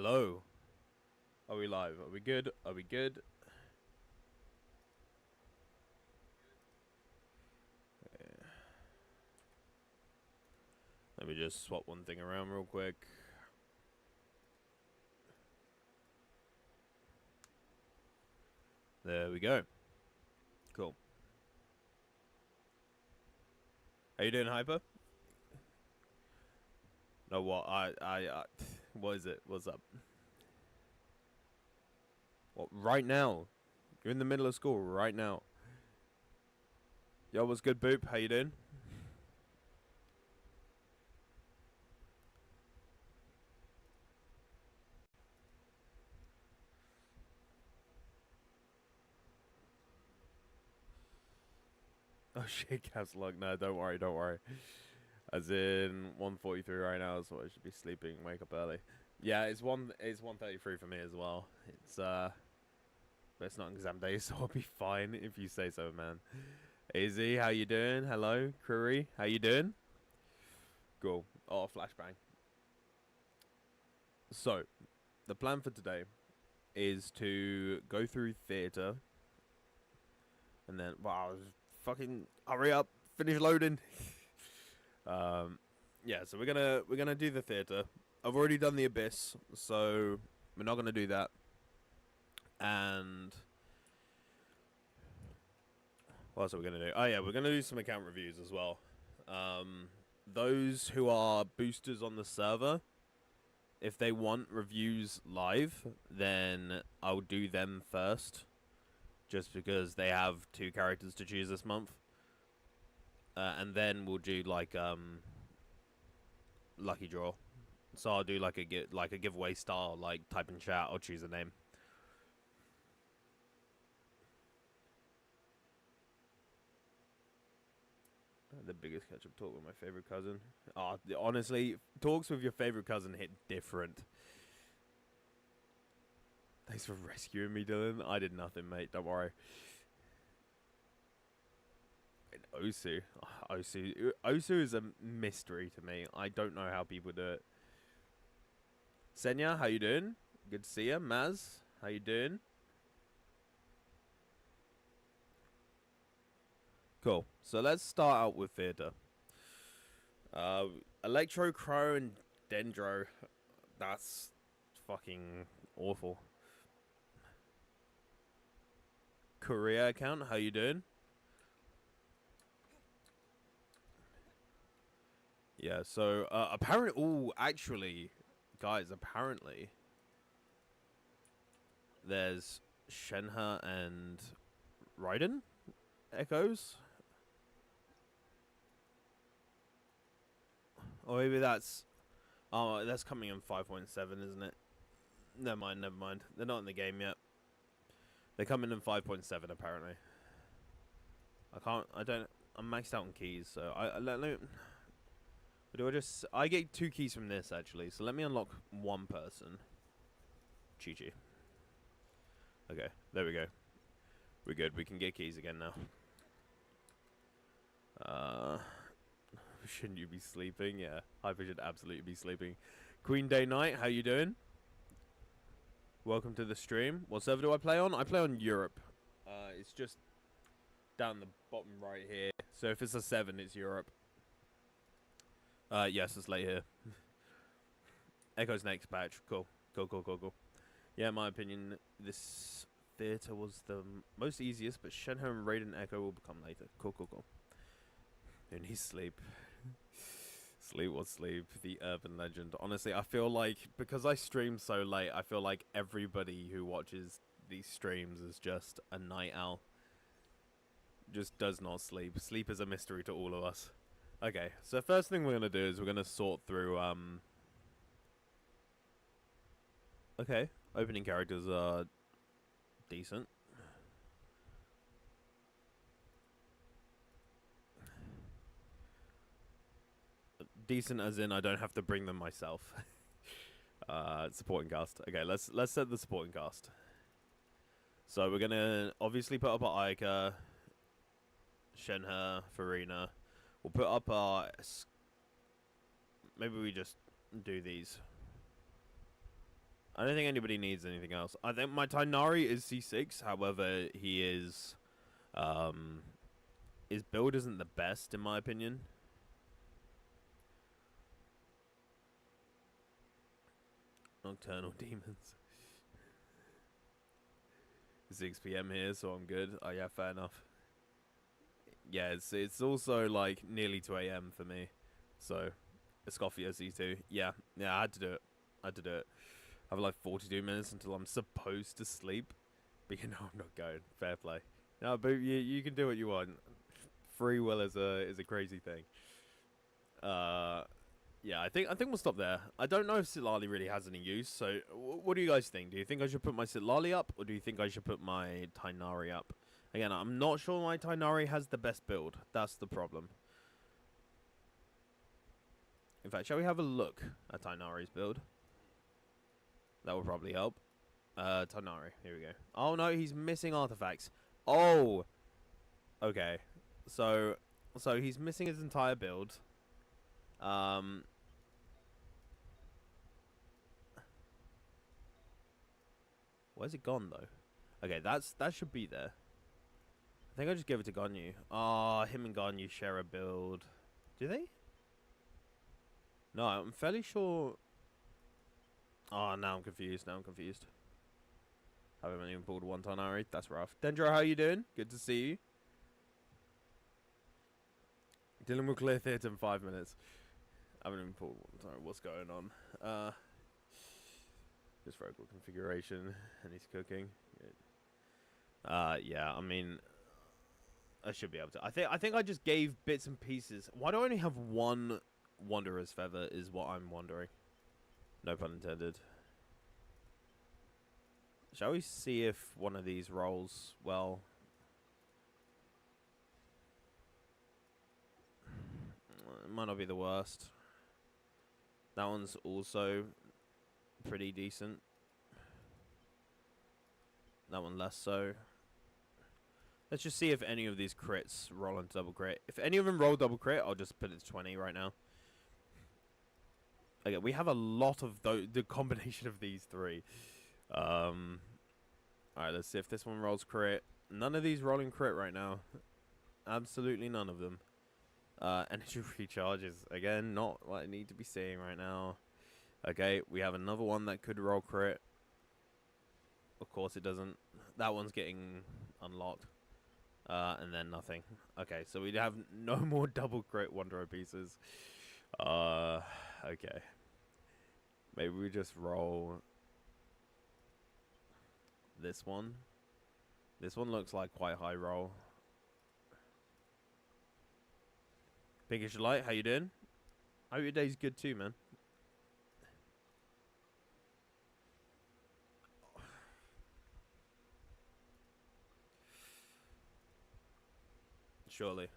Hello. Are we live? Are we good? Are we good? Yeah. Let me just swap one thing around real quick. There we go. Cool. How you doing, Hyper? No, what? What is it? What's up? What? Right now? You're in the middle of school right now. Yo, what's good, Boop? How you doing? Oh shit, Cavs luck. No, don't worry, don't worry. As in 1:43 right now, so I should be sleeping. Wake up early. Yeah, it's 1:33 for me as well. But it's not exam day, so I'll be fine if you say so, man. Izzy, how you doing? Hello, Curry, how you doing? Cool. Oh, flashbang. So, the plan for today is to go through theatre, and then wow, fucking hurry up, finish loading. Yeah, so we're gonna do the theatre. I've already done the abyss, so we're not gonna do that. And what else are we gonna do? Oh yeah, we're gonna do some account reviews as well. Those who are boosters on the server, if they want reviews live, then I'll do them first, just because they have 2 characters to choose this month. And then we'll do like lucky draw. So I'll do like a giveaway style, like type in chat, I'll choose a name. The biggest catch-up talk with my favorite cousin. Honestly, talks with your favorite cousin hit different. Thanks for rescuing me, Dylan. I did nothing, mate. Don't worry. And Osu is a mystery to me. I don't know how people do it. Senya, how you doing? Good to see you. Maz, how you doing? Cool. So let's start out with theatre. Electro, Crow, and Dendro. That's fucking awful. Korea account, how you doing? Yeah, so apparently, actually, guys, apparently, there's Shenhe and Raiden echoes. Or maybe that's... Oh, that's coming in 5.7, isn't it? Never mind, never mind. They're not in the game yet. They're coming in 5.7, apparently. I'm maxed out on keys, so I get 2 keys from this, actually, so let me unlock one person. Chi-Chi. Okay, there we go. We're good, we can get keys again now. Shouldn't you be sleeping? Yeah, Hyper should absolutely be sleeping. Queen Day Night, how you doing? Welcome to the stream. What server do I play on? I play on Europe. It's just down the bottom right here. So if it's a 7, it's Europe. Yes, it's late here. Echo's next patch. Cool. Cool. Yeah, in my opinion, this theatre was the most easiest, but Shenhe and Raiden Echo will become later. Cool. Who needs sleep? Sleep or sleep, the urban legend. Honestly, I feel like, because I stream so late, I feel like everybody who watches these streams is just a night owl. Just does not sleep. Sleep is a mystery to all of us. Okay, so first thing we're going to do is we're going to sort through, Okay, opening characters are decent. Decent as in I don't have to bring them myself. Supporting cast. Okay, let's set the supporting cast. So we're gonna obviously put up our Aika, Shenhe, Farina. We'll put up our... Maybe we just do these. I don't think anybody needs anything else. I think my Tainari is C6. However, his build isn't the best in my opinion. Nocturnal demons. 6 p.m. here, so I'm good. Oh yeah, fair enough. Yeah, it's also like nearly 2 a.m. for me, so Escoffia C2. Yeah, I had to do it. I have like 42 minutes until I'm supposed to sleep, but you know I'm not going. Fair play. No, but you can do what you want. Free will is a crazy thing. Yeah, I think we'll stop there. I don't know if Sitlali really has any use. So, what do you guys think? Do you think I should put my Sitlali up, or do you think I should put my Tainari up? Again, I'm not sure my Tainari has the best build. That's the problem. In fact, shall we have a look at Tainari's build? That would probably help. Tainari, here we go. Oh no, he's missing artifacts. Oh, okay. So he's missing his entire build. Where's it gone though? Okay, that should be there. I think I just gave it to Ganyu. Ah, him and Ganyu share a build. Do they? No, I'm fairly sure. Oh, now I'm confused. Haven't even pulled one Tainari. That's rough. Dendro, how you doing? Good to see you. Dylan will clear theatre in 5 minutes. I haven't even pulled one. Sorry, what's going on? Just vocal configuration, and he's cooking. Yeah, I mean, I should be able to. I think I just gave bits and pieces. Why do I only have one Wanderer's Feather is what I'm wondering. No pun intended. Shall we see if one of these rolls well? It might not be the worst. That one's also pretty decent. That one less so. Let's just see if any of these crits roll into double crit. If any of them roll double crit, I'll just put it to 20 right now. Okay, we have a lot of the combination of these three. Alright, let's see if this one rolls crit. None of these rolling crit right now. Absolutely none of them. Energy recharges. Again, not what I need to be seeing right now. Okay, we have another one that could roll crit. Of course it doesn't. That one's getting unlocked. And then nothing. Okay, so we have no more double crit Wanderer pieces. Okay. Maybe we just roll this one. This one looks like quite high roll. Pinkish Light, how you doing? Hope your day's good too, man. Surely.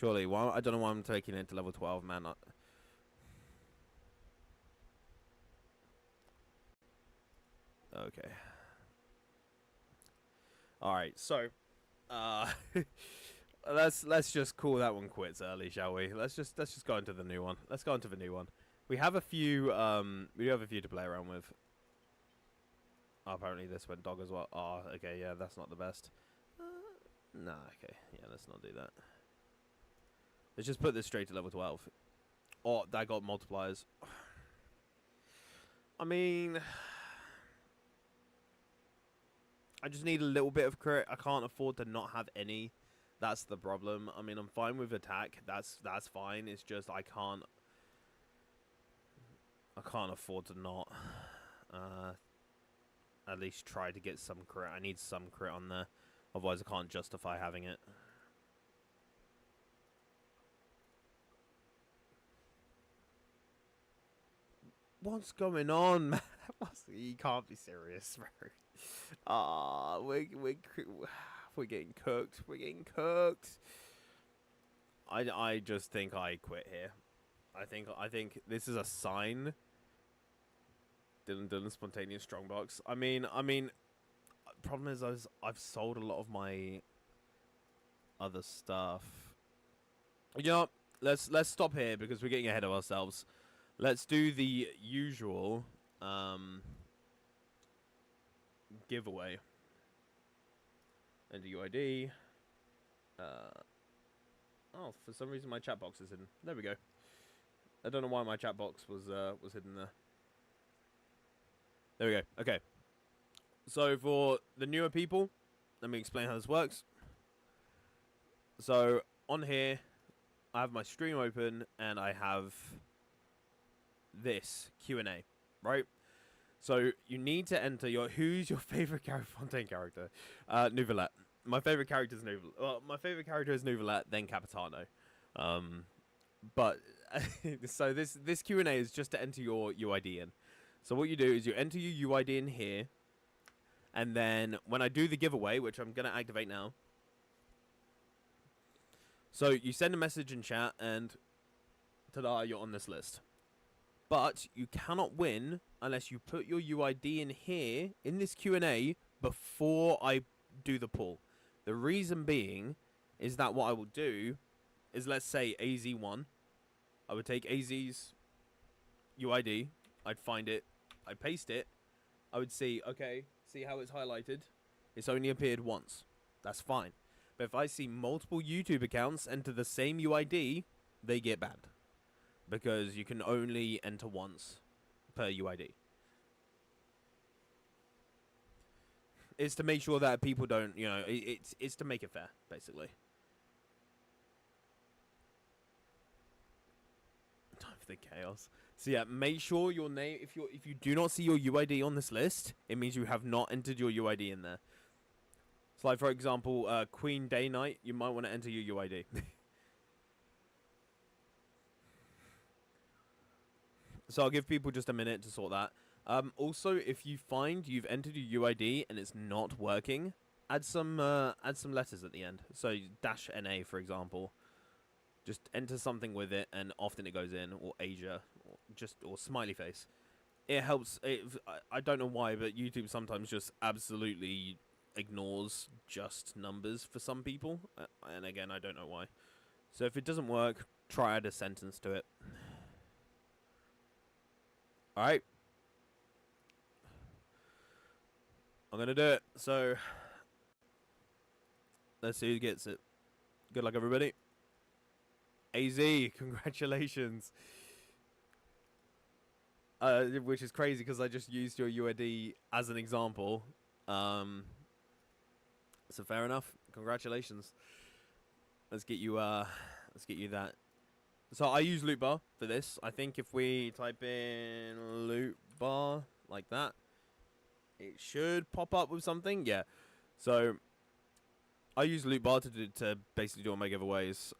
Well, I don't know why I'm taking it to level 12, man. Okay. All right. So, let's just call that one quits early, shall we? Let's just go into the new one. Let's go into the new one. We have a few to play around with. Oh, apparently this went dog as well. Oh, okay, yeah, that's not the best. Nah, okay, yeah, let's not do that. Let's just put this straight to level 12. Oh, that got multipliers. I mean, I just need a little bit of crit. I can't afford to not have any. That's the problem. I mean, I'm fine with attack. That's fine. It's just I can't afford to not at least try to get some crit. I need some crit on there. Otherwise, I can't justify having it. What's going on, man? You can't be serious, bro. Ah, we're getting cooked. We're getting cooked. I just think I quit here. I think this is a sign. Dylan spontaneous strongbox. I mean, problem is I've sold a lot of my other stuff. You know, let's stop here because we're getting ahead of ourselves. Let's do the usual giveaway. Enter UID. Oh, for some reason my chat box is hidden. There we go. I don't know why my chat box was hidden there. There we go. Okay. So for the newer people, let me explain how this works. So on here, I have my stream open and I have this Q&A, right? So you need to enter who's your favorite Fontaine character? Nouvelette. My favorite character is Nouvelette. Well, my favorite character is Nouvelette, then Capitano. But so this Q&A is just to enter your UID in. So what you do is you enter your UID in here, and then when I do the giveaway, which I'm gonna activate now. So you send a message in chat, and ta-da, you're on this list. But you cannot win unless you put your UID in here in this Q&A before I do the poll. The reason being is that what I will do is, let's say AZ won. I would take AZ's UID, I'd find it, I'd paste it, I would see, okay, see how it's highlighted? It's only appeared once. That's fine. But if I see multiple YouTube accounts enter the same UID, they get banned. Because you can only enter once per UID. It's to make sure that people don't, it's to make it fair, basically. Time for the chaos. So yeah, make sure your name, if you do not see your UID on this list, it means you have not entered your UID in there. So like, for example, Queen Day Night, you might want to enter your UID. So I'll give people just a minute to sort that. Also, if you find you've entered your UID and it's not working, add some letters at the end. So -NA, for example. Just enter something with it, and often it goes in, or Asia, or smiley face. It helps. I don't know why, but YouTube sometimes just absolutely ignores just numbers for some people. And again, I don't know why. So if it doesn't work, try add a sentence to it. Alright. I'm going to do it. So, let's see who gets it. Good luck, everybody. AZ, congratulations. Which is crazy because I just used your UID as an example. So fair enough. Congratulations. Let's get you that. So I use loot bar for this. I think if we type in loot bar like that, it should pop up with something. Yeah. So I use loot bar to basically do all my giveaways.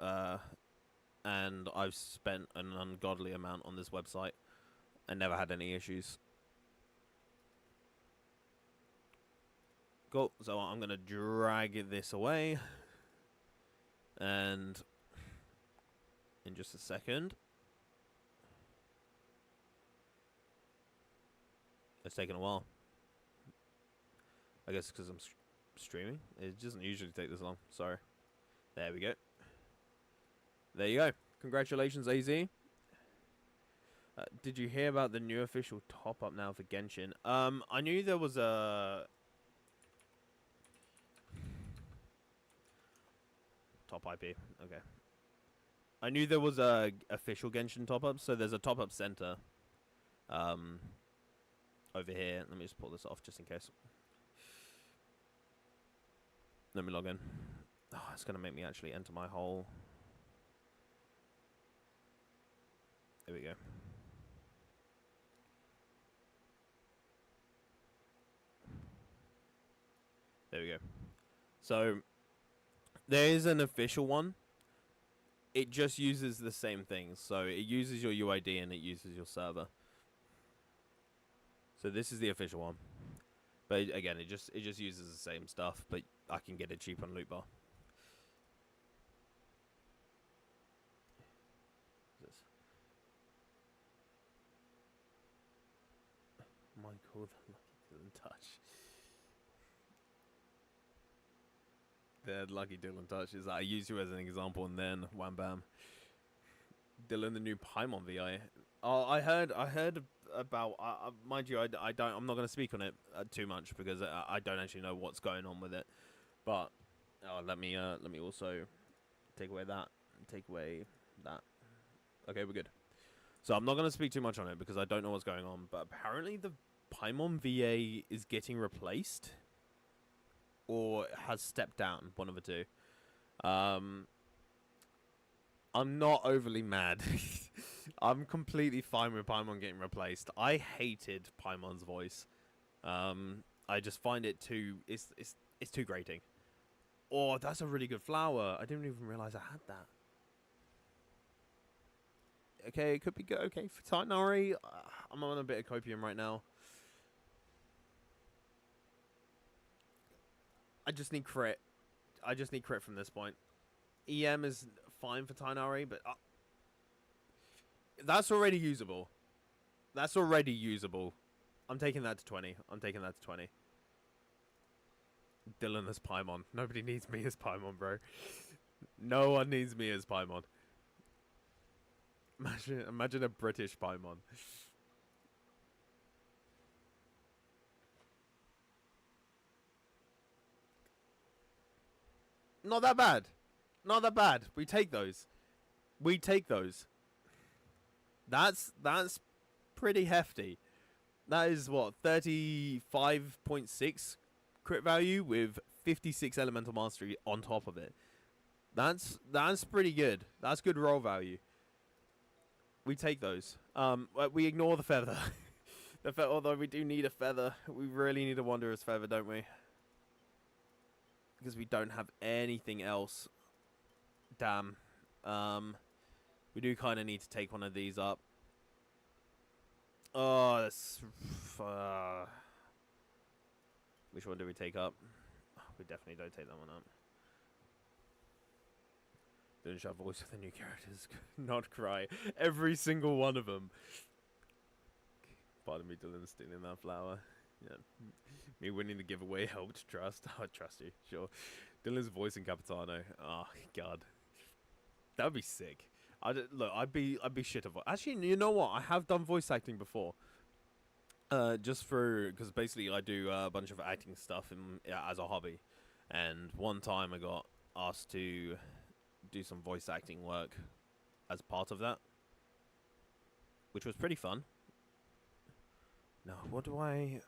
And I've spent an ungodly amount on this website and never had any issues. Cool. So I'm going to drag this away. And in just a second. It's taken a while. I guess because I'm streaming. It doesn't usually take this long. Sorry. There we go. There you go. Congratulations, AZ. Did you hear about the new official top-up now for Genshin? I knew there was a... Top IP. Okay. I knew there was a official Genshin top-up, so there's a top-up center. Over here. Let me just pull this off just in case. Let me log in. Oh, it's going to make me actually enter my whole... There we go. There we go. So, there is an official one. It just uses the same things. So, it uses your UID and it uses your server. So, this is the official one. But again, it just uses the same stuff, but I can get it cheap on Loot Bar. Michael the Lucky Dylan Touch. The Lucky Dylan Touch is that I use you as an example and then wham bam. Dylan the new Paimon VI. Oh, I heard about. Mind you, I don't. I'm not going to speak on it too much because I don't actually know what's going on with it. But let me also take away that. Take away that. Okay, we're good. So I'm not going to speak too much on it because I don't know what's going on. But apparently the Paimon VA is getting replaced or has stepped down. One of the two. Um, I'm not overly mad. I'm completely fine with Paimon getting replaced. I hated Paimon's voice. I just find it too. It's too grating. Oh, that's a really good flower. I didn't even realize I had that. Okay, it could be good. Okay, for Titanari, I'm on a bit of copium right now. I just need crit. I just need crit from this point. EM is fine for Titanari, but that's already usable. That's already usable. I'm taking that to 20. I'm taking that to 20. Dylan as Paimon. Nobody needs me as Paimon, bro. No one needs me as Paimon. Imagine a British Paimon. Not that bad. Not that bad. We take those. We take those. That's pretty hefty. That is what 35.6 crit value with 56 elemental mastery on top of it. That's pretty good. That's good roll value. We take those. We ignore the feather. Although we do need a feather, we really need a Wanderer's feather, don't we? Because we don't have anything else. Damn. We do kind of need to take one of these up. Oh, that's... which one do we take up? We definitely don't take that one up. Don't shout voice of the new characters. Not cry. Every single one of them. Pardon me, Dylan, stealing that flower. Yeah. Me winning the giveaway helped trust. I trust you, sure. Dylan's voice in Capitano. Oh, God. That would be sick. Look, I'd be shit at voice. Actually, you know what? I have done voice acting before. Just for... Because basically I do a bunch of acting stuff as a hobby. And one time I got asked to do some voice acting work as part of that, which was pretty fun. Now, what do I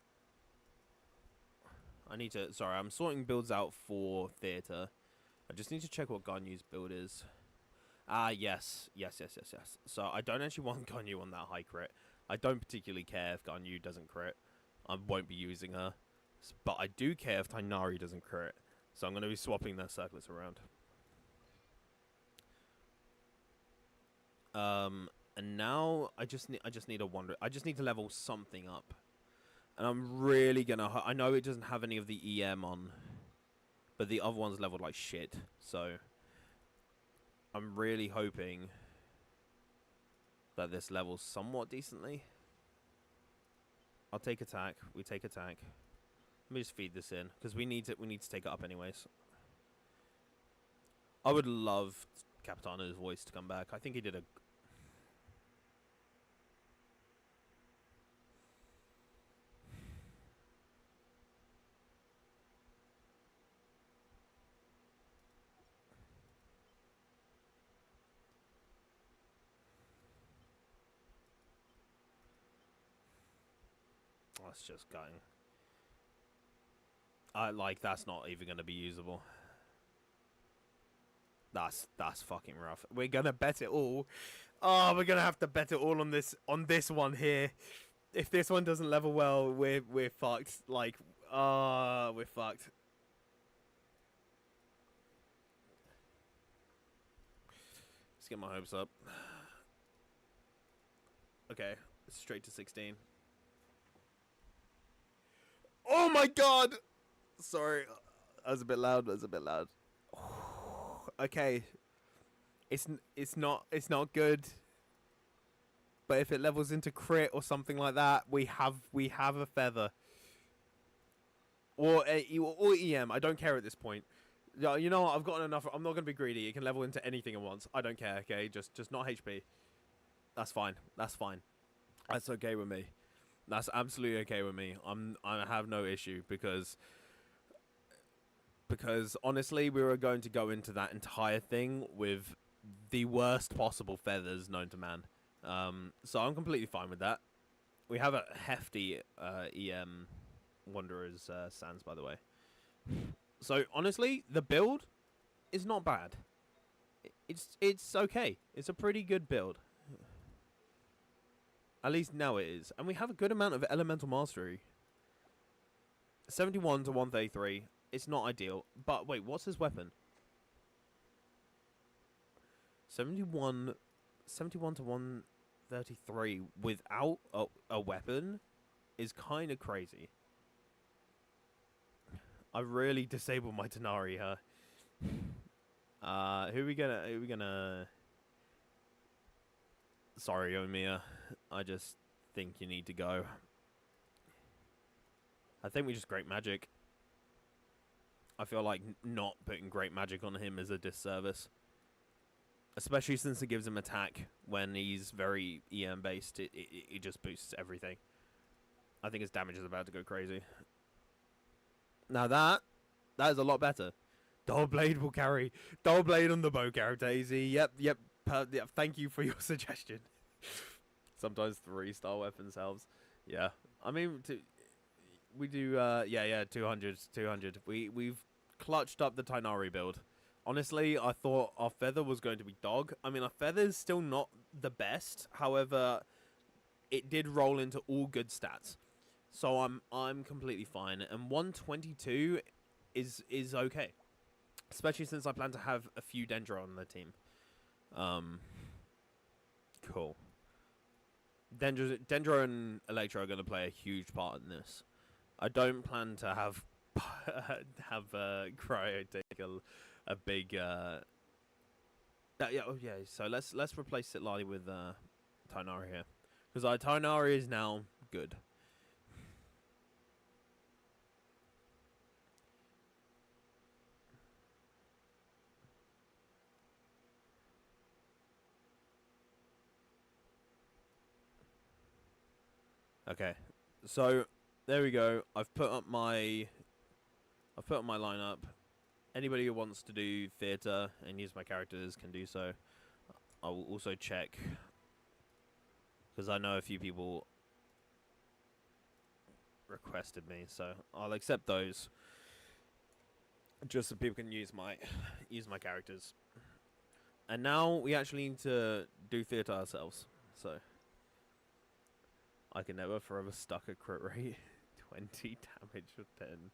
need to... Sorry, I'm sorting builds out for theatre. I just need to check what Ganyu's build is. Yes. So I don't actually want Ganyu on that high crit. I don't particularly care if Ganyu doesn't crit. I won't be using her. But I do care if Tainari doesn't crit. So I'm going to be swapping their circlets around. And now I just need a wonder. I just need to level something up. And I'm really gonna... I know it doesn't have any of the EM on, but the other one's leveled like shit. So I'm really hoping that this levels somewhat decently. I'll take attack. We take attack. Let me just feed this in because we need to take it up anyways. I would love Capitano's voice to come back. I think he did a... That's just going. That's not even going to be usable. That's fucking rough. We're going to bet it all. Oh, we're going to have to bet it all on this one here. If this one doesn't level well, we're fucked. We're fucked. Let's get my hopes up. Okay, straight to 16. Oh my god! Sorry, that was a bit loud. Okay, it's not good. But if it levels into crit or something like that, we have a feather. Or EM. I don't care at this point. You know what? I've gotten enough. I'm not gonna be greedy. It can level into anything at once. I don't care. Okay, just not HP. That's fine. That's fine. That's okay with me. That's absolutely okay with me. I have no issue because honestly, we were going to go into that entire thing with the worst possible feathers known to man. So I'm completely fine with that. We have a hefty EM Wanderers sands, by the way. So honestly, the build is not bad. It's okay. It's a pretty good build. At least now it is. And we have a good amount of elemental mastery. 71 to 133. It's not ideal. But wait, what's his weapon? 71, 71 to 133 without a weapon is kind of crazy. I really disabled my Tanari here. Who are we gonna... Sorry, Omiya. I just think you need to go. I think we just Great Magic. I feel like not putting Great Magic on him is a disservice. Especially since it gives him attack when he's very EM based. It just boosts everything. I think his damage is about to go crazy. Now that is a lot better. Double Blade will carry. Double Blade on the bow character, easy. Yep. Thank you for your suggestion. Sometimes 3-star weapons helps. Yeah. I mean, we do, 200. We've clutched up the Tainari build. Honestly, I thought our feather was going to be dog. I mean, our feather is still not the best. However, it did roll into all good stats. So I'm completely fine. And 122 is okay. Especially since I plan to have a few Dendro on the team. Cool. Dendro and Electro are going to play a huge part in this. I don't plan to have Cryo take a big so let's replace Sitlali with Tainari here, because our Tainari is now good. Okay, so there we go. I've put up my lineup. Anybody who wants to do theatre and use my characters can do so. I will also check, because I know a few people requested me, so I'll accept those. Just so people can use my characters. And now we actually need to do theatre ourselves. So I can never forever stuck a crit rate 20 damage for 10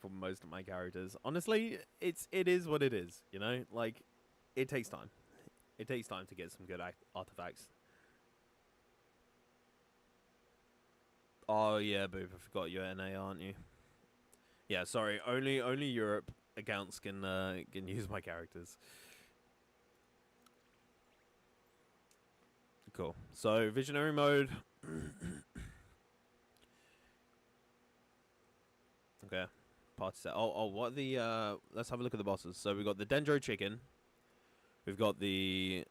for most of my characters. Honestly, it is what it is, you know? Like, it takes time. It takes time to get some good artifacts. Oh yeah, Boop, I forgot you're NA, aren't you? Yeah, sorry. Only Europe accounts can use my characters. Cool. So visionary mode. Okay. Party set. What are the let's have a look at the bosses. So we've got the Dendro chicken. We've got the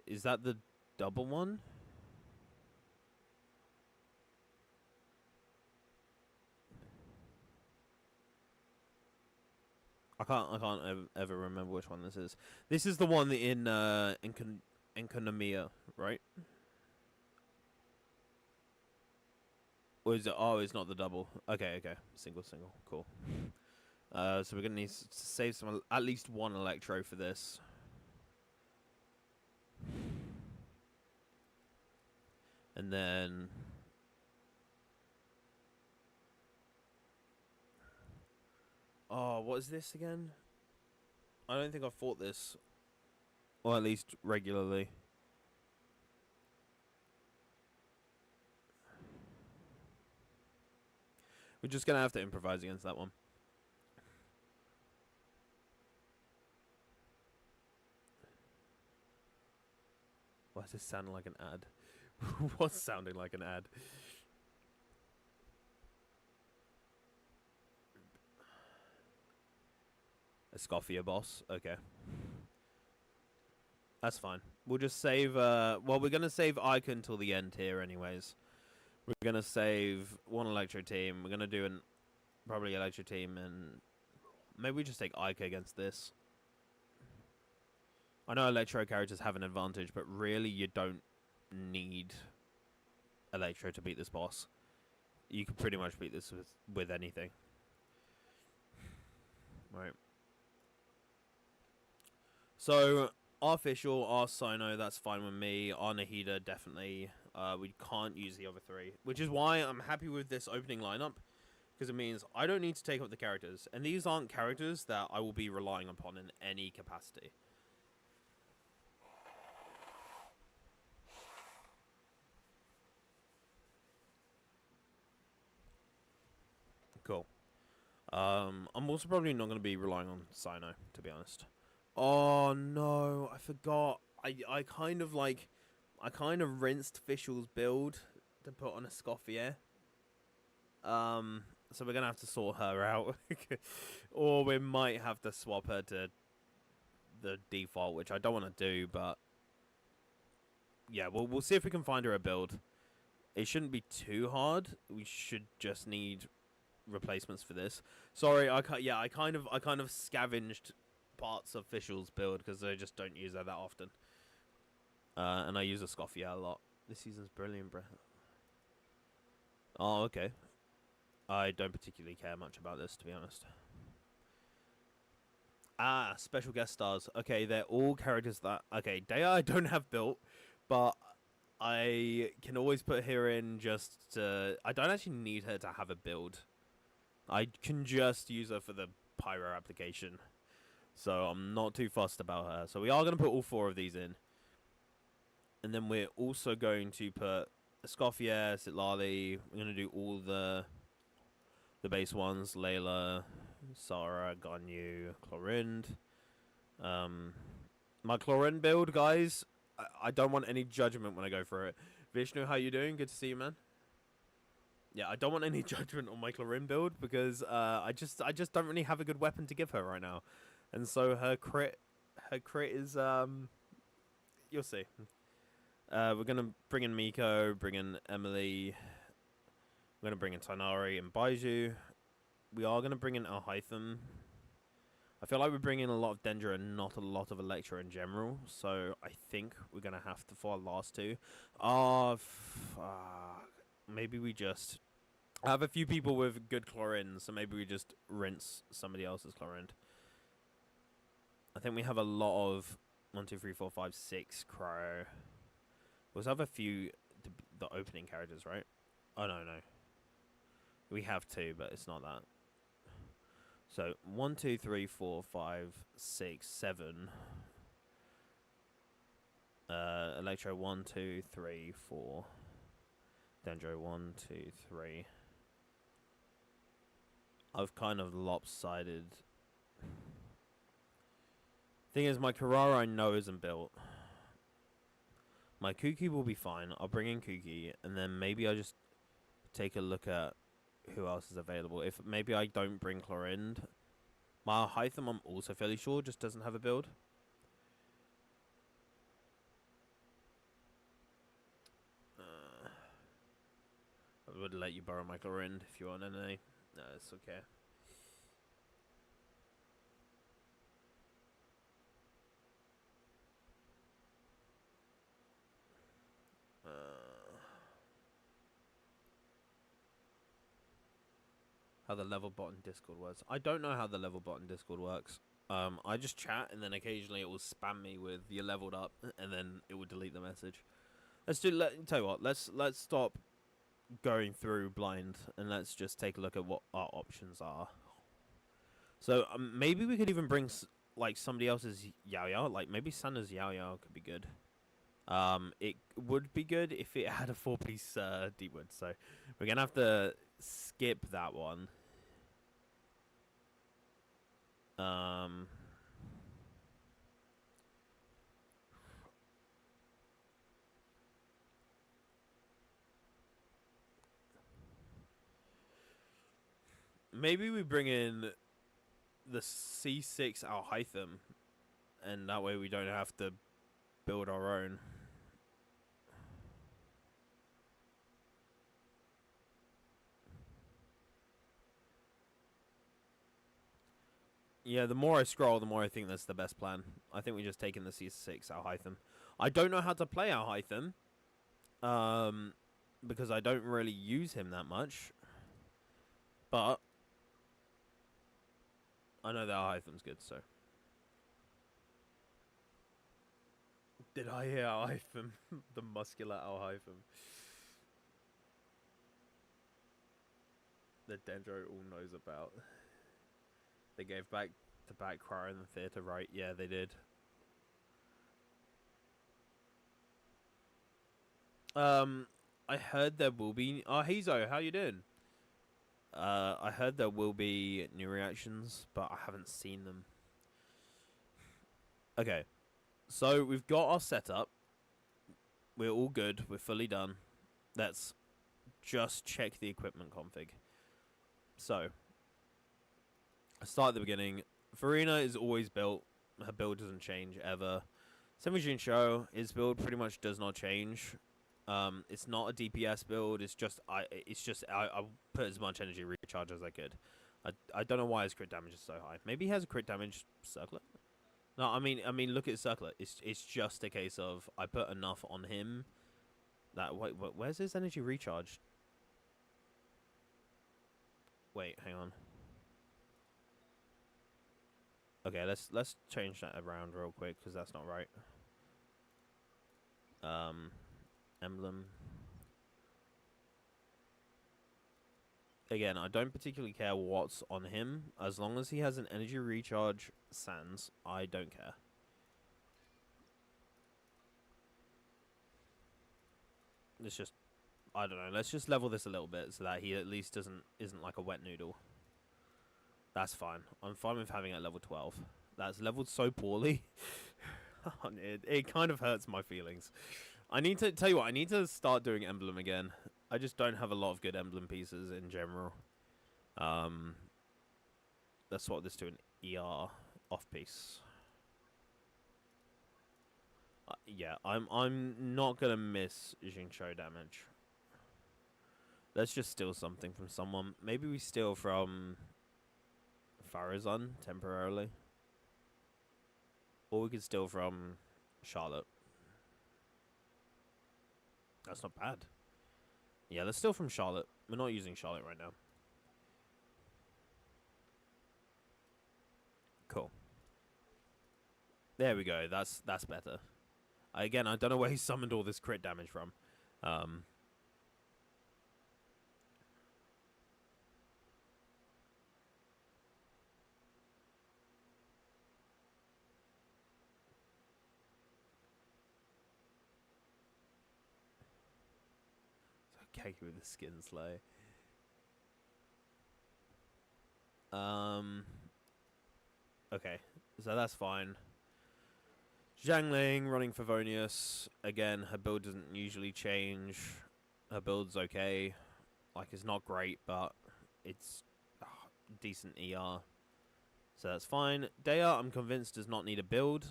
is that the double one? I can't ever remember which one this is. This is the one in Enkonomia, right? Or is it? Oh, it's not the double. Okay. Single. Cool. So we're gonna need to save some, at least one Electro for this. And then oh, what is this again? I don't think I've fought this, or at least regularly. We're just gonna have to improvise against that one. Why does this sound like an ad? What's sounding like an ad? A Scoffia boss? Okay. That's fine. We'll just save. Well, we're gonna save Icon till the end here, anyways. We're gonna save one Electro team. We're gonna do an probably Electro team, and maybe we just take Ica against this. I know Electro characters have an advantage, but really you don't need Electro to beat this boss. You can pretty much beat this with anything. Right. So, our official, our Sino, that's fine with me. Our Nahida, definitely. We can't use the other three, which is why I'm happy with this opening lineup, because it means I don't need to take up the characters. And these aren't characters that I will be relying upon in any capacity. Cool. I'm also probably not going to be relying on Sino, to be honest. Oh no, I forgot. I kind of rinsed Fischl's build to put on a Scoffier. So we're gonna have to sort her out, or we might have to swap her to the default, which I don't want to do. But yeah, we'll see if we can find her a build. It shouldn't be too hard. We should just need replacements for this. Sorry, I kind of scavenged parts of Fischl's build because I just don't use her that often. And I use a Scoffier a lot. This season's brilliant, bro. Oh, okay. I don't particularly care much about this, to be honest. Ah, special guest stars. Okay, they're all characters that... Okay, Dea I don't have built, but I can always put her in just to... I don't actually need her to have a build. I can just use her for the Pyro application. So I'm not too fussed about her. So we are going to put all four of these in. And then we're also going to put Escoffier, Sitlali. We're going to do all the base ones. Layla, Sarah, Ganyu, Clorind. My Clorind build, guys, I don't want any judgment when I go for it. Vishnu, how you doing? Good to see you, man. Yeah, I don't want any judgment on my Clorind build because I just don't really have a good weapon to give her right now. And so her crit is you'll see. We're gonna bring in Miko, bring in Emily. We're gonna bring in Tighnari and Baiju. We are gonna bring in Alhaitham. I feel like we're bringing in a lot of Dendra and not a lot of Electra in general. So I think we're gonna have to for our last two. Maybe we just... I have a few people with good Chlorine, so maybe we just rinse somebody else's Chlorine. I think we have a lot of 1, 2, 3, 4, 5, 6 Crow. We also have a few the opening characters, right? Oh no. We have two, but it's not that. So 1, 2, 3, 4, 5, 6, 7. Electro 1, 2, 3, 4. Dendro 1, 2, 3. I've kind of lopsided. Thing is, my Carrara I know isn't built. My Kuki will be fine. I'll bring in Kuki, and then maybe I just take a look at who else is available. If maybe I don't bring Clorind. My Hytham, I'm also fairly sure, just doesn't have a build. I would let you borrow my Clorind if you want any. No, it's okay. How the level bot in Discord works. I don't know how the level bot in Discord works. I just chat and then occasionally it will spam me with "you're leveled up" and then it will delete the message. Tell you what. Let's stop going through blind and let's just take a look at what our options are. So maybe we could even bring like somebody else's Yao Yao. Like maybe Santa's Yao Yao could be good. It would be good if it had a 4-piece Deepwood. So we're gonna have to skip that one. Maybe we bring in the C6 Alhaitham, and that way we don't have to build our own. Yeah, the more I scroll, the more I think that's the best plan. I think we're just taking the C6 Alhaitham. I don't know how to play Alhaitham, because I don't really use him that much. But I know that Alhaitham's good, so. Did I hear Alhaitham? The muscular Alhaitham. The Dendro all knows about. They gave back to back Crow in the theatre, right? Yeah, they did. I heard there will be. Oh, Hizo, how you doing? I heard there will be new reactions, but I haven't seen them. Okay, so we've got our setup. We're all good. We're fully done. Let's just check the equipment config. So, I start at the beginning. Farina is always built. Her build doesn't change ever. Semijin Show, his build pretty much does not change. It's not a DPS build. It's just I put as much energy recharge as I could. I don't know why his crit damage is so high. Maybe he has a crit damage circlet. No, I mean look at his circlet. It's just a case of I put enough on him. That wait, where's his energy recharge? Wait, hang on. Okay, let's change that around real quick because that's not right. Emblem. Again, I don't particularly care what's on him. As long as he has an energy recharge sans, I don't care. Let's just, I don't know, let's just level this a little bit so that he at least isn't like a wet noodle. That's fine. I'm fine with having it at level 12. That's leveled so poorly. It kind of hurts my feelings. I need to, tell you what, I need to start doing emblem again. I just don't have a lot of good emblem pieces in general. Let's swap this to an ER off piece. Yeah, I'm not gonna miss Xingqiu damage. Let's just steal something from someone. Maybe we steal from Farazan temporarily. Or we could steal from Charlotte. That's not bad. Yeah, let's steal from Charlotte. We're not using Charlotte right now. Cool. There we go. That's better. Again, I don't know where he summoned all this crit damage from. Okay with the skin slay. Okay, so that's fine. Zhangling running Favonius. Again, her build doesn't usually change. Her build's okay. Like, it's not great, but it's decent ER. So that's fine. Dea, I'm convinced, does not need a build.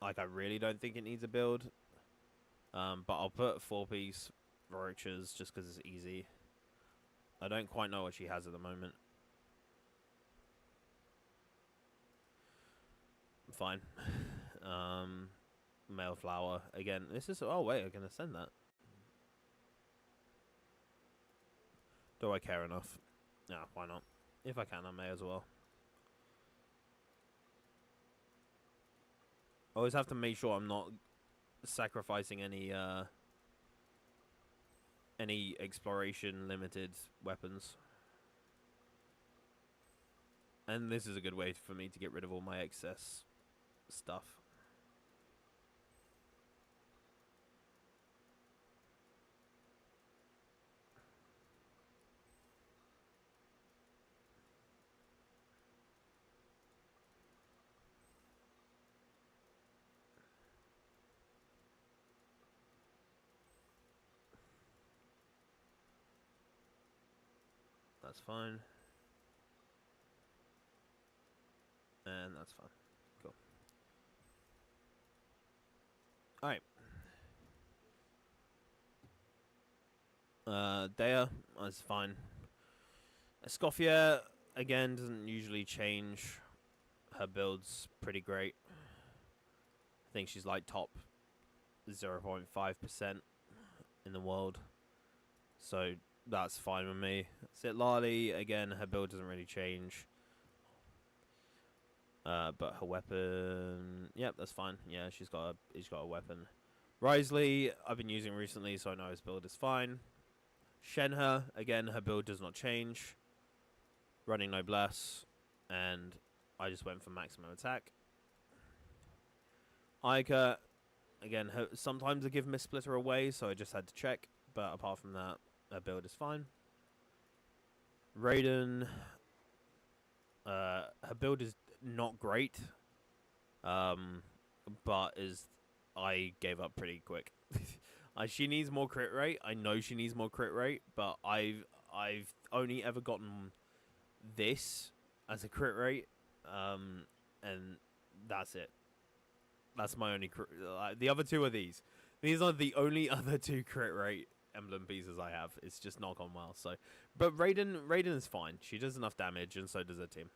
Like, I really don't think it needs a build. But I'll put 4-piece Roaches just because it's easy. I don't quite know what she has at the moment. Fine. Male flower. Again, this is... Oh, wait, I can ascend that. Do I care enough? Nah, why not? If I can, I may as well. I always have to make sure I'm not sacrificing any exploration limited weapons. And this is a good way for me to get rid of all my excess stuff. That's fine. And that's fine. Cool. Alright. Dea, that's fine. Escoffia, again, doesn't usually change. Her build's pretty great. I think she's like top 0.5% in the world. So that's fine with me. Zitlali, again, her build doesn't really change. But her weapon, yep, that's fine. Yeah, she's got a weapon. Risley, I've been using recently, so I know his build is fine. Shenhe, again, her build does not change. Running Noblesse, and I just went for maximum attack. Aika, again, sometimes I give Miss Splitter away, so I just had to check. But apart from that, her build is fine. Raiden, her build is not great, but I gave up pretty quick. She needs more crit rate. I know she needs more crit rate, but I've only ever gotten this as a crit rate, and that's it. That's my only crit. The other two are these. These are the only other two crit rate emblem pieces I have. It's just not gone well. So, but Raiden is fine. She does enough damage, and so does her team.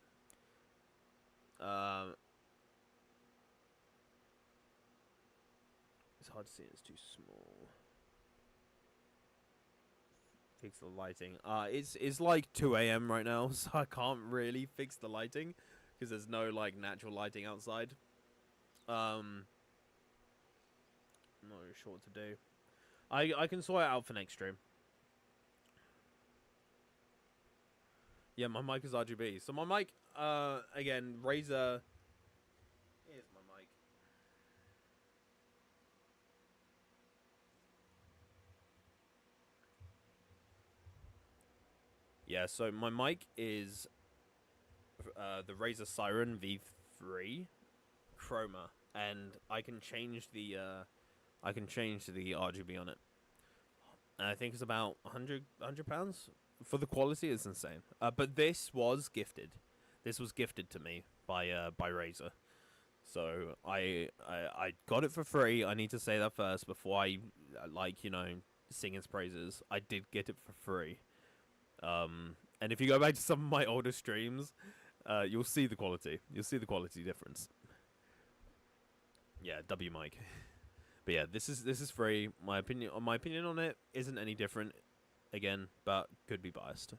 It's hard to see. It's too small. Fix the lighting. It's like 2 a.m. right now, so I can't really fix the lighting because there's no like natural lighting outside. I'm not really sure what to do. I can sort it out for next stream. Yeah, my mic is RGB. So my mic, again, Razer. Here's my mic. Yeah, so my mic is the Razer Siren V3 Chroma, and I can change the RGB on it. And I think it's about 100 pounds for the quality. It's insane. But this was gifted. This was gifted to me by Razer. So I got it for free. I need to say that first before I sing its praises. I did get it for free. And if you go back to some of my older streams, you'll see the quality. You'll see the quality difference. Yeah, W mic. But yeah, this is free. My opinion on it isn't any different, again, but could be biased.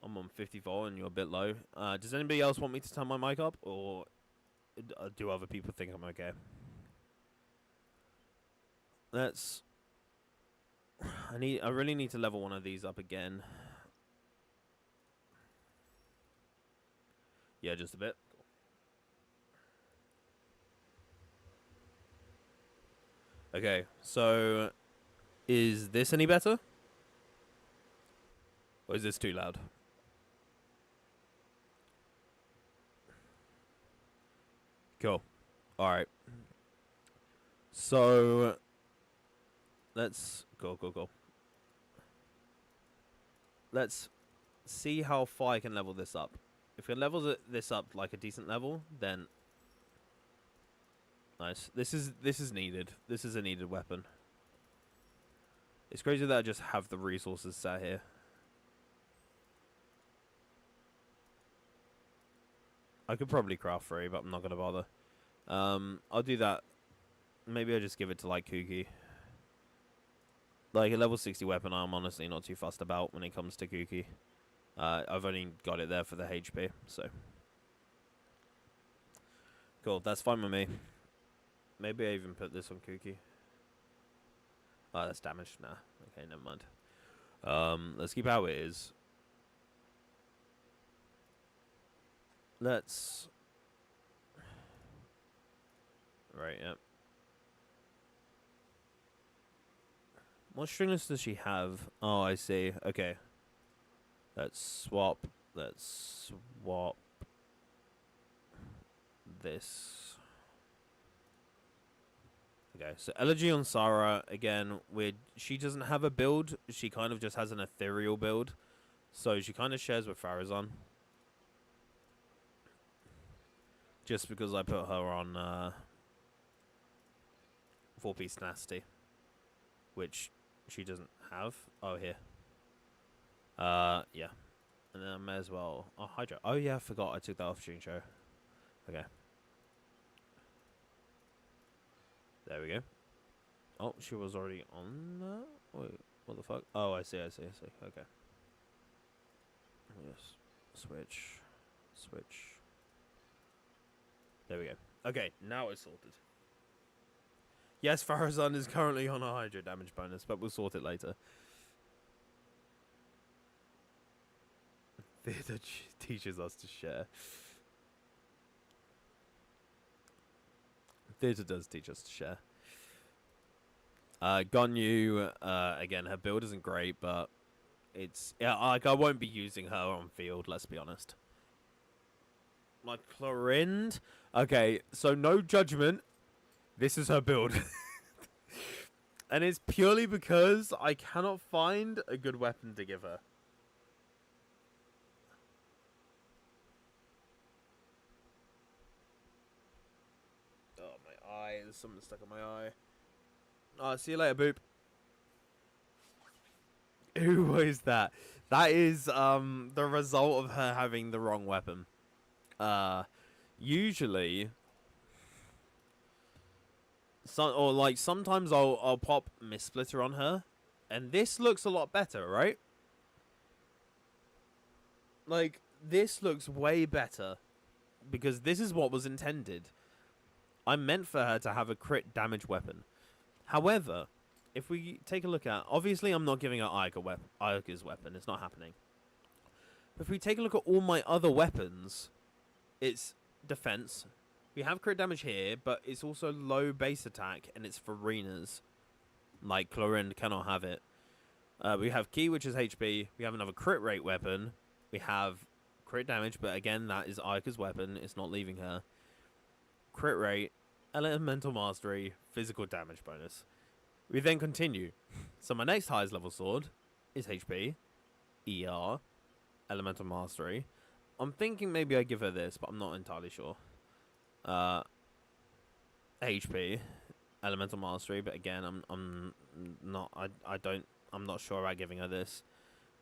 I'm on 54 and you're a bit low. Does anybody else want me to turn my mic up, or do other people think I'm okay? Let's. I really need to level one of these up again. Yeah, just a bit. Okay, so is this any better? Or is this too loud? Cool. Alright. So let's go. Let's see how far I can level this up. If it levels this up like a decent level, then nice. This is needed. This is a needed weapon. It's crazy that I just have the resources sat here. I could probably craft 3, but I'm not gonna bother. I'll do that. Maybe I just give it to like Kuki. Like a level 60 weapon, I'm honestly not too fussed about when it comes to Kuki. I've only got it there for the HP, so cool. That's fine with me. Maybe I even put this on Kuki. Oh, that's damaged. Nah. Okay, never mind. Let's keep how it is. Let's. Right. Yep. What stringless does she have? Oh, I see. Okay. Let's swap this. Okay, so Elegy on Sarah, again, she doesn't have a build. She kind of just has an ethereal build. So she kind of shares with Farazan. just because I put her on 4-piece tenacity, which she doesn't have. Oh, here. Yeah. And then I may as well... Oh, Hydra. Oh, yeah, I forgot I took that off June show. Okay. There we go. Oh, she was already on that? Wait, what the fuck? Oh, I see. Okay. Yes. Switch. There we go. Okay, now it's sorted. Yes, Farazan is currently on a Hydra damage bonus, but we'll sort it later. Theatre teaches us to share. Theatre does teach us to share. Gonyu, again, her build isn't great, but it's... Yeah, like, I won't be using her on field, let's be honest. Like, Clorind... Okay, so no judgment. This is her build. And it's purely because I cannot find a good weapon to give her. Oh, my eye. There's something stuck in my eye. See you later, Boop. Who is that? That is the result of her having the wrong weapon. Usually... sometimes I'll pop Mist-Splitter on her, and this looks a lot better, right? Like, this looks way better, because this is what was intended. I meant for her to have a crit damage weapon. However, if we take a look at... Obviously, I'm not giving her Ayaka's weapon. It's not happening. But if we take a look at all my other weapons, it's defense. We have crit damage here, but it's also low base attack, and it's for arenas. Like, Clorind cannot have it. We have Ki, which is HP. We have another crit rate weapon. We have crit damage, but again, that is Ayaka's weapon. It's not leaving her. Crit rate, elemental mastery, physical damage bonus. We then continue. So my next highest level sword is HP, ER, elemental mastery. I'm thinking maybe I give her this, but I'm not entirely sure. HP, elemental mastery, but again, I'm not sure about giving her this.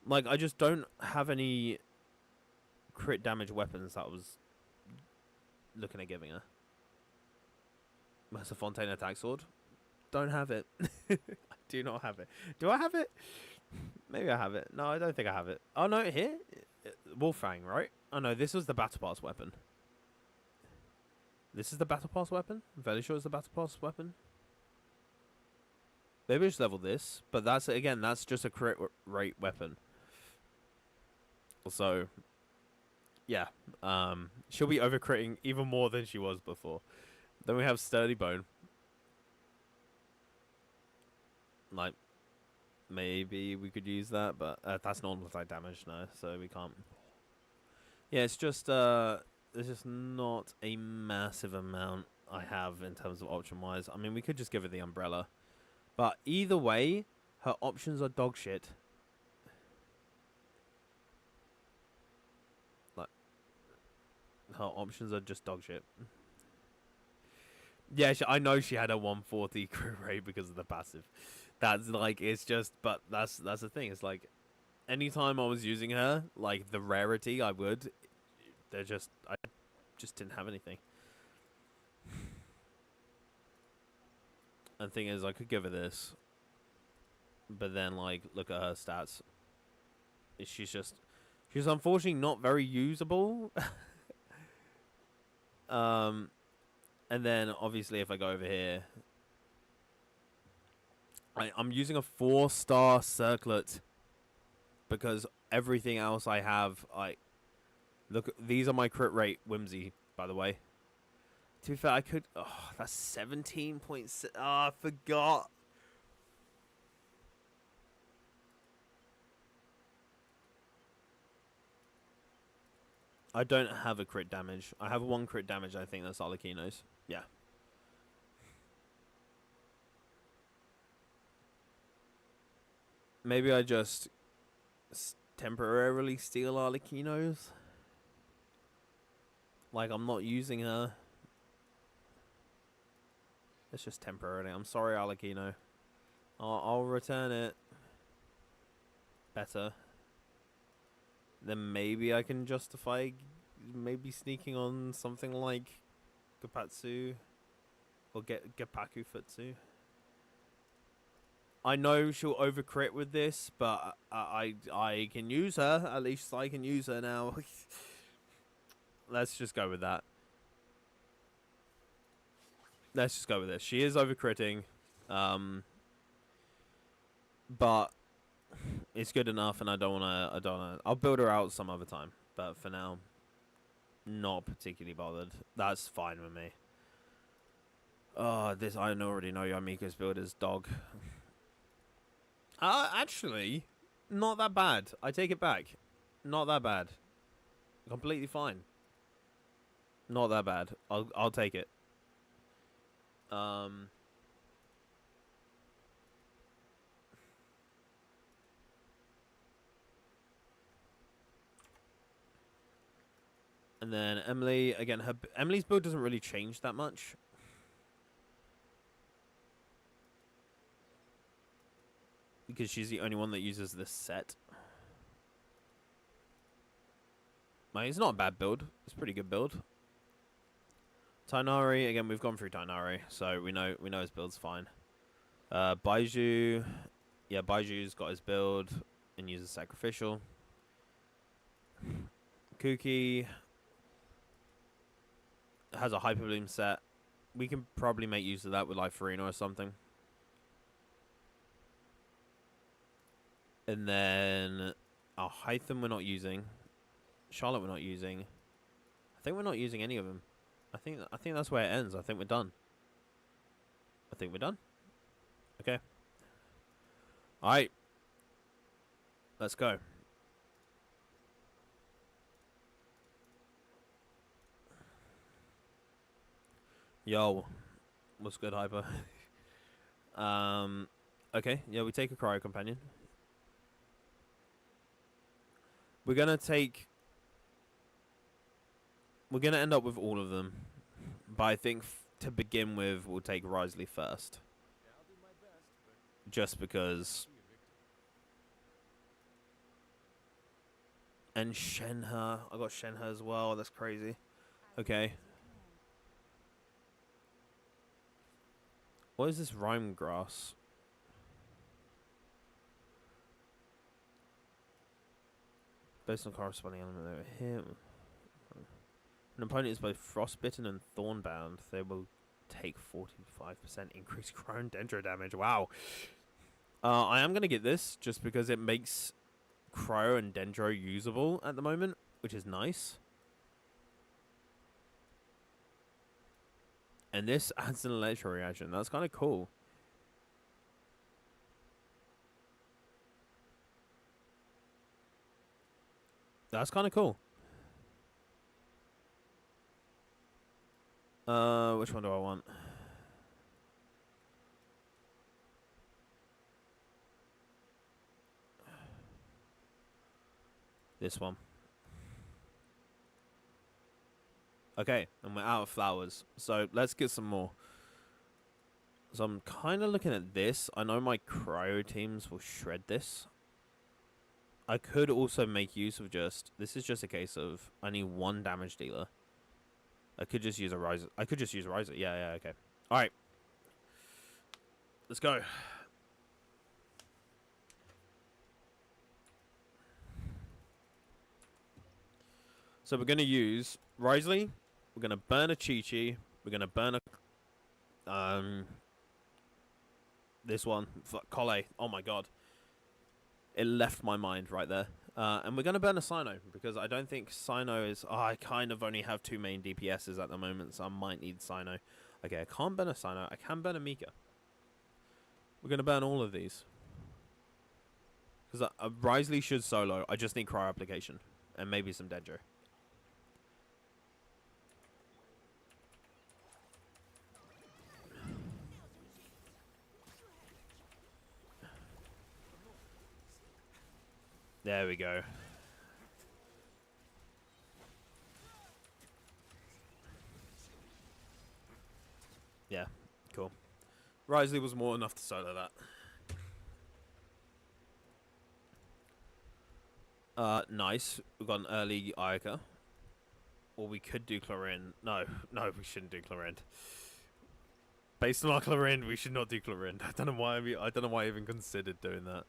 Like, I just don't have any crit damage weapons that I was looking at giving her. That's a Fontaine attack sword. Don't have it. I do not have it. Do I have it? Maybe I have it. No, I don't think I have it. Oh, no, here? Wolfang, right? Oh, no, this was the Battle Pass weapon. This is the Battle Pass weapon? I'm fairly sure it's the Battle Pass weapon. Maybe I just level this, but that's, again, that's just a crit rate weapon. So, yeah. She'll be over-critting even more than she was before. Then we have Sturdy Bone. Like, maybe we could use that, but that's non-attack damage now, so we can't. Yeah, it's just, there's just not a massive amount I have in terms of option-wise. I mean, we could just give her the umbrella. But either way, her options are dog shit. Like, her options are just dog shit. Yeah, I know she had a 140 crit rate because of the passive. That's like, it's just, but that's the thing. It's like, anytime I was using her, like the rarity I would, I just didn't have anything. And the thing is, I could give her this, but then like, look at her stats. She's unfortunately not very usable. And then obviously if I go over here, I'm using a 4-star circlet because everything else I have, look, these are my crit rate whimsy, by the way. To be fair, I could, that's 17.6, I forgot. I don't have a crit damage. I have 1 crit damage, I think that's Arlecchino's. Yeah. Maybe I just temporarily steal Arlecchino's. Like, I'm not using her. It's just temporarily. I'm sorry, Alakino. I'll return it. Better. Then maybe I can justify maybe sneaking on something like Gepatsu or Gepaku Futsu. I know she'll overcrit with this, but I can use her. At least I can use her now. Let's just go with that. Let's just go with this. She is overcritting, but it's good enough, and I don't wanna. I'll build her out some other time, but for now, not particularly bothered. That's fine with me. Oh, this I already know Yamika's build is dog. Actually, not that bad. I take it back. Not that bad. Completely fine. Not that bad. I'll take it. And then Emily, again, Emily's build doesn't really change that much. Because she's the only one that uses this set. Like, it's not a bad build. It's a pretty good build. Tainari, again, we've gone through Tainari, so we know his build's fine. Baiju, yeah, Baiju's got his build and uses sacrificial. Kuki has a hyper bloom set. We can probably make use of that with like Farina or something. And then our Hytham we're not using. Charlotte we're not using. I think we're not using any of them. I think that's where it ends. I think we're done. Okay. Alright. Let's go. Yo. What's good, Hyper? Okay. Yeah, we take a Cryo Companion. We're gonna end up with all of them. But I think to begin with, we'll take Risley first. Yeah, I'll do my best, but just because. And Shenhe. I got Shenhe as well. That's crazy. Okay. What is this rhyme grass? Based on corresponding element over here. An opponent is both frostbitten and thornbound. They will take 45% increased cryo and dendro damage. Wow. I am going to get this just because it makes cryo and dendro usable at the moment, which is nice. And this adds an electro reaction. That's kind of cool. That's kind of cool. Which one do I want? This one. Okay, and we're out of flowers. So let's get some more. So I'm kind of looking at this. I know my cryo teams will shred this. I could also make use of just... This is just a case of I need one damage dealer. I could just use a riser. Yeah, okay. Alright. Let's go. So we're going to use Risley. We're going to burn a Chi-Chi. We're going to burn a... this one. Kole. Oh my god. It left my mind right there. And we're going to burn a Sino, because I don't think Sino is... Oh, I kind of only have two main DPSs at the moment, so I might need Sino. Okay, I can't burn a Sino. I can burn a Mika. We're going to burn all of these. Because Risley should solo. I just need cryo application. And maybe some Dendro. There we go. Yeah, cool. Risley was more enough to solo that. Nice. We've got an early Ica. Or we could do Chlorine. No, no, we shouldn't do Chlorine. Based on our Chlorine, we should not do Chlorine. I don't know why. I don't know why I even considered doing that.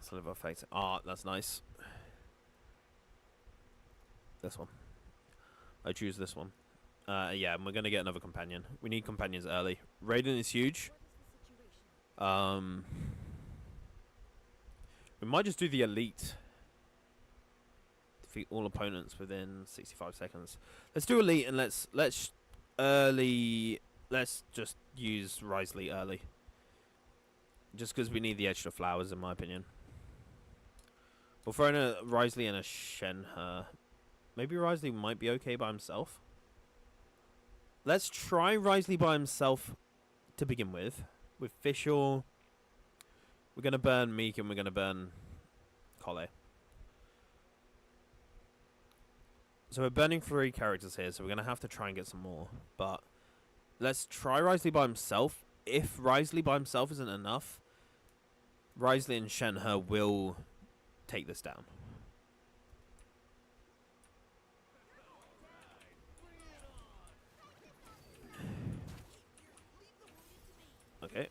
Sort of effect. Ah, that's nice. This one. I choose this one. Yeah, and we're gonna get another companion. We need companions early. Raiden is huge. We might just do the elite. Defeat all opponents within 65 seconds. Let's do elite and let's early. Let's just use Risley early. Just because we need the extra flowers, in my opinion. We'll throw in a Risley and a Shenhe. Maybe Risley might be okay by himself. Let's try Risley by himself to begin with. With Fischl. We're going to burn Meek and we're going to burn Collei. So we're burning 3 characters here, so we're going to have to try and get some more. But let's try Risley by himself. If Risley by himself isn't enough, Risley and Shenhe will take this down. Okay.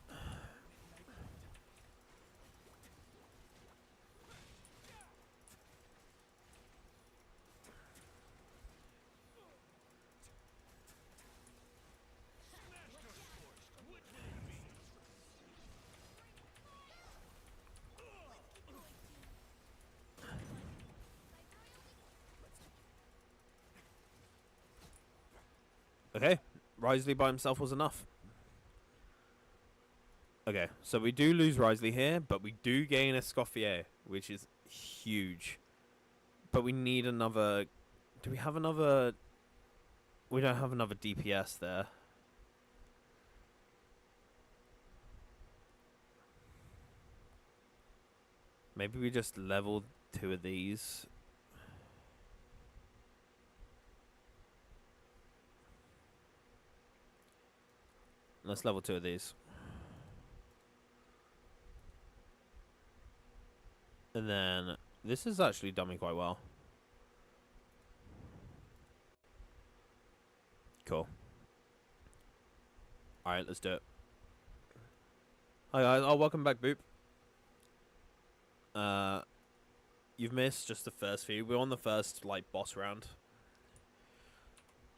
Okay. Risley by himself was enough. Okay, so we do lose Risley here, but we do gain Escoffier, which is huge. But we need another... Do we have another... We don't have another DPS there. Maybe we just level 2 of these. Let's level 2 of these. And then this is actually done me quite well. Cool. Alright, let's do it. Hi guys, oh welcome back, Boop. You've missed just the first few. We're on the first like boss round.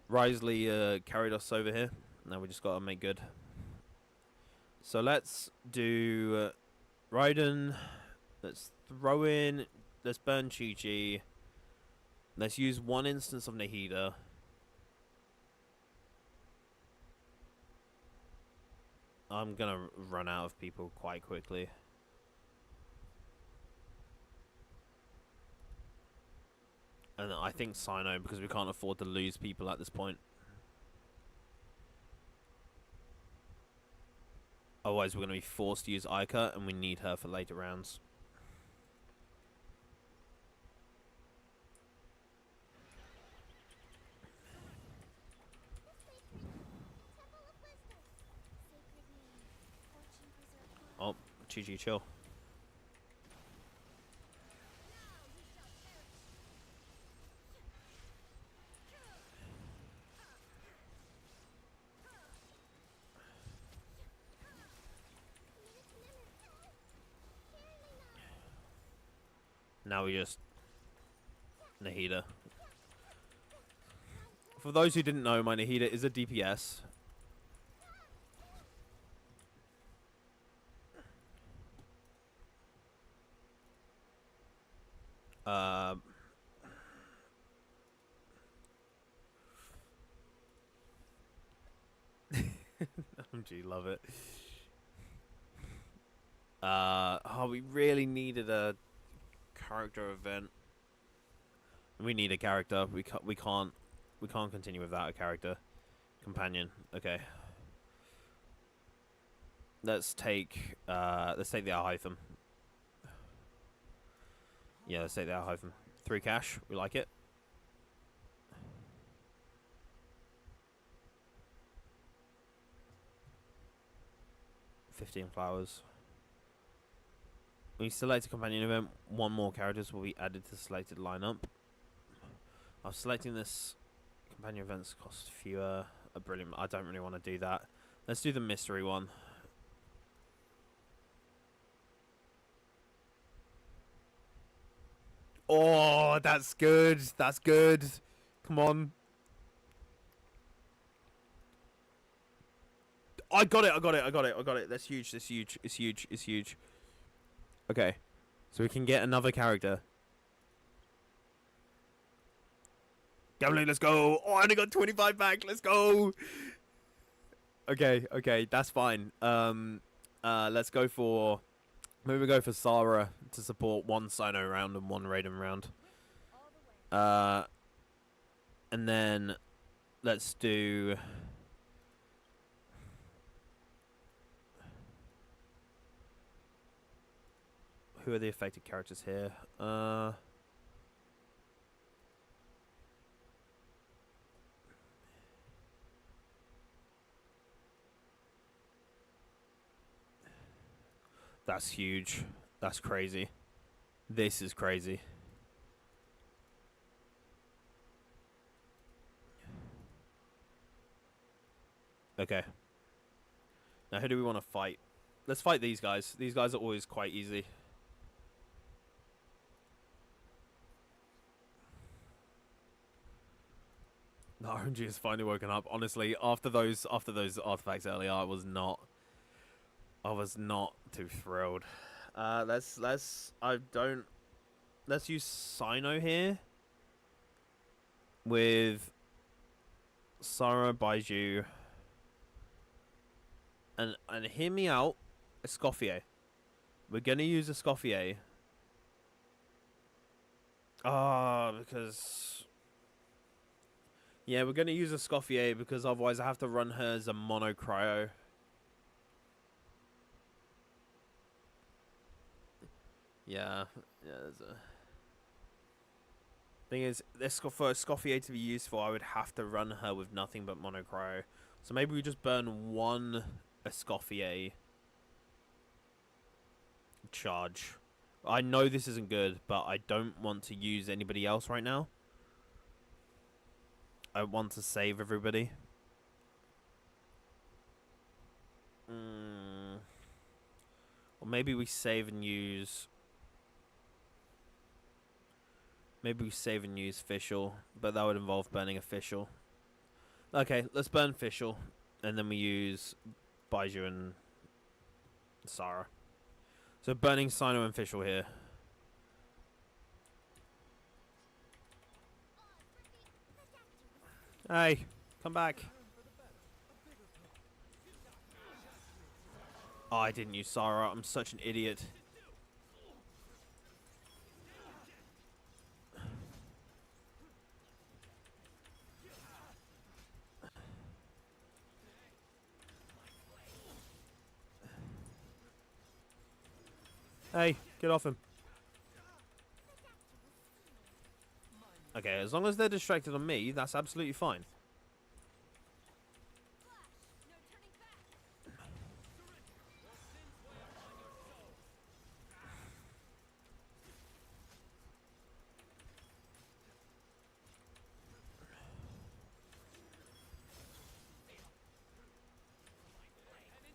Risley carried us over here. Now we just gotta make good. So let's do Raiden. Let's throw in. Let's burn Chi-Chi. Let's use 1 instance of Nahida. I'm gonna run out of people quite quickly. And I think Sino, because we can't afford to lose people at this point. Otherwise we're going to be forced to use Ica, and we need her for later rounds. Oh, Chi-Chi, chill. Now we just Nahida. For those who didn't know, my Nahida is a DPS. OMG, love it. Oh, we really needed a character event. We need a character. We can't continue without a character companion. Okay. Let's take the Alhytham. Yeah, let's take the Alhytham. 3 cash. We like it. 15 flowers. When you select a companion event, one more characters will be added to the selected lineup. I'm selecting this companion events cost fewer. Brilliant. I don't really want to do that. Let's do the mystery one. Oh, that's good. That's good. Come on. I got it. I got it. I got it. I got it. That's huge. That's huge. It's huge. It's huge. Okay. So we can get another character. Gambling, let's go. Oh, I only got 25 back. Let's go. Okay. Okay. That's fine. Let's go for... Maybe we go for Sarah to support one Sino round and one Raiden round. And then let's do... Who are the affected characters here? That's huge. That's crazy. This is crazy. Okay. Now, who do we want to fight? Let's fight these guys. These guys are always quite easy. The RNG has finally woken up. Honestly, after those artifacts earlier, I was not too thrilled. Let's use Sino here with Sarah Baiju. And hear me out, Escoffier. We're gonna use Escoffier. Because... Yeah, we're gonna use Escoffier because otherwise I have to run her as a mono cryo. Yeah, there's a... Thing is, for Escoffier to be useful, I would have to run her with nothing but mono cryo. So maybe we just burn one Escoffier charge. I know this isn't good, but I don't want to use anybody else right now. I want to save everybody. Or maybe we save and use... Maybe we save and use Fischl, but that would involve burning a Fischl. Okay, let's burn Fischl, and then we use Baiju and Sarah. So burning Sino and Fischl here. Hey, come back. Oh, I didn't use Sarah. I'm such an idiot. Hey, get off him. Okay, as long as they're distracted on me, that's absolutely fine.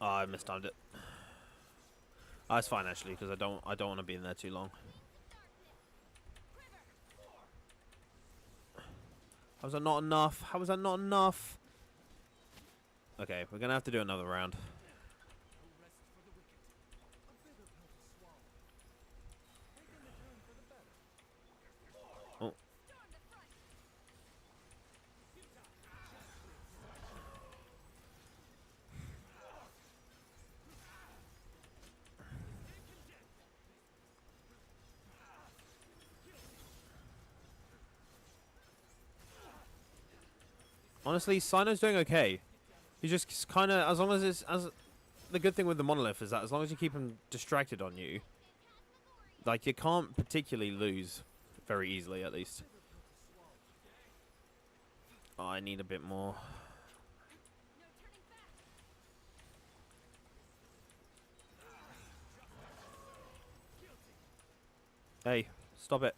Oh, I mistimed it. Oh, it's fine actually, because I don't want to be in there too long. How was that not enough? How was that not enough? Okay, we're gonna have to do another round. Oh. Honestly, Sino's doing okay. He's just kind of, as long as it's, the good thing with the monolith is that as long as you keep him distracted on you, like, you can't particularly lose very easily, at least. Oh, I need a bit more. Hey, stop it.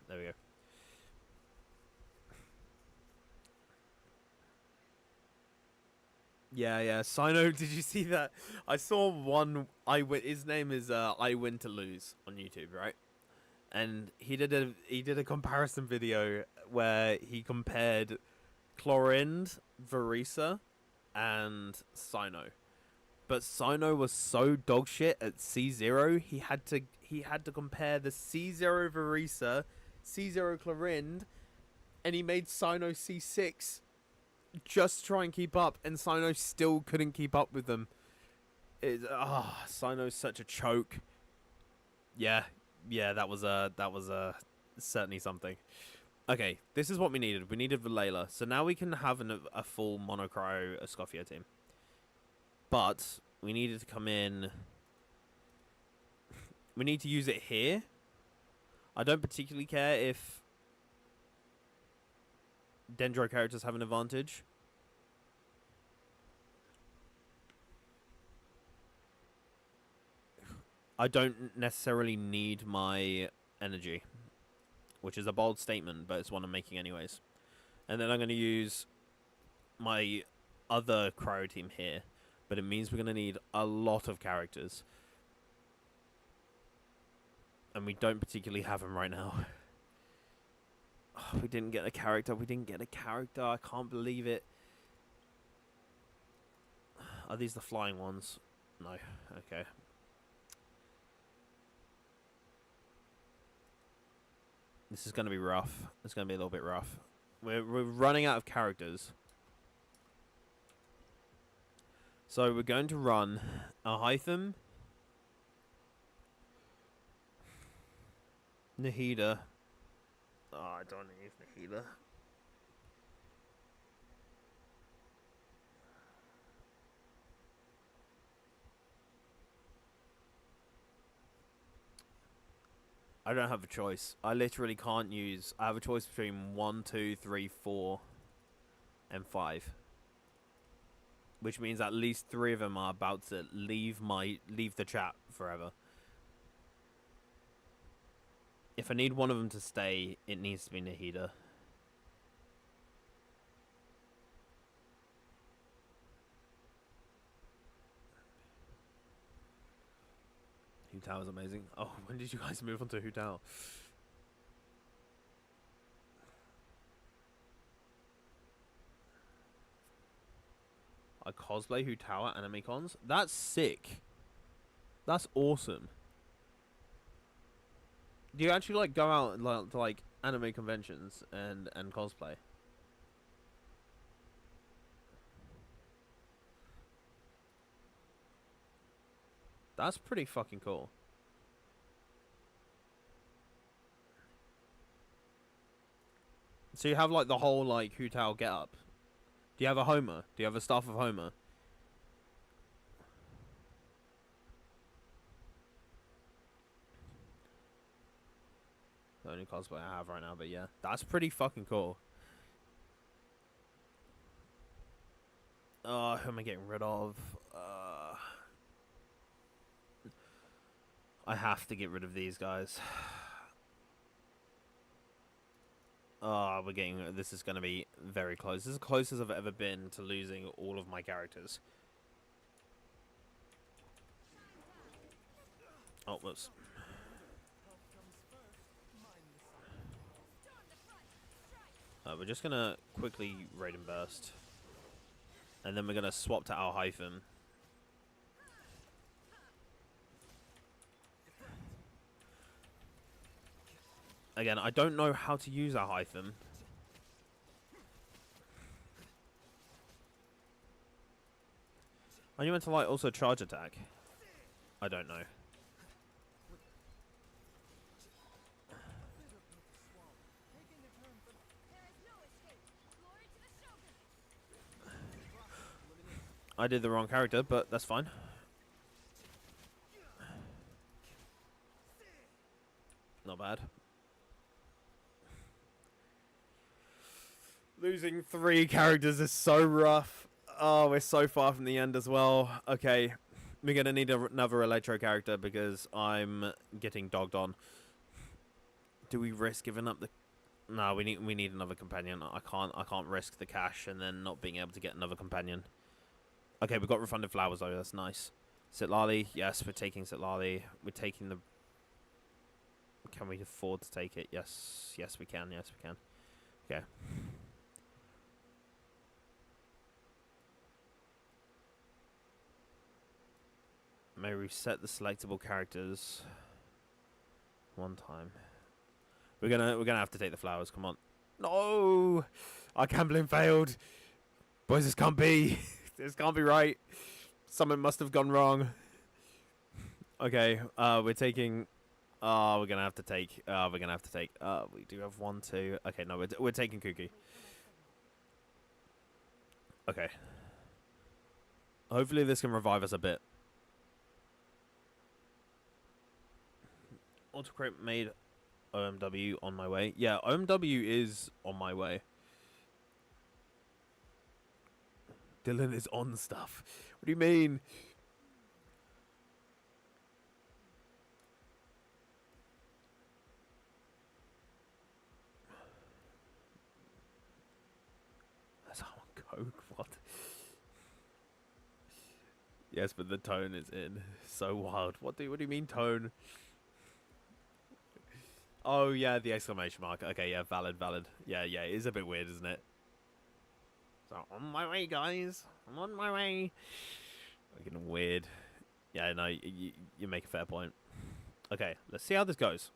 There we go. Yeah. Sino, did you see that? I saw one. His name is I Win to Lose on YouTube, right? And he did a comparison video where he compared Chlorind, Varisa, and Sino. But Sino was so dog shit at C0, he had to compare the C0 Varisa, C0 Chlorind, and he made Sino C6 just to try and keep up, and Sino still couldn't keep up with them. Sino's such a choke. Yeah, that was certainly something. Okay, this is what we needed. We needed Valela, so now we can have a full monocro Escoffia team. But we needed to come in. We need to use it here. I don't particularly care if Dendro characters have an advantage. I don't necessarily need my energy, which is a bold statement, but it's one I'm making anyways. And then I'm going to use my other cryo team here, but it means we're going to need a lot of characters. And we don't particularly have them right now. Oh, we didn't get a character. I can't believe it. Are these the flying ones? No. Okay. This is going to be rough. It's going to be a little bit rough. We're running out of characters. So we're going to run a Hytham, Nahida. Oh, I don't need Nahida. I don't have a choice. I literally can't use. I have a choice between 1, 2, 3, 4, and 5. Which means at least 3 of them are about to leave the chat forever. If I need one of them to stay, it needs to be Nahida. Hu Tao is amazing. Oh, when did you guys move on to Hu Tao? I cosplay Hu Tao at anime cons? That's sick. That's awesome. Do you actually like go out to like anime conventions and cosplay? That's pretty fucking cool. So you have like the whole like Hu Tao get up. Do you have a Homer? Do you have a staff of Homer? The only cosplay I have right now, but yeah. That's pretty fucking cool. Who am I getting rid of? I have to get rid of these guys. We're getting. This is going to be very close. This is as close as I've ever been to losing all of my characters. Oh, whoops. We're just going to quickly raid and burst. And then we're going to swap to our Hytham. Again, I don't know how to use our Hytham. Are you meant to like also charge attack? I don't know. I did the wrong character, but that's fine. Not bad. Losing 3 characters is so rough. Oh, we're so far from the end as well. Okay, we're going to need another Electro character because I'm getting dogged on. Do we risk giving up the? No, we need another companion. I can't risk the cash and then not being able to get another companion. Okay, we got refunded flowers though. That's nice. Sitlali, yes, we're taking Sitlali. We're taking the. Can we afford to take it? Yes, yes we can. Yes we can. Okay. May reset the selectable characters one time. We're gonna have to take the flowers. Come on. No, our gambling failed. Boys, this can't be. This can't be right. Something must have gone wrong. Okay, we're taking. We're gonna have to take. We're gonna have to take. We do have 1, 2. Okay, no, we're taking Kuki. Okay. Hopefully this can revive us a bit. Autocrate made OMW on my way. Yeah, OMW is on my way. Dylan is on stuff. What do you mean? That's how on coke. What? Yes, but the tone is in. So wild. What do you mean tone? Oh yeah, the exclamation mark. Okay, yeah, valid. Yeah, it is a bit weird, isn't it? So on my way, guys. I'm on my way. Getting weird. Yeah, no, you make a fair point. Okay, let's see how this goes.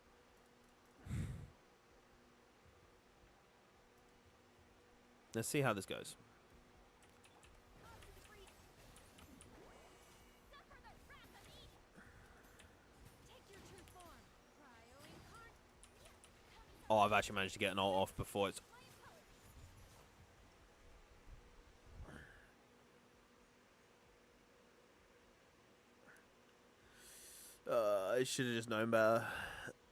Let's see how this goes. Oh, I've actually managed to get an ult off before it's... I should have just known better.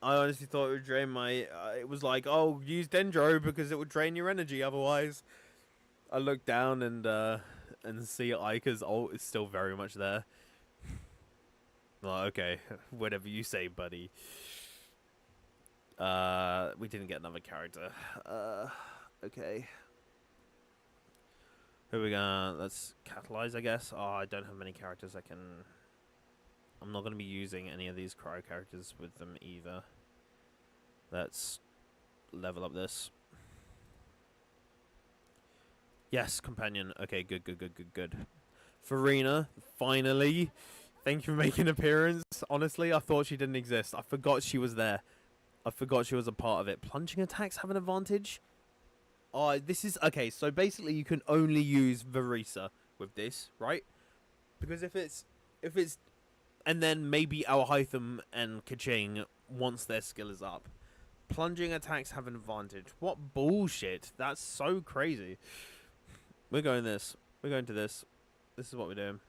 I honestly thought it would drain my... it was like, oh, use Dendro because it would drain your energy otherwise. I look down and see Ika's ult is still very much there. Well, okay, whatever you say, buddy. We didn't get another character. Okay. Who we gonna... Let's catalyze, I guess. Oh, I don't have many characters I can... I'm not going to be using any of these cryo characters with them either. Let's level up this. Yes, companion. Okay, good. Farina, finally. Thank you for making an appearance. Honestly, I thought she didn't exist. I forgot she was there. I forgot she was a part of it. Plunging attacks have an advantage? Oh, this is... Okay, so basically you can only use Varisa with this, right? Because if it's... And then maybe Alhaitham and Kaching once their skill is up. Plunging attacks have an advantage. What bullshit. That's so crazy. We're going this. We're going to this. This is what we're doing.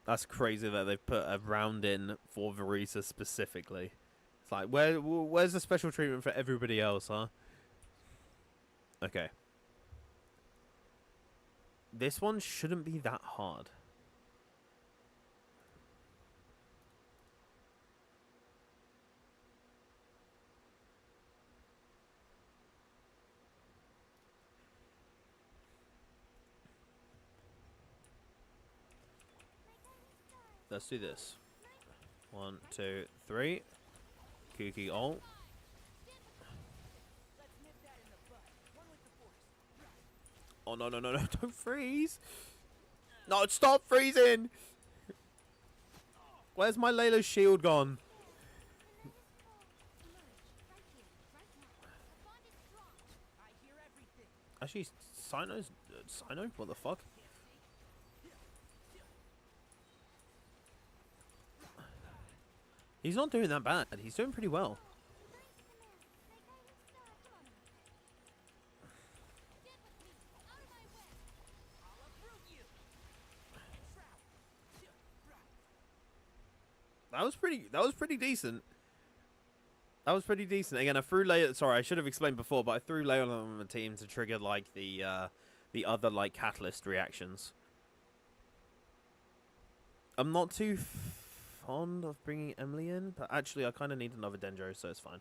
That's crazy that they've put a round in for Varisa specifically. It's like, where's the special treatment for everybody else, huh? Okay. This one shouldn't be that hard. Let's do this. 1, 2, 3. Kuki ult. Oh, no. Don't freeze. No, stop freezing. Where's my Layla's shield gone? Actually, Sino's... Sino? What the fuck? He's not doing that bad. He's doing pretty well. That was pretty decent. That was pretty decent. Again, I threw Leia... Sorry, I should have explained before, but I threw Leia on the team to trigger, like, the other, like, catalyst reactions. I'm not too fond of bringing Emily in, but actually I kind of need another Dendro, so it's fine.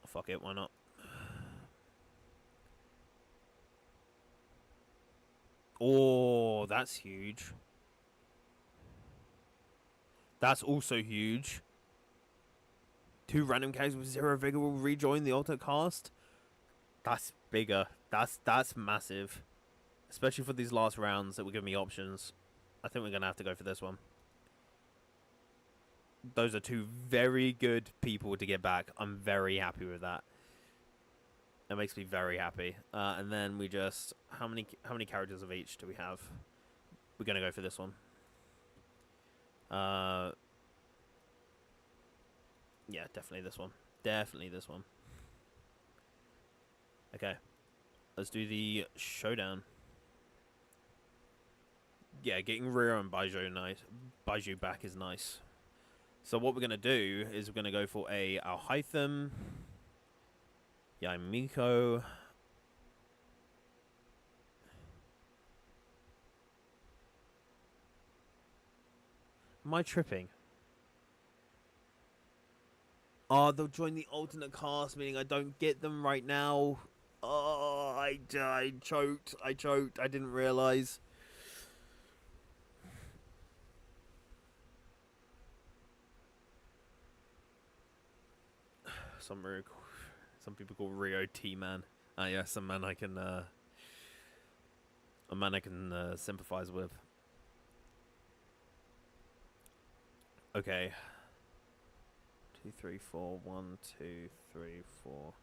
Fuck it, why not? Oh, that's huge. That's also huge. 2 random characters with 0 vigor will rejoin the alternate cast. That's bigger. That's massive. Especially for these last rounds that will give me options. I think we're going to have to go for this one. Those are 2 very good people to get back. I'm very happy with that. That makes me very happy. And then we just... How many characters of each do we have? We're going to go for this one. Yeah, definitely this one. Definitely this one. Okay. Let's do the showdown. Yeah, getting Rio and Baiju back is nice. So what we're going to do is we're going to go for a Alhaitham, Yaimiko. Am I tripping? Oh, they'll join the alternate cast, meaning I don't get them right now. Oh, I choked. I didn't realize. Some people call Rio T-Man. Yeah, a man I can sympathize with. Okay. 2, 3, 4. 1, 2, 3, 4.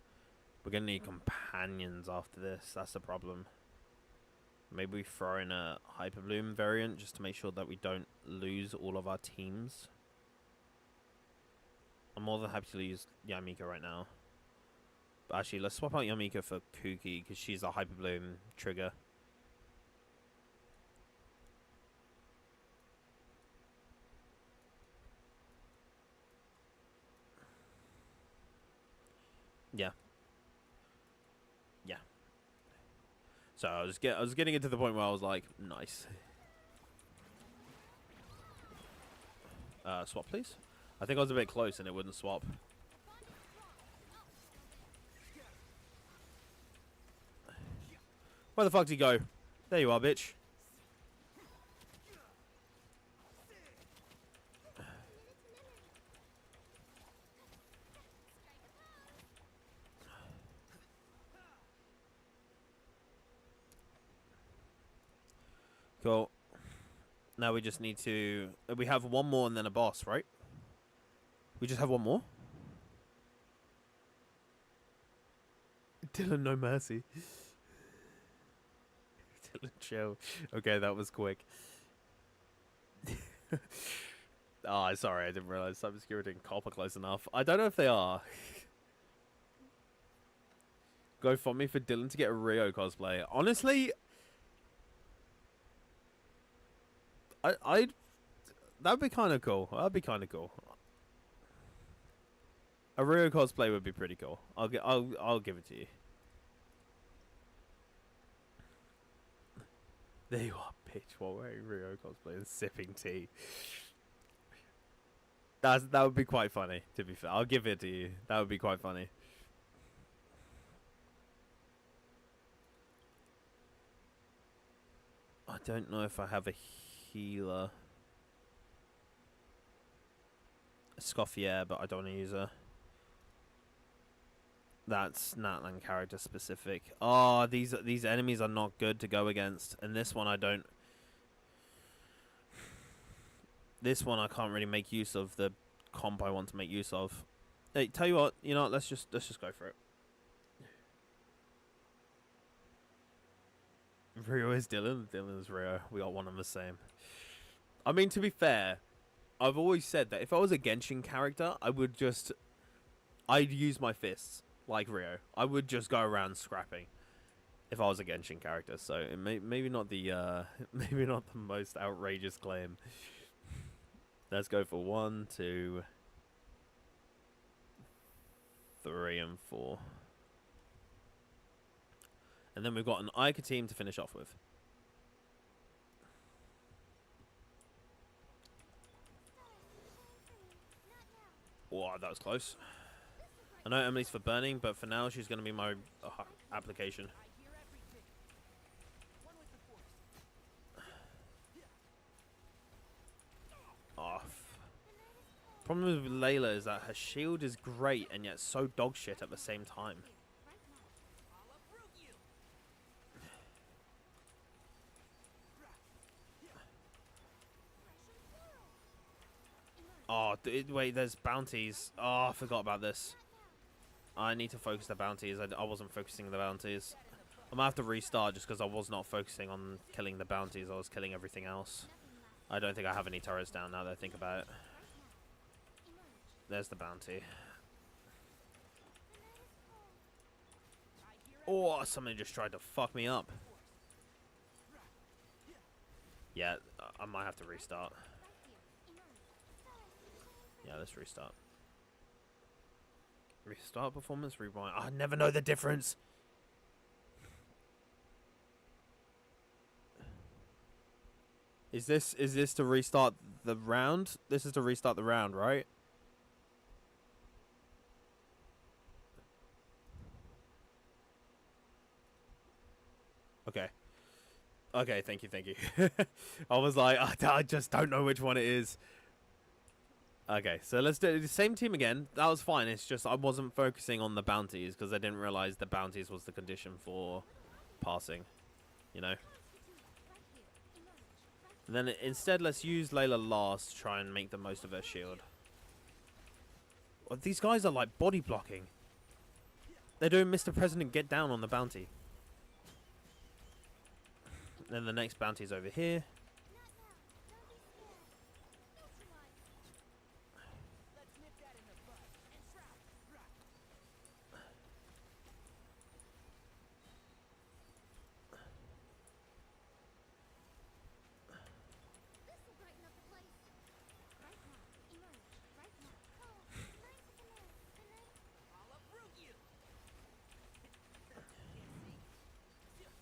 We're gonna need companions after this. That's the problem. Maybe we throw in a Hyper Bloom variant just to make sure that we don't lose all of our teams. I'm more than happy to use Yamika right now. But actually, let's swap out Yamika for Kuki because she's a Hyper Bloom trigger. Yeah. Yeah. So I was getting it to the point where I was like, nice. Swap, please. I think I was a bit close and it wouldn't swap. Where the fuck did he go? There you are, bitch. Cool. Now we just need to... We have one more and then a boss, right? We just have one more? Dylan, no mercy. Dylan, chill. Okay, that was quick. Oh, sorry, I didn't realize cybersecurity and cop are close enough. I don't know if they are. Go for me for Dylan to get a Rio cosplay. Honestly, I'd that'd be kind of cool. That'd be kind of cool. A Rio cosplay would be pretty cool. I'll give it to you. There you are, bitch, while wearing Rio cosplay and sipping tea. That would be quite funny, to be fair. I'll give it to you. That would be quite funny. I don't know if I have a healer. Scoffier, but I don't want to use her. That's Natlan character specific. Oh, these enemies are not good to go against, and this one I don't. This one I can't really make use of the comp I want to make use of. Hey, tell you what, you know what, let's just go for it. Rio is Dylan. Dylan is Rio. We got one of the same. I mean, to be fair, I've always said that if I was a Genshin character, I'd use my fists like Rio. I would just go around scrapping if I was a Genshin character. So it maybe not the maybe not the most outrageous claim. Let's go for 1, 2, 3, and 4. And then we've got an Ica team to finish off with. that was close. I know Emily's for burning, but for now she's going to be my application. Off. Problem with Layla is that her shield is great and yet so dog shit at the same time. Oh, wait, there's bounties. Oh, I forgot about this. I need to focus the bounties. I wasn't focusing the bounties. I'm going to have to restart just because I was not focusing on killing the bounties. I was killing everything else. I don't think I have any turrets down now that I think about it. There's the bounty. Oh, somebody just tried to fuck me up. Yeah, I might have to restart. Yeah, let's restart. Restart performance, rewind. I never know the difference. Is this to restart the round? This is to restart the round, right? Okay. Okay, thank you, thank you. I was like, I just don't know which one it is. Okay, so let's do the same team again. That was fine. It's just I wasn't focusing on the bounties because I didn't realize the bounties was the condition for passing. You know? And then instead, let's use Layla last to try and make the most of her shield. Well, these guys are like body blocking. They're doing Mr. President get down on the bounty. Then the next bounty's over here.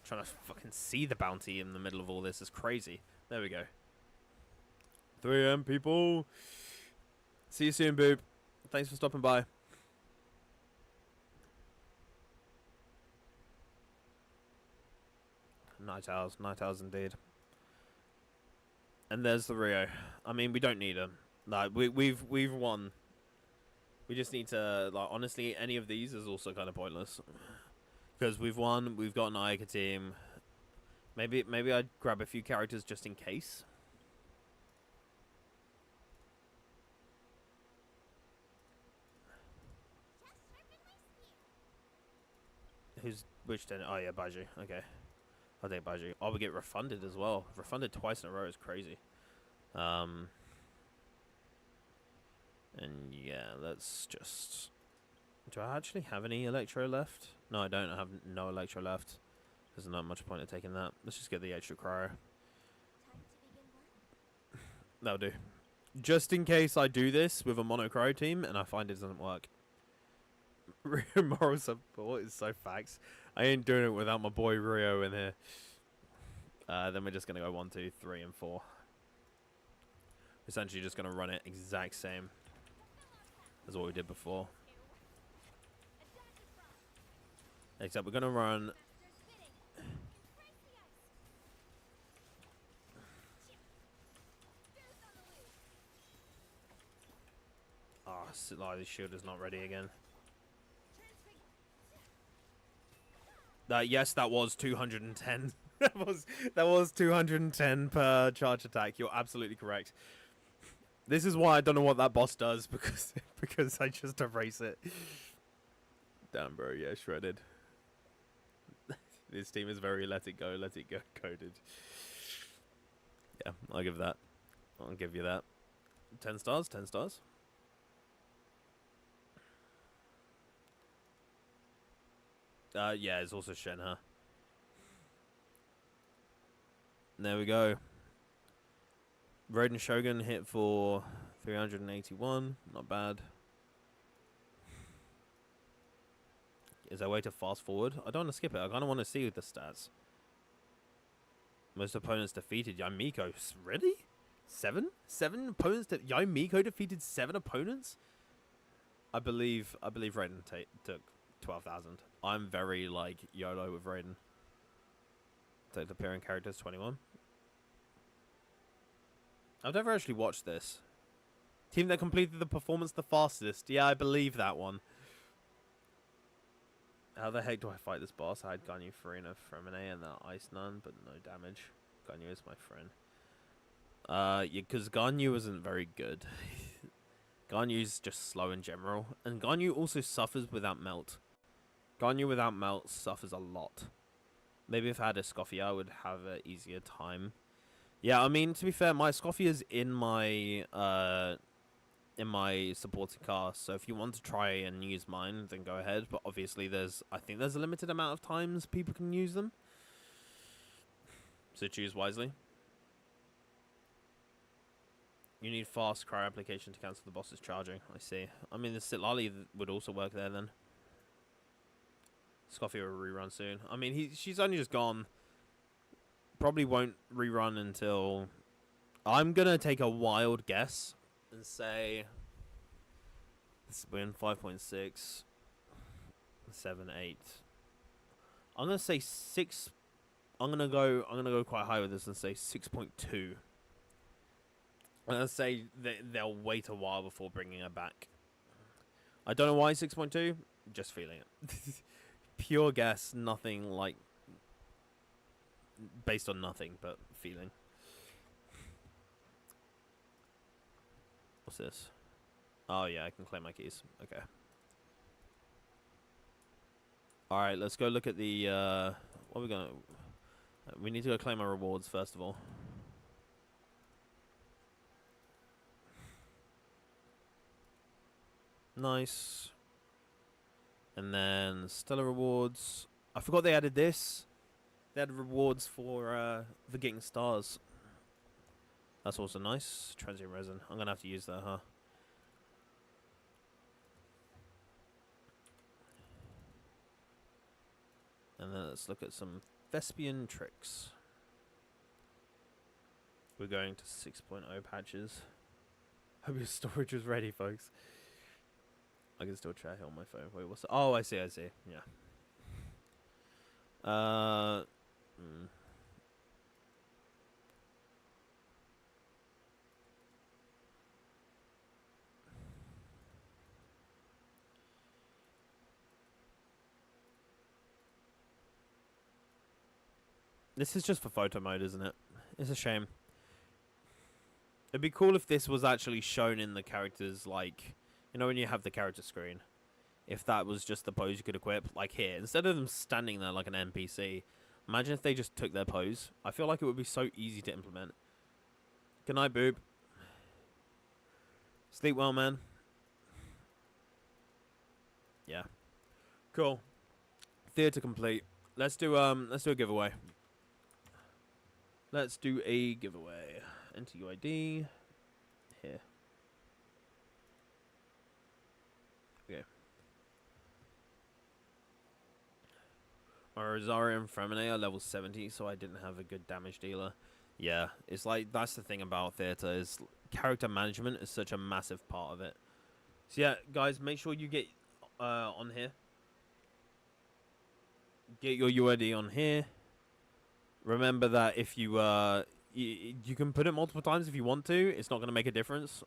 Trying to fucking see the bounty in the middle of all this is crazy. There we go. 3 AM, people. See you soon, Boop. Thanks for stopping by. Night owls indeed. And there's the Rio. I mean, we don't need them. Like we've won. We just need to, like, honestly, any of these is also kind of pointless. Because we've won, we've got an Ica team. Maybe I'd grab a few characters just in case. Which ten? Oh yeah, Baji. Okay, I'll take Baji. Oh, we get refunded as well. Refunded twice in a row is crazy. And yeah, let's just. Do I actually have any Electro left? No, I don't. I have no Electro left. There's not much point in taking that. Let's just get the extra cryo. That'll do. Just in case I do this with a mono cryo team and I find it doesn't work. Moral support is so facts. I ain't doing it without my boy Rio in here. Then we're just going to go 1, 2, 3, and 4. Essentially just going to run it exact same as what we did before. Except we're going to run... Oh, this shield is not ready again. Yes, that was 210. that was 210 per charge attack. You're absolutely correct. This is why I don't know what that boss does, because I just erase it. Damn, bro. Yeah, shredded. This team is very let it go coded. Yeah, I'll give that. I'll give you that. 10 stars, 10 stars. Yeah, it's also Shenhe. There we go. Raiden Shogun hit for 381. Not bad. Is there a way to fast forward? I don't want to skip it. I kind of want to see the stats. Most opponents defeated. Yamiko. Really? 7? 7 opponents? Yamiko defeated 7 opponents? I believe Raiden took 12,000. I'm very like YOLO with Raiden. Take the appearing characters 21. I've never actually watched this. Team that completed the performance the fastest. Yeah, I believe that one. How the heck do I fight this boss? I had Ganyu, Farina, Fremine, and the Ice Nun, but no damage. Ganyu is my friend. Yeah, because Ganyu isn't very good. Ganyu's just slow in general. And Ganyu also suffers without melt. Ganyu without melt suffers a lot. Maybe if I had a Scoffy, I would have an easier time. Yeah, I mean, to be fair, my Scoffy is in my supporting cast, so if you want to try and use mine, then go ahead. But obviously, I think there's a limited amount of times people can use them. So choose wisely. You need fast cryo application to cancel the boss's charging. I see. I mean, the Sitlali would also work there then. Scoffy will rerun soon. I mean, she's only just gone. Probably won't rerun until... I'm going to take a wild guess and say... We're in 5.6. 7, 8. I'm going to say 6... I'm gonna go quite high with this and say 6.2. I'm gonna say they'll wait a while before bringing her back. I don't know why 6.2. Just feeling it. Pure guess, nothing like based on nothing, but feeling. What's this? Oh yeah, I can claim my keys. Okay. All right, let's go look at the. What are we gonna? We need to go claim our rewards first of all. Nice. And then stellar rewards. I forgot they added this. They added rewards for getting stars. That's also nice. Transient resin. I'm gonna have to use that, huh? And then let's look at some Thespian tricks. We're going to 6.0 patches. Hope your storage is ready, folks. I can still chat here on my phone. Wait, what's the... Oh, I see. Yeah. This is just for photo mode, isn't it? It's a shame. It'd be cool if this was actually shown in the characters, like... You know when you have the character screen? If that was just the pose you could equip, like here. Instead of them standing there like an NPC, imagine if they just took their pose. I feel like it would be so easy to implement. Good night, boob. Sleep well, man. Yeah. Cool. Theater complete. Let's do a giveaway. Let's do a giveaway. Enter UID. Here. Okay. My Rosario and Fremine are level 70, so I didn't have a good damage dealer. Yeah, it's like, that's the thing about theater, is character management is such a massive part of it. So yeah, guys, make sure you get on here. Get your UID on here. Remember that if you you can put it multiple times if you want to. It's not going to make a difference.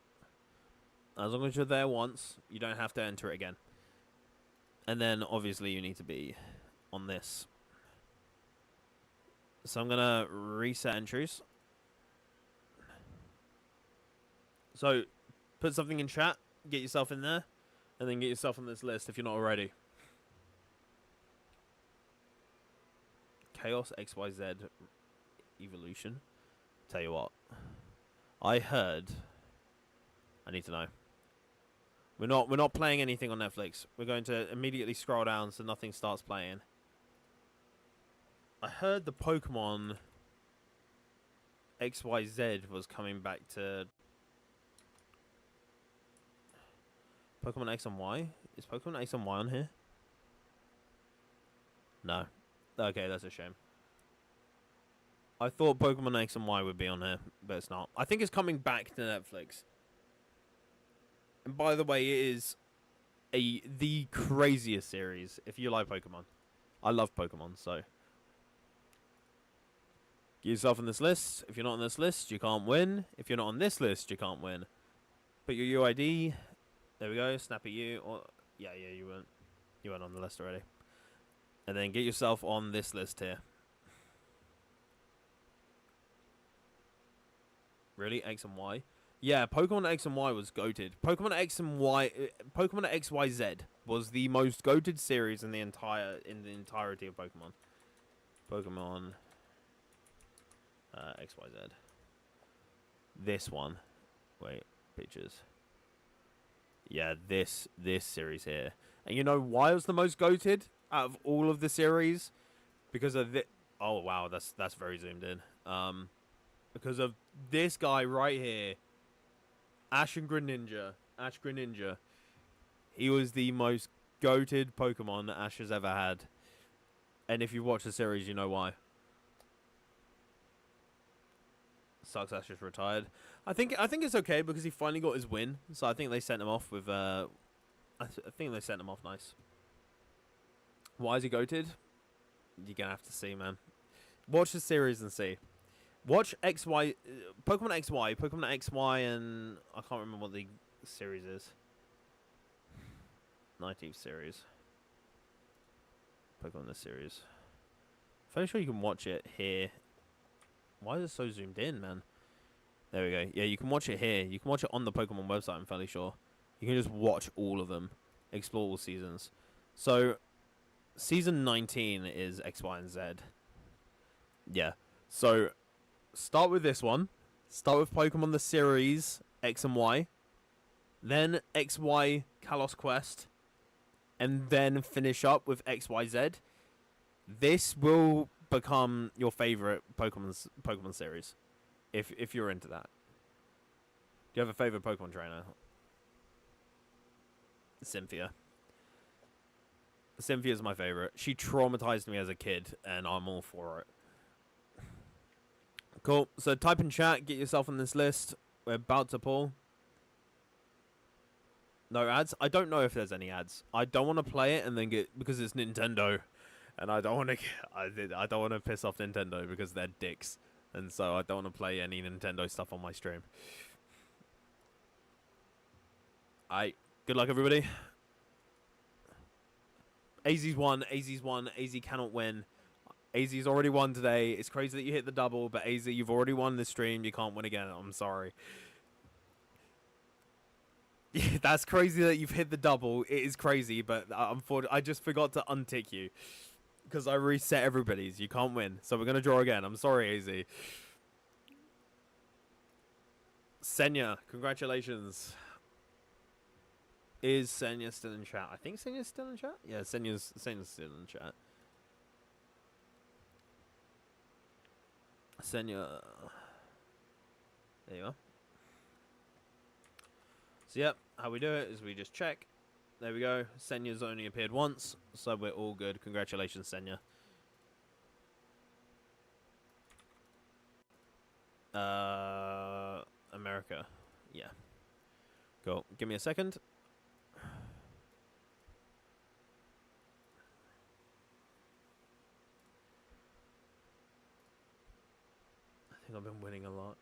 As long as you're there once, you don't have to enter it again. And then, obviously, you need to be on this. So I'm going to reset entries. So, put something in chat, get yourself in there, and then get yourself on this list if you're not already. Chaos XYZ Evolution. Tell you what. I heard... I need to know. We're not playing anything on Netflix. We're going to immediately scroll down so nothing starts playing. I heard the Pokemon XYZ was coming back to Pokemon X and Y. Is Pokemon X and Y on here? No. Okay, that's a shame. I thought Pokemon X and Y would be on here, but it's not. I think it's coming back to Netflix. And by the way, it is the craziest series if you like Pokemon. I love Pokemon, so get yourself on this list. If you're not on this list, you can't win. If you're not on this list, you can't win. Put your UID. There we go. Snap at you. Or yeah, you weren't. You weren't on the list already. And then get yourself on this list here. Really, X and Y. Yeah, Pokemon X and Y was goated. Pokemon X and Y, Pokemon X Y Z was the most goated series in the entirety of Pokemon. Pokemon X Y Z. This one. Wait, pictures. Yeah, this series here. And you know why it was the most goated out of all of the series? Because of the. Oh wow, that's very zoomed in. Because of this guy right here. Ash Greninja. He was the most goated Pokemon that Ash has ever had. And if you watch the series, you know why. Sucks Ash is retired. I think it's okay because he finally got his win. So I think they sent him off with I think they sent him off nice. Why is he goated? You're gonna have to see, man. Watch the series and see. Watch XY, Pokemon XY, and I can't remember what the series is. 19th series. Pokemon this series. Fairly sure you can watch it here. Why is it so zoomed in, man? There we go. Yeah, you can watch it here. You can watch it on the Pokemon website, I'm fairly sure. You can just watch all of them. Explore all seasons. So, Season 19 is X, Y, and Z. Yeah. So, start with this one. Start with Pokemon the series X and Y. Then XY Kalos Quest. And then finish up with XYZ. This will become your favorite Pokemon series. If you're into that. Do you have a favorite Pokemon trainer? Cynthia. Cynthia's my favorite. She traumatized me as a kid, and I'm all for it. Cool. So type in chat, get yourself on this list. We're about to pull. No ads? I don't know if there's any ads. I don't want to play it and then get, because it's Nintendo, and I don't want to. I don't want to piss off Nintendo because they're dicks, and so I don't want to play any Nintendo stuff on my stream. Good luck, everybody. AZ's won. AZ cannot win. AZ's already won today. It's crazy that you hit the double, but AZ, you've already won this stream. You can't win again. I'm sorry. Yeah, that's crazy that you've hit the double. It is crazy, but unfortunately, I just forgot to untick you because I reset everybody's. You can't win, so we're gonna draw again. I'm sorry, AZ. Senya, congratulations. Is Senya still in chat? I think Senya's still in chat. Yeah, Senya's still in chat. Senya. There you are. So, yep, how we do it is we just check. There we go. Senya's only appeared once, so we're all good. Congratulations, Senya. America. Yeah. Cool. Give me a second. I think I've been winning a lot.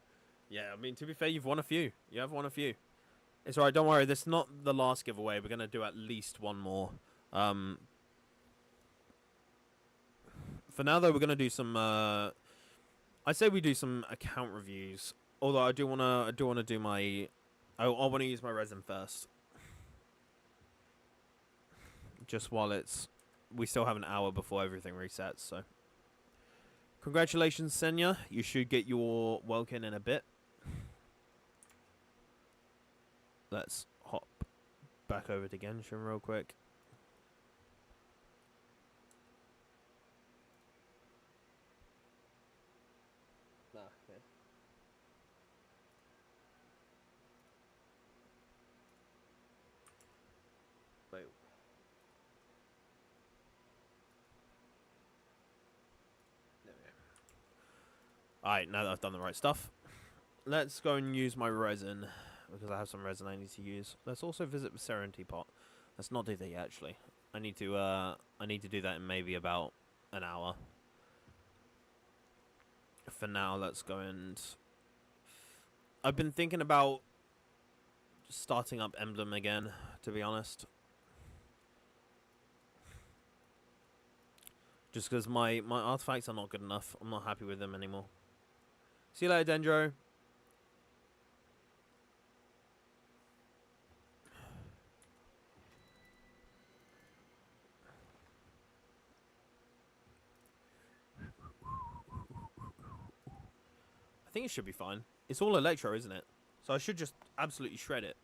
Yeah, I mean, to be fair, you've won a few. You have won a few. It's alright, don't worry. This is not the last giveaway. We're going to do at least one more. For now, though, we're going to do some... I'd say we do some account reviews. Although I do want to do my... I want to use my resin first. Just while it's... We still have an hour before everything resets, so... Congratulations, Senya. You should get your Welkin in a bit. Let's hop back over to Genshin real quick. Okay. Wait. There we go. Alright, now that I've done the right stuff, let's go and use my resin. Because I have some resin I need to use. Let's also visit the Serenity Pot. Let's not do that yet, actually. I need to do that in maybe about an hour. For now, let's go and... I've been thinking about starting up Emblem again, to be honest. Just because my artifacts are not good enough. I'm not happy with them anymore. See you later, Dendro. I think it should be fine. It's all electro, isn't it? So I should just absolutely shred it.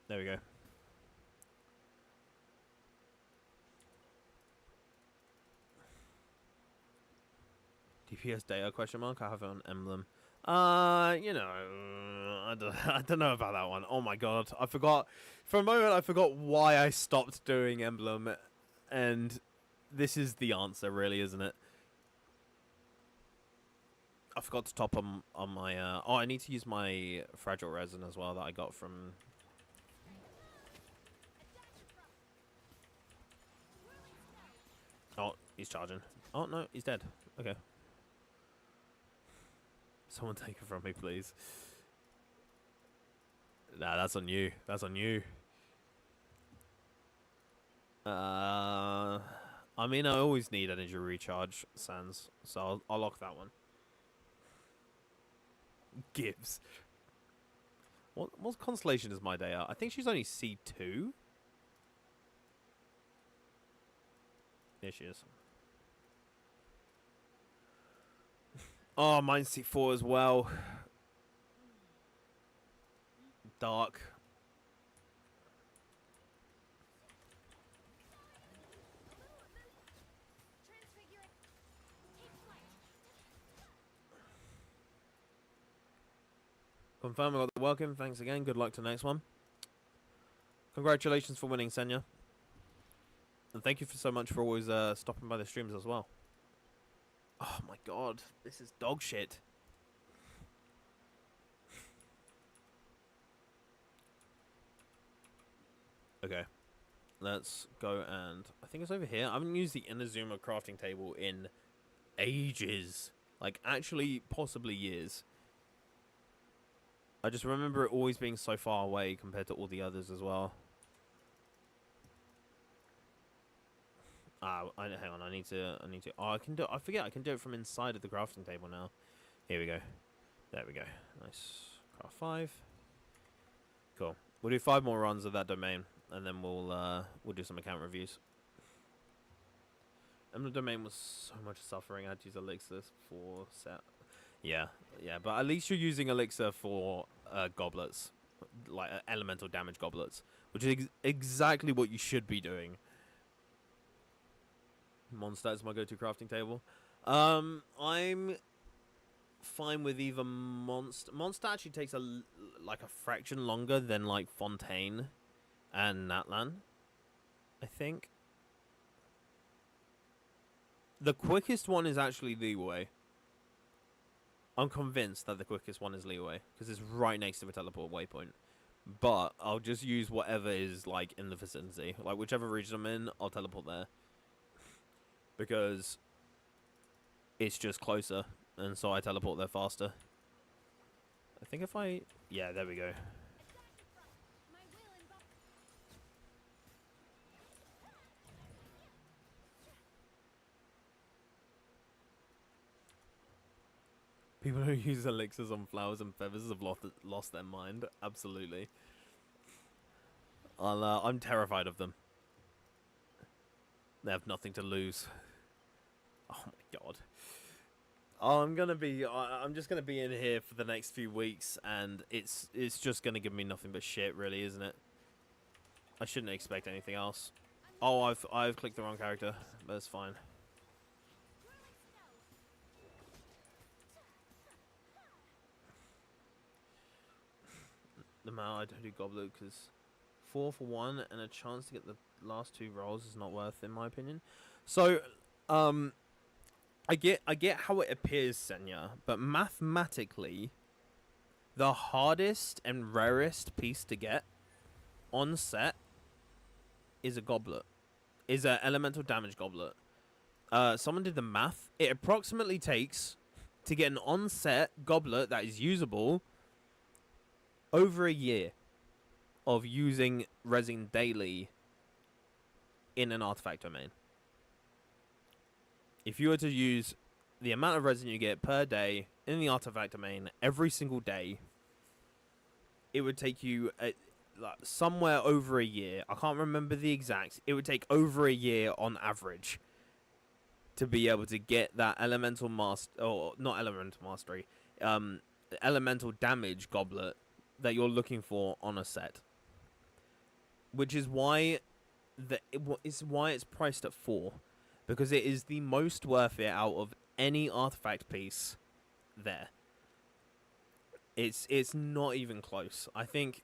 There we go. DPS data question mark. I have it on Emblem. You know, I don't know about that one. Oh my god, I forgot. For a moment, I forgot why I stopped doing Emblem, and this is the answer, really, isn't it? I forgot to top on my. Oh, I need to use my fragile resin as well that I got from. Oh, he's charging. Oh no, he's dead. Okay. Someone take it from me, please. Nah, that's on you. That's on you. I mean, I always need energy recharge, Sans, so I'll lock that one. Gibbs. What constellation is my day at? I think she's only C2. There she is. Oh, mine's C4 as well. Dark. Confirm I got the welcome. Thanks again. Good luck to the next one. Congratulations for winning, Senya. And thank you so much for always stopping by the streams as well. Oh my god, this is dog shit. Okay, let's go and... I think it's over here. I haven't used the Inazuma crafting table in ages. Like, actually, possibly years. I just remember it always being so far away compared to all the others as well. Hang on, I need to, oh, I can do, I forget, I can do it from inside of the crafting table now. Here we go. There we go. Nice. Craft 5. Cool. We'll do 5 more runs of that domain, and then we'll do some account reviews. And the domain was so much suffering. I had to use elixirs for set. Yeah, but at least you're using elixir for goblets, like elemental damage goblets, which is exactly what you should be doing. Monster is my go-to crafting table. I'm fine with either monster. Monster actually takes like a fraction longer than like Fontaine and Natlan, I think. The quickest one is actually Leeway. I'm convinced that the quickest one is Leeway because it's right next to the teleport waypoint. But I'll just use whatever is like in the vicinity, like whichever region I'm in, I'll teleport there. Because it's just closer, and so I teleport there faster. I think if I... Yeah, there we go. People who use elixirs on flowers and feathers have lost their mind. Absolutely. I'm terrified of them. They have nothing to lose. Oh my god. I'm just gonna be in here for the next few weeks, and it's just gonna give me nothing but shit, really, isn't it? I shouldn't expect anything else. Oh, I've clicked the wrong character, but it's fine. No matter, I don't do goblet because 4 for 1 and a chance to get the last 2 rolls is not worth, in my opinion. So, I get how it appears, Senya, but mathematically, the hardest and rarest piece to get on set is a goblet. Is a elemental damage goblet. Someone did the math. It approximately takes to get an on-set goblet that is usable over a year of using resin daily in an artifact domain. If you were to use the amount of resin you get per day in the artifact domain every single day, it would take you like somewhere over a year. I can't remember the exact. It would take over a year on average to be able to get that elemental master, or not elemental mastery, elemental damage goblet that you're looking for on a set. Which is why it's priced at 4, because it is the most worth it out of any artifact piece there. It's not even close. I think.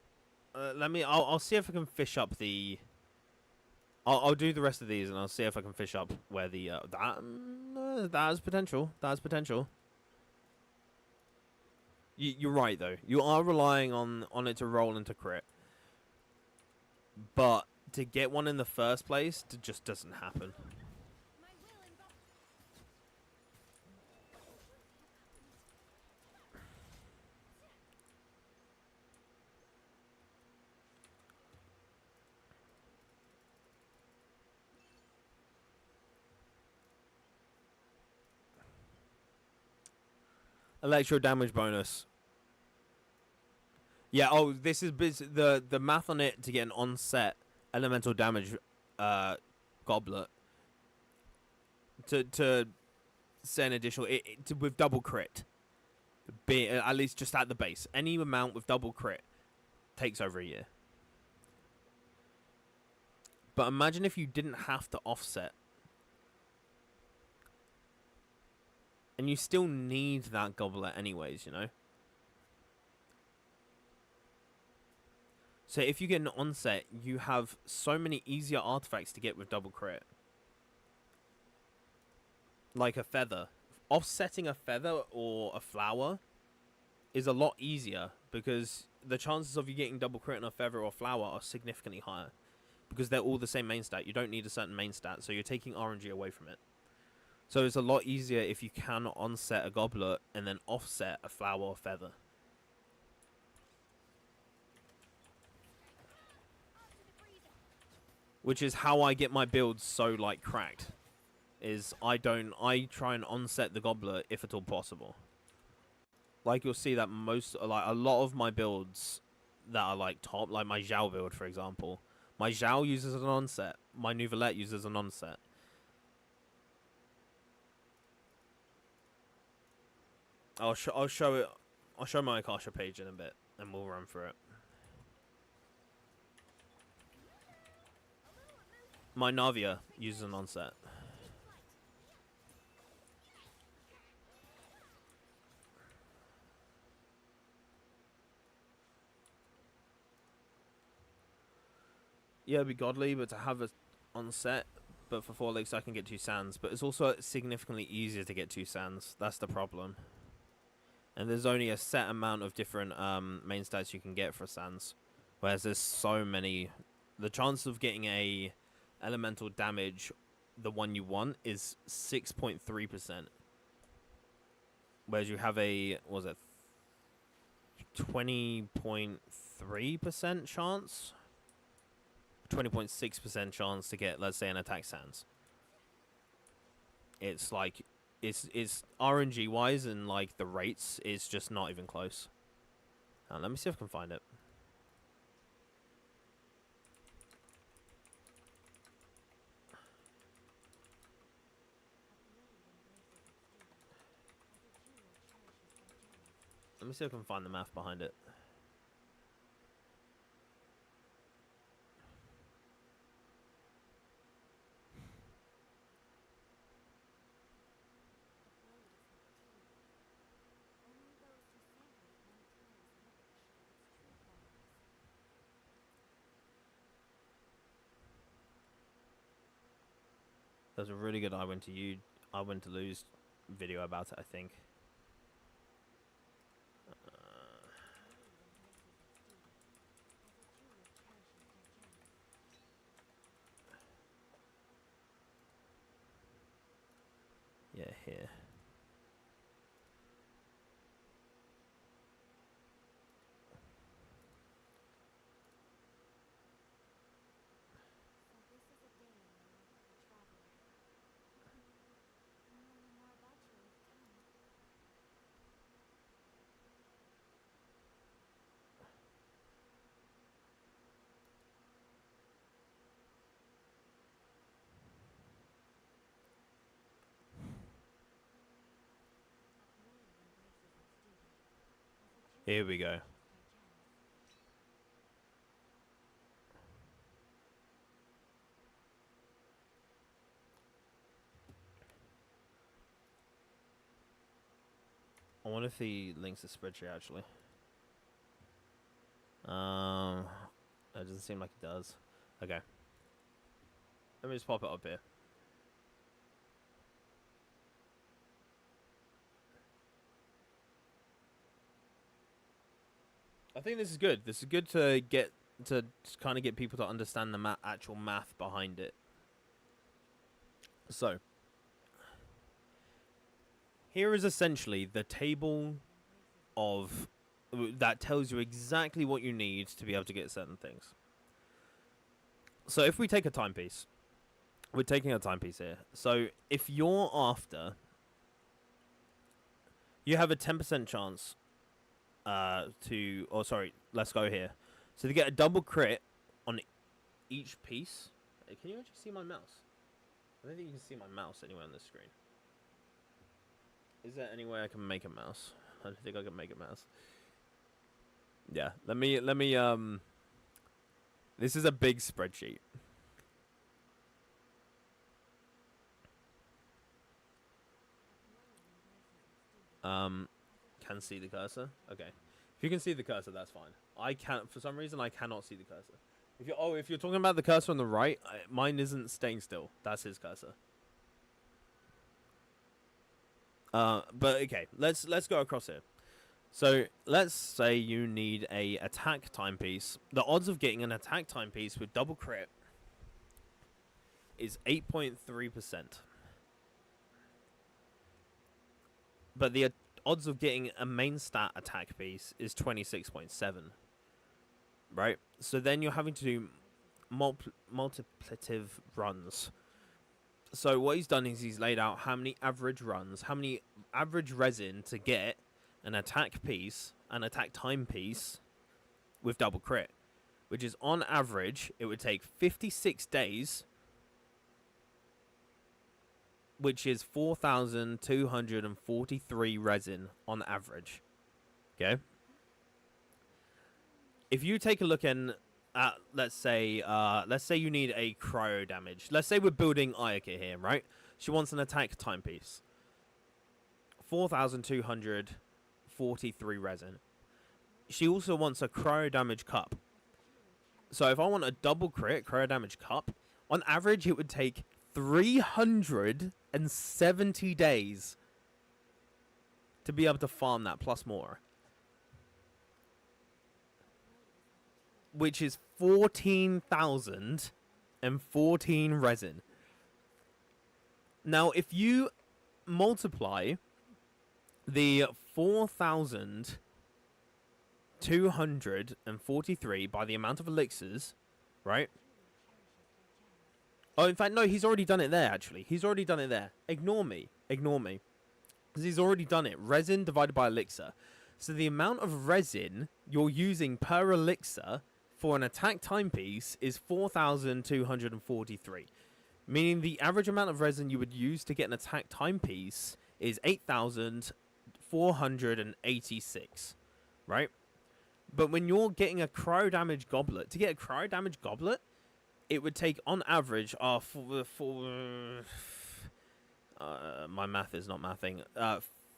I'll see if I can fish up the. I'll do the rest of these and I'll see if I can fish up where the that has potential. That has potential. You're right though. You are relying on it to roll into crit, but to get one in the first place, it just doesn't happen. Electro damage bonus. Yeah. Oh, this is the math on it to get an on-set elemental damage goblet to say an additional with double crit. Be at least just at the base. Any amount with double crit takes over a year. But imagine if you didn't have to offset. And you still need that goblet anyways, you know? So if you get an onset, you have so many easier artifacts to get with double crit. Like a feather. Offsetting a feather or a flower is a lot easier because the chances of you getting double crit on a feather or flower are significantly higher. Because they're all the same main stat. You don't need a certain main stat, so you're taking RNG away from it. So it's a lot easier if you can onset a goblet and then offset a flower or feather. Which is how I get my builds so like cracked. Is I try and onset the goblet if at all possible. Like you'll see that a lot of my builds that are like top, like my Zhao build for example. My Zhao uses an onset. My Nouvelette uses an onset. I'll show it. I'll show my Akasha page in a bit, and we'll run through it. My Navia uses an onset. Yeah, it'd be godly, but to have a onset, but for 4 legs I can get 2 sands. But it's also significantly easier to get 2 sands. That's the problem. And there's only a set amount of different main stats you can get for sands. Whereas there's so many. The chance of getting a elemental damage, the one you want, is 6.3%. Whereas you have a, what was it, 20.3% chance? 20.6% chance to get, let's say, an attack sands. It's like, it's RNG wise and like the rates is just not even close. Let me see if I can find it. Let me see if I can find the math behind it. There's a really good I went to lose video about it, I think. Yeah, here. Here we go. I wonder if he links the spreadsheet actually. That doesn't seem like it does. Okay. Let me just pop it up here. I think this is good. This is good to kind of get people to understand the actual math behind it. So, here is essentially the table of that tells you exactly what you need to be able to get certain things. So if we take a timepiece, we're taking a timepiece here. So if you're after, you have a 10% chance let's go here. So to get a double crit on each piece, can you actually see my mouse? I don't think you can see my mouse anywhere on the screen. Is there any way I can make a mouse? I don't think I can make a mouse. Yeah, let me this is a big spreadsheet. Can see the cursor? Okay. If you can see the cursor, that's fine. I can't, for some reason I cannot see the cursor. If you're talking about the cursor on the right, mine isn't staying still. That's his cursor. But okay, let's go across here. So let's say you need a attack timepiece. The odds of getting an attack timepiece with double crit is 8.3%. But the odds of getting a main stat attack piece is 26.7. Right? So then you're having to do multiplicative runs. So what he's done is he's laid out how many average runs, how many average resin to get an attack piece, an attack time piece with double crit, which is on average it would take 56 days, which is 4,243 resin on average. Okay. If you take a look at let's say you need a cryo damage. Let's say we're building Ayaka here, right? She wants an attack timepiece. 4,243 resin. She also wants a cryo damage cup. So if I want a double crit cryo damage cup, on average it would take 370 days to be able to farm that plus more. Which is 14,014 resin. Now, if you multiply the 4,243 by the amount of elixirs, right? Oh, in fact, no, he's already done it there, actually. He's already done it there. Ignore me. Ignore me. Because he's already done it. Resin divided by elixir. So the amount of resin you're using per elixir for an attack timepiece is 4,243. Meaning the average amount of resin you would use to get an attack timepiece is 8,486. Right? But when you're getting a cryo damage goblet, to get a cryo damage goblet, it would take on average my math is not mathing.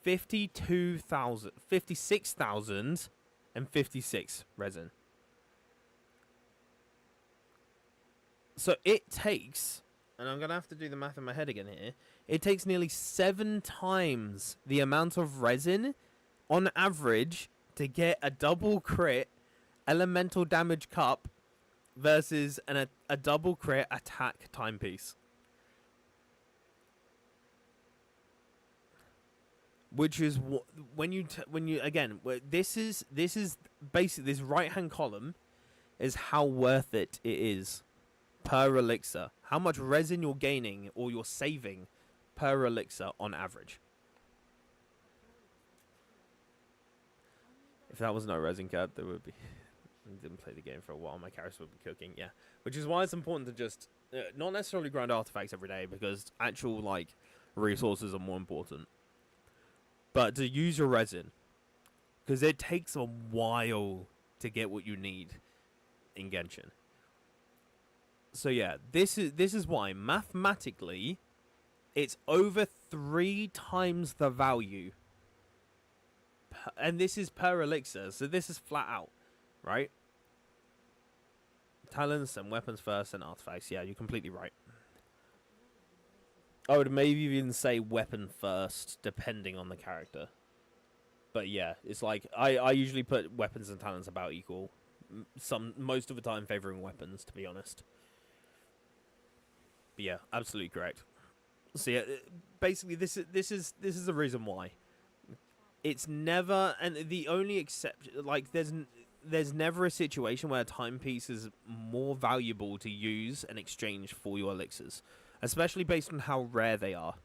56,056 resin. So it takes and I'm gonna have to do the math in my head again here. It takes nearly 7 times the amount of resin, on average, to get a double crit elemental damage cup versus a double crit attack timepiece. Which is when you again, this is basically, this right hand column is how worth it is per elixir. How much resin you're gaining or you're saving per elixir on average. If that was no resin cap, there would be. I didn't play the game for a while. My characters would be cooking, yeah. Which is why it's important to just not necessarily grind artifacts every day, because actual like resources are more important. But to use your resin, because it takes a while to get what you need in Genshin. So yeah, this is why mathematically, it's over 3 times the value. And this is per elixir, so this is flat out, right? Talents and weapons first, and artifacts. Yeah, you're completely right. I would maybe even say weapon first, depending on the character. But yeah, it's like I usually put weapons and talents about equal. Most of the time favoring weapons, to be honest. But yeah, absolutely correct. So yeah, basically this is the reason why. It's never, and the only exception, like there's never a situation where a timepiece is more valuable to use and exchange for your elixirs, especially based on how rare they are.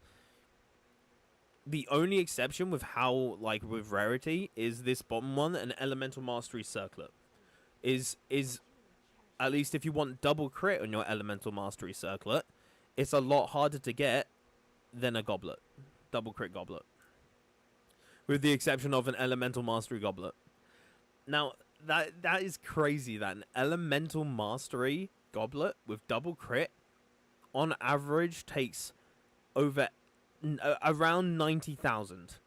The only exception with with rarity is this bottom one, an elemental mastery circlet. Is at least if you want double crit on your elemental mastery circlet, it's a lot harder to get than a goblet, double crit goblet. With the exception of an elemental mastery goblet. Now that is crazy that an elemental mastery goblet with double crit on average takes over around 90,000.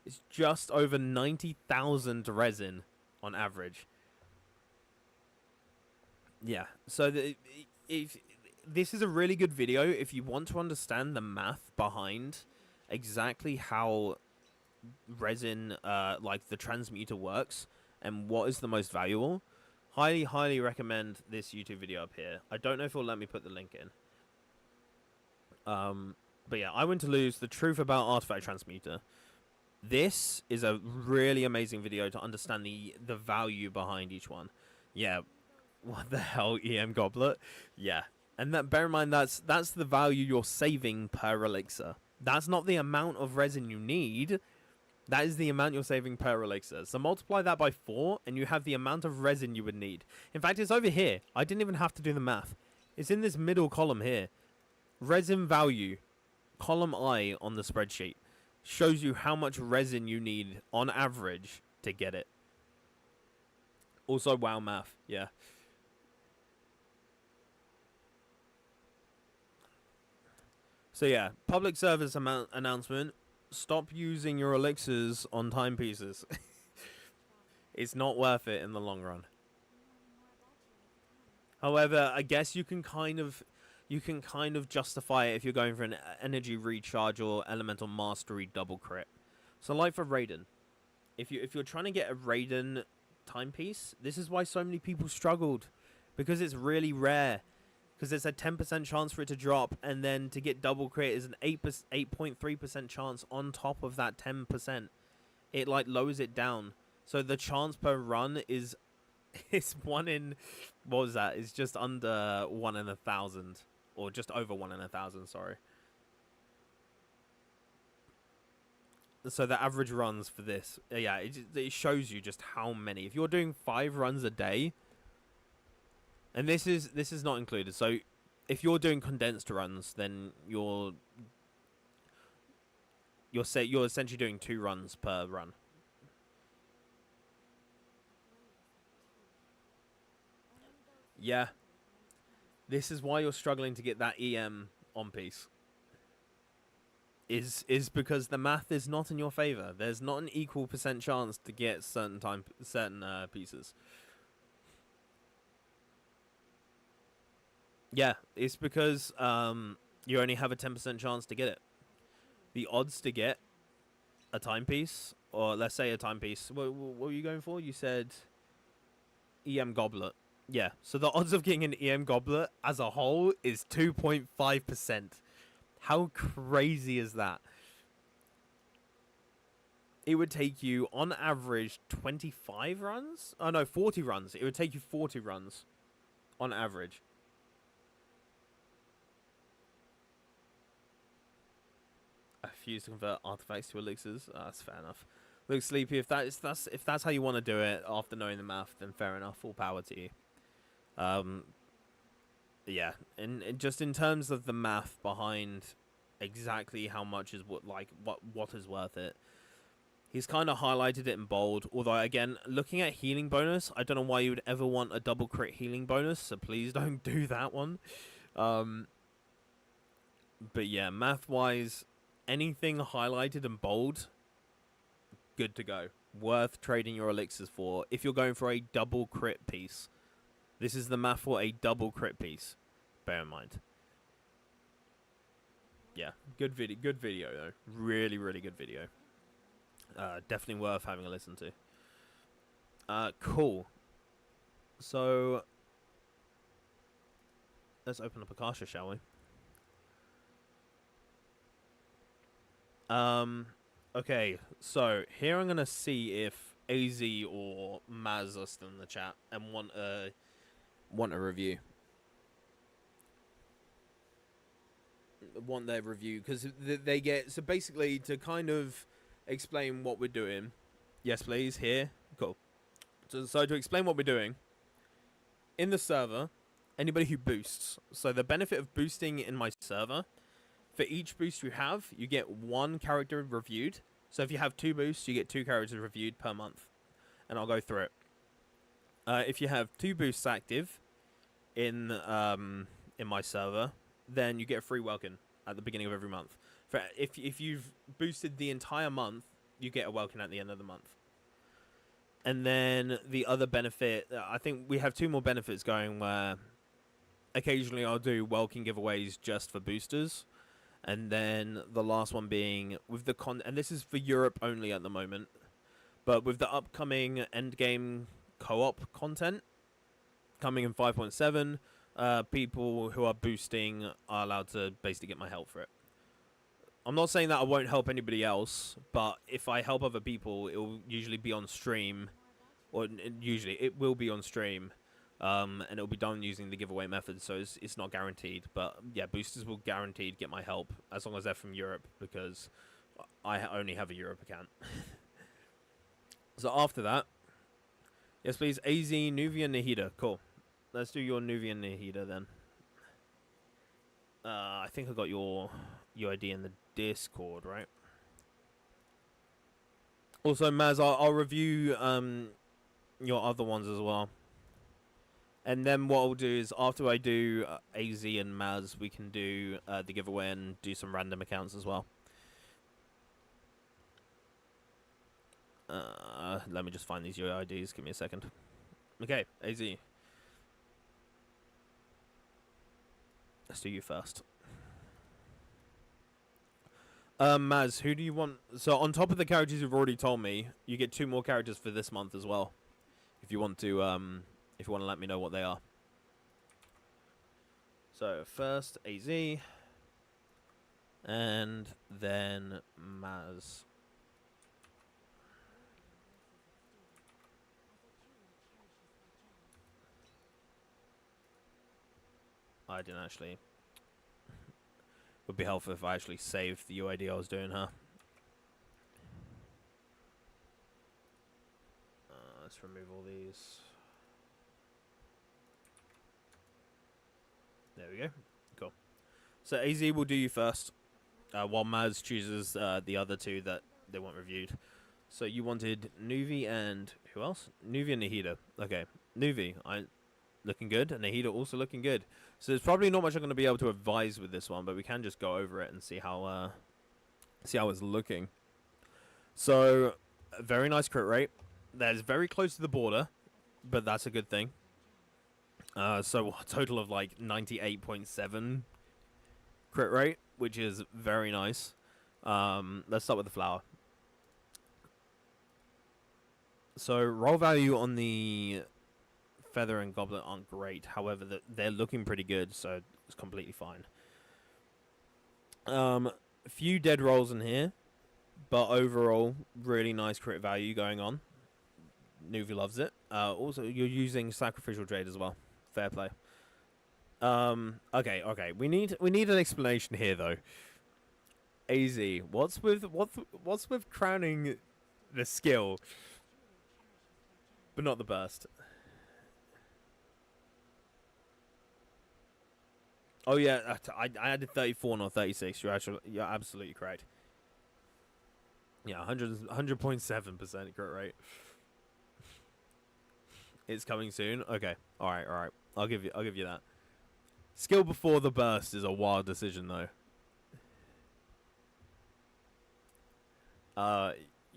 It's just over 90,000 resin on average. Yeah, so if this is a really good video if you want to understand the math behind exactly how resin, like the transmuter works and what is the most valuable. Highly recommend this YouTube video up here. I don't know if it'll let me put the link in. But yeah, I Win to Lose, The Truth About Artifact Transmuter. This is a really amazing video to understand the value behind each one. Yeah, what the hell, EM Goblet? Yeah, and that, bear in mind, that's the value you're saving per elixir. That's not the amount of resin you need. That is the amount you're saving per elixir. So multiply that by 4, and you have the amount of resin you would need. In fact, it's over here. I didn't even have to do the math. It's in this middle column here. Resin value, column I on the spreadsheet, shows you how much resin you need on average to get it. Also, wow math, yeah. So yeah, public service announcement. Stop using your elixirs on timepieces. It's not worth it in the long run. However, I guess you can kind of justify it if you're going for an energy recharge or elemental mastery double crit. So like for Raiden, if you're trying to get a Raiden timepiece, this is why so many people struggled, because it's really rare. Because there's a 10% chance for it to drop, and then to get double crit is an 8.3% chance on top of that 10%. It like lowers it down, so the chance per run is 1 in, what was that? It's just under 1 in 1,000, or just over 1 in 1,000. Sorry. So the average runs for this, yeah, it shows you just how many. If you're doing 5 runs a day. And this is not included. So if you're doing condensed runs, then you're essentially doing 2 runs per run. Yeah. This is why you're struggling to get that EM on piece. Is because the math is not in your favor. There's not an equal % chance to get certain pieces. Yeah, it's because you only have a 10% chance to get it. The odds to get a timepiece, or let's say a timepiece. What were you going for? You said EM Goblet. Yeah, so the odds of getting an EM Goblet as a whole is 2.5%. How crazy is that? It would take you, on average, 25 runs? Oh, no, 40 runs. It would take you 40 runs on average. I refuse to convert artifacts to elixirs. Oh, that's fair enough. Look, Sleepy, if that's how you want to do it after knowing the math, then fair enough. Full power to you. Um, yeah, and just in terms of the math behind exactly how much is what is worth it. He's kind of highlighted it in bold. Although again, looking at healing bonus, I don't know why you would ever want a double crit healing bonus. So please don't do that one. Um, but yeah, math wise, anything highlighted in bold, good to go. Worth trading your elixirs for if you're going for a double crit piece. This is the math for a double crit piece. Bear in mind. Yeah, good video. Good video though. Really, really good video. Definitely worth having a listen to. Cool. So let's open up Akasha, shall we? Okay. So here I'm gonna see if AZ or Maz are still in the chat and want a review. Want their review because they get so basically to kind of explain what we're doing. Yes, please. Here, cool. So to explain what we're doing in the server, anybody who boosts. So the benefit of boosting in my server, for each boost you have, you get one character reviewed. So if you have 2 boosts, you get 2 characters reviewed per month, and I'll go through it. If you have 2 boosts active in my server, then you get a free Welkin at the beginning of every month. If you've boosted the entire month, you get a Welkin at the end of the month. And then the other benefit, I think we have 2 more benefits going where occasionally I'll do Welkin giveaways just for boosters. And then the last one being with the and this is for Europe only at the moment, but with the upcoming endgame co-op content coming in 5.7, people who are boosting are allowed to basically get my help for it. I'm not saying that I won't help anybody else, but if I help other people, it will usually be on stream, or usually it will be on stream, and it'll be done using the giveaway method, so it's not guaranteed. But yeah, boosters will guaranteed get my help as long as they're from Europe, because I only have a Europe account. So after that, yes please, AZ, Nuvia, Nahida. Cool. Let's do your Nuvia Nahida then. I think I got your UID in the Discord, right? Also, Maz, I'll review your other ones as well. And then what I'll do is after I do AZ and Maz, we can do the giveaway and do some random accounts as well. Let me just find these UIDs. Give me a second. Okay, AZ. Let's do you first. Maz, who do you want? So on top of the characters you've already told me, you get 2 more characters for this month as well. If you want to let me know what they are. So first AZ, and then Maz. I didn't actually. Would be helpful if I actually saved the UID I was doing, huh? Let's remove all these. There we go. Cool. So AZ will do you first, while Maz chooses the other 2 that they want reviewed. So you wanted Nuvi and who else? Nuvi and Nahida. Okay, Nuvi, looking good, and Nahida also looking good. So there's probably not much I'm going to be able to advise with this one, but we can just go over it and see how it's looking. So a very nice crit rate. That is very close to the border, but that's a good thing. So a total of like 98.7 crit rate, which is very nice. Let's start with the flower. So roll value on the feather and goblet aren't great. However, they're looking pretty good, so it's completely fine. A few dead rolls in here, but overall, really nice crit value going on. Nuvi loves it. Also, you're using sacrificial jade as well. Fair play. Okay. We need an explanation here though. Az, what's with crowning the skill, but not the burst? Oh yeah, I added 34, not 36. You're absolutely correct. Yeah, 100.7% crit rate. It's coming soon. Okay, all right. I'll give you that. Skill before the burst is a wild decision though.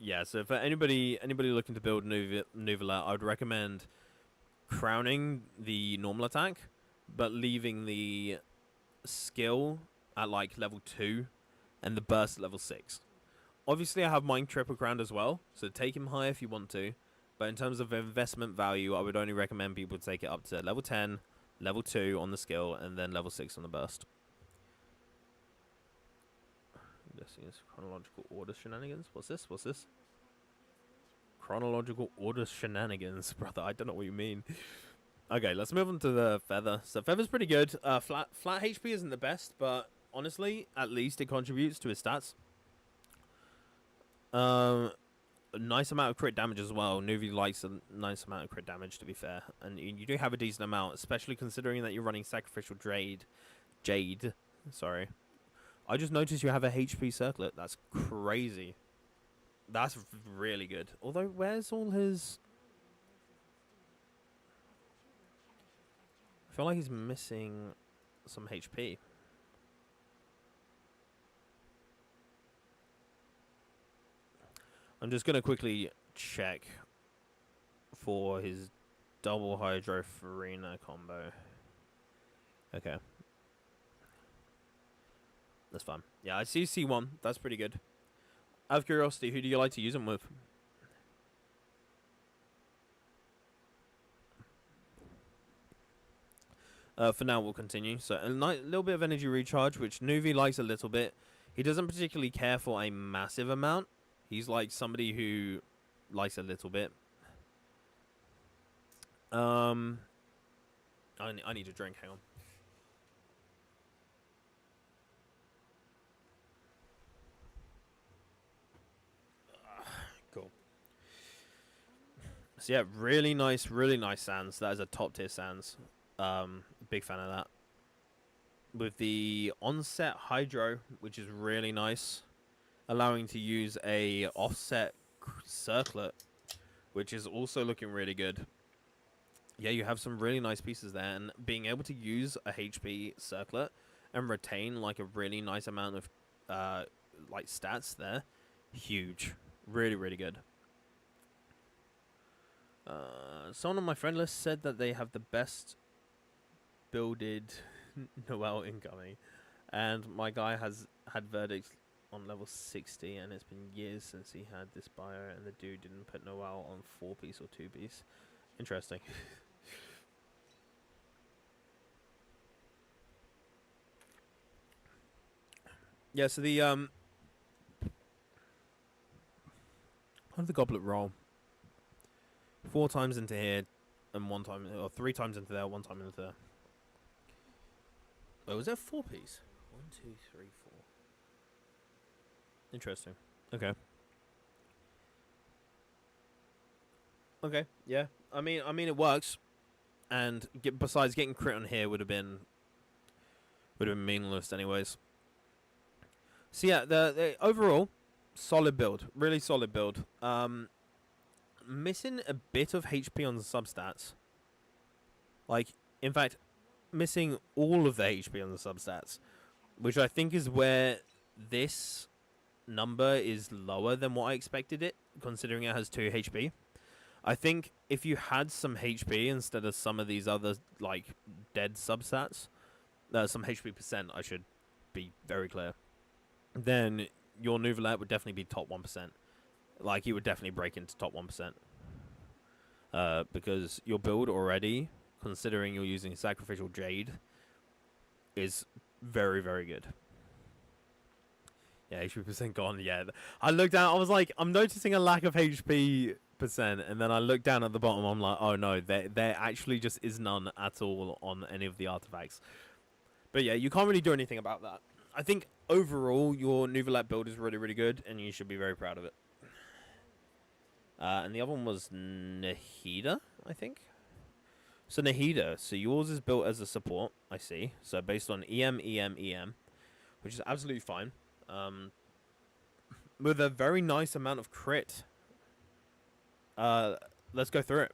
Yeah. So for anybody looking to build Nuvula, I would recommend crowning the normal attack, but leaving the skill at like level 2 and the burst at level 6. Obviously I have mine triple crowned as well, so take him high if you want to, but in terms of investment value I would only recommend people take it up to level 10, level 2 on the skill, and then level 6 on the burst. I'm guessing it's chronological order shenanigans. What's this? Chronological order shenanigans, brother. I don't know what you mean. Okay, let's move on to the feather. So feather's pretty good. Flat HP isn't the best, but honestly, at least it contributes to his stats. A nice amount of crit damage as well. Nuvi likes a nice amount of crit damage, to be fair, and you do have a decent amount, especially considering that you're running sacrificial jade. Sorry, I just noticed you have a HP circlet. That's crazy. That's really good. Although, where's all his? I feel like he's missing some HP. I'm just going to quickly check for his double Hydro Farina combo. Okay. That's fine. Yeah, I see C1. That's pretty good. Out of curiosity, who do you like to use him with? For now, we'll continue. So, a little bit of energy recharge, which Nuvi likes a little bit. He doesn't particularly care for a massive amount. He's like somebody who likes a little bit. I need a drink. Hang on. Cool. So yeah, really nice sans. That is a top tier sans. Big fan of that. With the onset hydro, which is really nice, allowing to use a offset circlet, which is also looking really good. Yeah, you have some really nice pieces there, and being able to use a HP circlet and retain like a really nice amount of like stats there, huge. Really good. Someone on my friend list said that they have the best builded Noelle incoming, and my guy has had verdicts on level 60, and it's been years since he had this bio, and the dude didn't put Noelle on 4-piece or 2-piece. Interesting. Yeah, so the how did the goblet roll? 4 times into here, and 1 time, or 3 times into there, 1 time into there. Oh, was that 4-piece? 1, 2, 3, 4. Interesting. Okay. Okay. Yeah. I mean, it works, and besides getting crit on here would have been meaningless anyways. So yeah, the overall solid build, really solid build. Missing a bit of HP on the substats. Like, in fact, missing all of the HP on the substats, which I think is where this number is lower than what I expected it, considering it has 2 HP. I think if you had some HP instead of some of these other like dead substats, some HP percent, I should be very clear, then your Nouvelette would definitely be top 1%. Like, you would definitely break into top 1%. Because your build already, considering you're using Sacrificial Jade, is very, very good. Yeah, HP percent gone. Yeah, I looked down. I was like, I'm noticing a lack of HP percent, and then I looked down at the bottom. I'm like, oh no, there actually just is none at all on any of the artifacts. But yeah, you can't really do anything about that. I think overall your Nouvelette build is really, really good, and you should be very proud of it. And the other one was Nahida, I think. So Nahida, so yours is built as a support, I see. So based on EM, EM, EM, which is absolutely fine. With a very nice amount of crit. Let's go through it.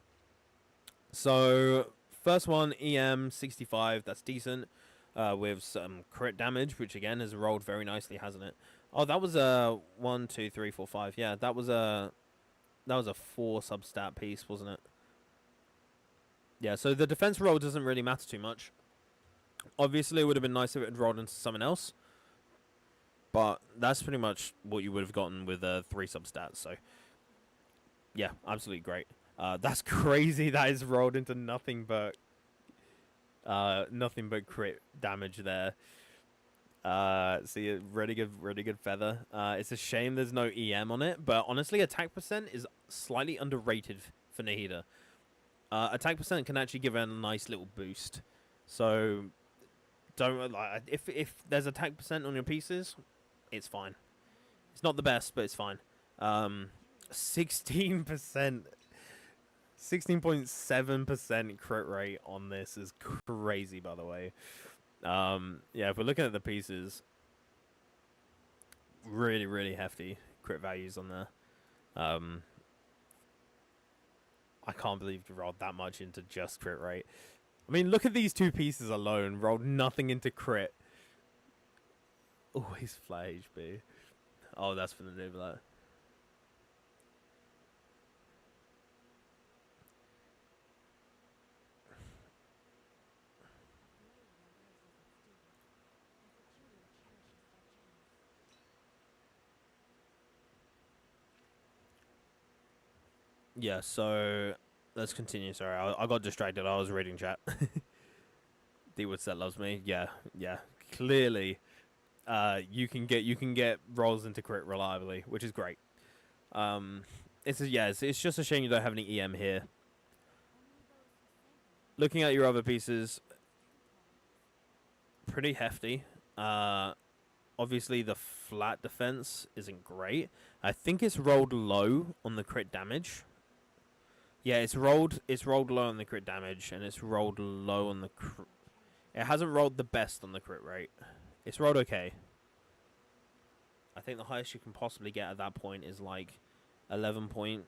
So first one, EM 65, that's decent. With some crit damage, which again has rolled very nicely, hasn't it? Oh, that was a 1, 2, 3, 4, 5. Yeah, that was a 4 substat piece, wasn't it? Yeah, so the defense roll doesn't really matter too much. Obviously, it would have been nice if it had rolled into someone else. But that's pretty much what you would have gotten with 3 substats. So, yeah, absolutely great. That's crazy. That is rolled into nothing but crit damage there. See, really good feather. It's a shame there's no EM on it, but honestly, attack percent is slightly underrated for Nahida. Attack percent can actually give it a nice little boost. So, don't like if there's attack percent on your pieces, it's fine. It's not the best, but it's fine. 16%, 16.7% crit rate on this is crazy, by the way. Yeah, if we're looking at the pieces, really, really hefty crit values on there. I can't believe you rolled that much into just crit rate. I mean, look at these 2 pieces alone. Rolled nothing into crit. Always flat HP. Oh, that's for the Nouvelette. Yeah, so let's continue. Sorry, I got distracted. I was reading chat. D Wood said loves me. Yeah, yeah. Clearly, you can get rolls into crit reliably, which is great. It's just a shame you don't have any EM here. Looking at your other pieces, pretty hefty. Obviously the flat defense isn't great. I think it's rolled low on the crit damage. Yeah, it's rolled low on the crit damage, and it's rolled low on the it hasn't rolled the best on the crit rate. It's rolled okay. I think the highest you can possibly get at that point is like 11.7?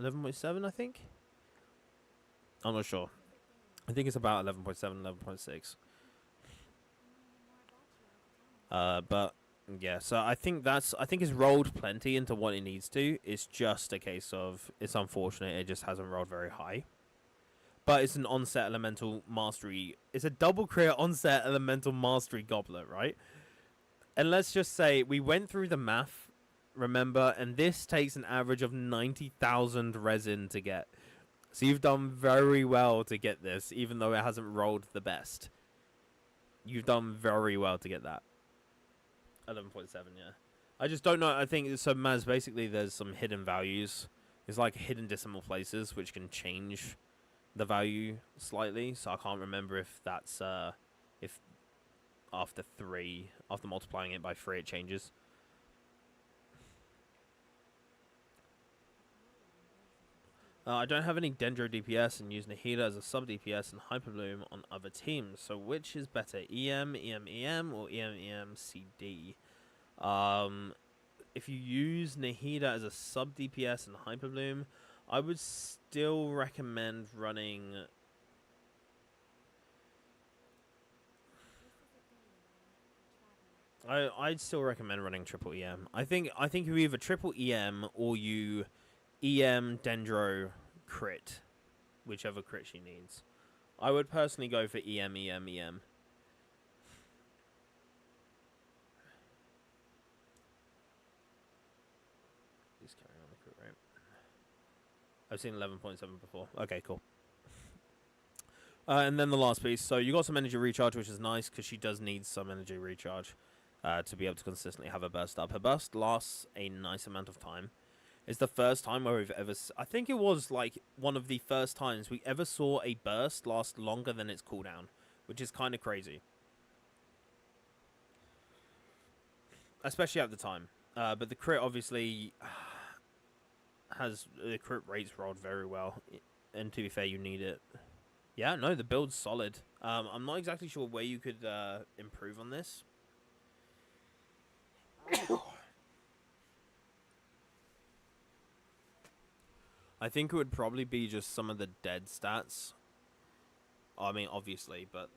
11.7, I think? I'm not sure. I think it's about 11.7, 11.6. But yeah, so I think it's rolled plenty into what it needs to. It's just a case of it's unfortunate it just hasn't rolled very high. But it's an onset elemental mastery. It's a double crit onset elemental mastery goblet, right? And let's just say we went through the math, remember, and this takes an average of 90,000 resin to get. So you've done very well to get this, even though it hasn't rolled the best. You've done very well to get that. 11.7, yeah. I just don't know. I think so. Maz, basically, there's some hidden values. It's like hidden decimal places which can change the value slightly. So I can't remember if that's if after multiplying it by 3, it changes. I don't have any Dendro DPS and use Nahida as a sub DPS and Hyperbloom on other teams. So which is better, EM, EM, EM, or EM, EM, CD? If you use Nahida as a sub DPS and Hyperbloom, I would still recommend running. I'd still recommend running triple EM. I think you either triple EM or you EM Dendro crit, whichever crit she needs. I would personally go for EM EM EM. He's carrying on the crit rate. I've seen 11.7 before. Okay, cool. And then the last piece. So you got some energy recharge, which is nice because she does need some energy recharge to be able to consistently have her burst up. Her burst lasts a nice amount of time. It's the first time where we've ever... I think it was like one of the first times we ever saw a burst last longer than its cooldown, which is kind of crazy. Especially at the time. But the crit obviously has... The crit rates rolled very well. And to be fair, you need it. Yeah, no, the build's solid. I'm not exactly sure where you could improve on this. I think it would probably be just some of the dead stats. I mean, obviously, but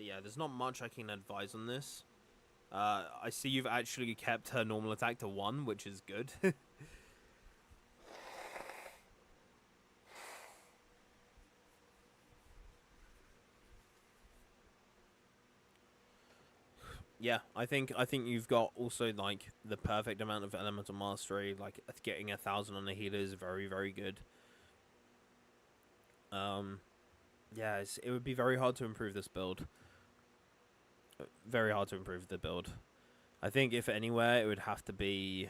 yeah, there's not much I can advise on this. I see you've actually kept her normal attack to 1, which is good. Yeah, I think you've got also like the perfect amount of elemental mastery. Like getting 1,000 on the healer is very, very good. Yeah, it would be very hard to improve this build. Very hard to improve the build. I think if anywhere, it would have to be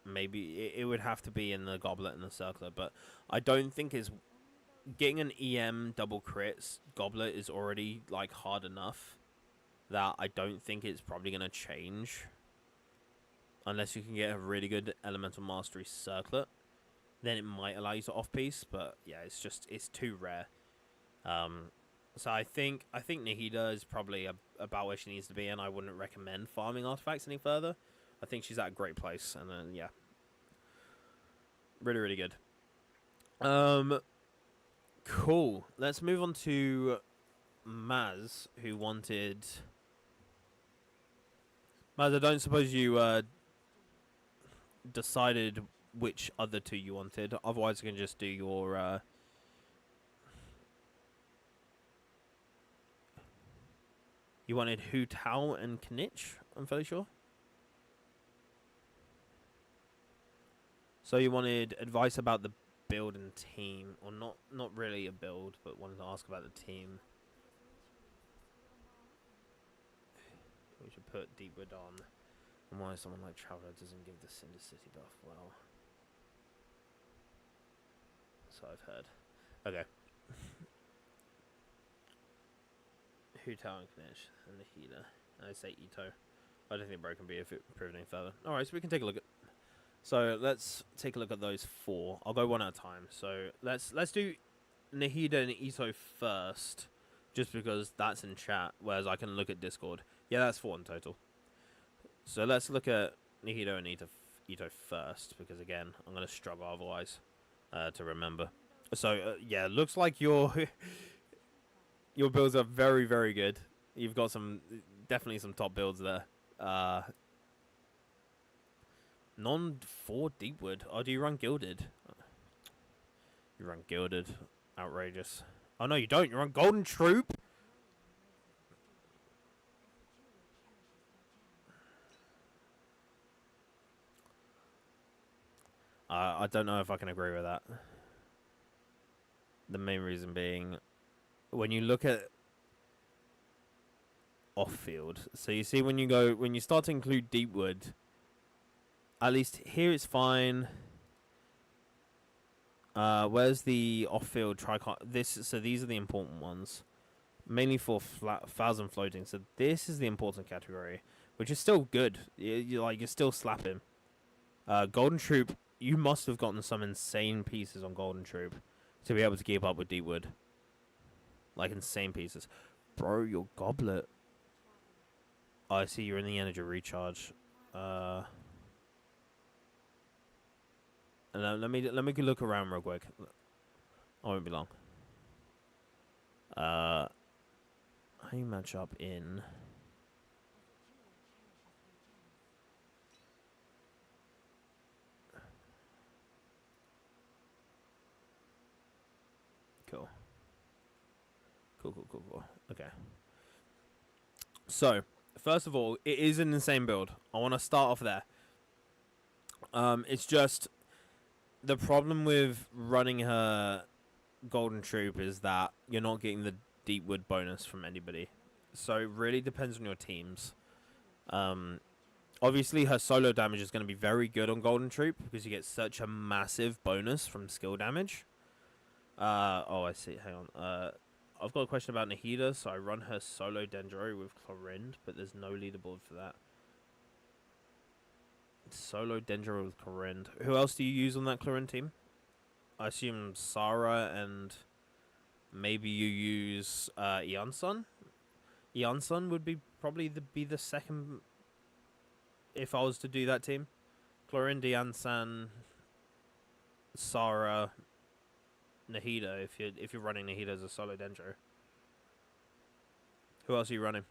maybe it would have to be in the goblet and the circler. But I don't think it's getting an EM double crits goblet is already like hard enough. That I don't think it's probably going to change. Unless you can get a really good elemental mastery circlet. Then it might allow you to off-piece. But yeah, it's too rare. So I think Nahida is probably about where she needs to be. And I wouldn't recommend farming artifacts any further. I think she's at a great place. And then, yeah. Really, really good. Cool. Let's move on to Maz, who wanted... Maz, I don't suppose you decided which other two you wanted. Otherwise, you can just do your... You wanted Hu Tao and Knitch, I'm fairly sure. So you wanted advice about the build and team. Or not really a build, but wanted to ask about the team. We should put Deepwood on. And why someone like Traveler doesn't give the Cinder City buff well. So I've heard. Okay. Hutao and Knish and the healer. I'd say Ito. I don't think Bro can be if it improved any further. Alright, so we can take a look at... So let's take a look at those 4. I'll go one at a time. So let's do Nahida and Ito first. Just because that's in chat. Whereas I can look at Discord. Yeah, that's 4 in total. So let's look at Nahida and Ito first. Because again, I'm going to struggle otherwise to remember. So yeah, looks like your builds are very, very good. You've got definitely some top builds there. Non 4 Deepwood. Oh, do you run Gilded? You run Gilded. Outrageous. Oh, no, you don't. You run Golden Troop. I don't know if I can agree with that. The main reason being, when you look at off-field, so you see when you start to include Deepwood, at least here it's fine. Where's the off-field tricon? So these are the important ones, mainly for 1,000 floating. So this is the important category, which is still good. You're still slapping. Golden Troop, you must have gotten some insane pieces on Golden Troop to be able to keep up with Deepwood. Like insane pieces, bro. Your goblet. Oh, I see you're in the energy recharge. And let me look around real quick. I won't be long. How you match up in? Cool, cool, cool, cool. Okay. So, first of all, it is an insane build. I want to start off there. It's just the problem with running her Golden Troop is that you're not getting the Deepwood bonus from anybody. So it really depends on your teams. Um, Obviously, her solo damage is going to be very good on Golden Troop because you get such a massive bonus from skill damage. Oh, I see. Hang on. I've got a question about Nahida, so I run her solo Dendro with Clorind, but there's no leaderboard for that. Solo Dendro with Clorind. Who else do you use on that Clorind team? I assume Sarah, and maybe you use Eonsun. Eonsun would be probably be the second if I was to do that team. Clorind, Eonsun, Sarah, Nahida. If you're running Nahida as a solo Dendro. Who else are you running?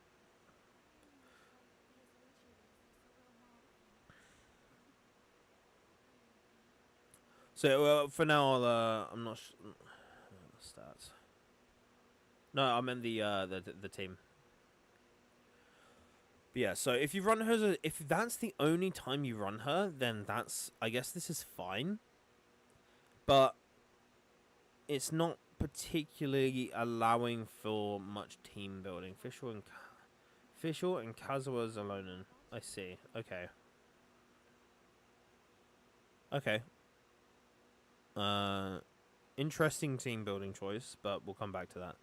So for now, I'm not stats. No, I meant the team. But yeah, so if you run her, if that's the only time you run her, then I guess this is fine. But it's not particularly allowing for much team building. Fischl and Kazuha Zalonen. I see. Okay. Okay. Interesting team building choice, but we'll come back to that.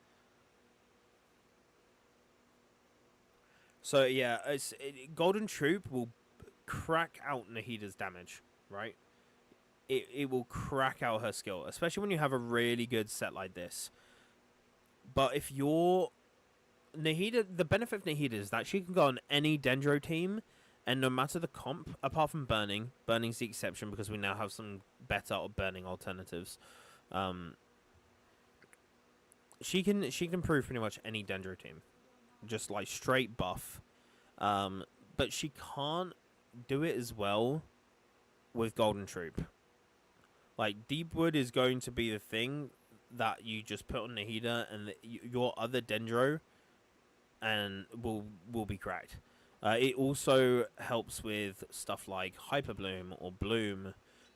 So yeah, Golden Troop will crack out Nahida's damage, right? It will crack out her skill, especially when you have a really good set like this. But if you're Nahida, the benefit of Nahida is that she can go on any Dendro team, and no matter the comp, apart from Burning's the exception because we now have some better burning alternatives. She can prove pretty much any Dendro team, just like straight buff. But she can't do it as well with Golden Troop. Like Deepwood is going to be the thing that you just put on Nahida, and your other Dendro and will be cracked. It also helps with stuff like Hyper Bloom or Bloom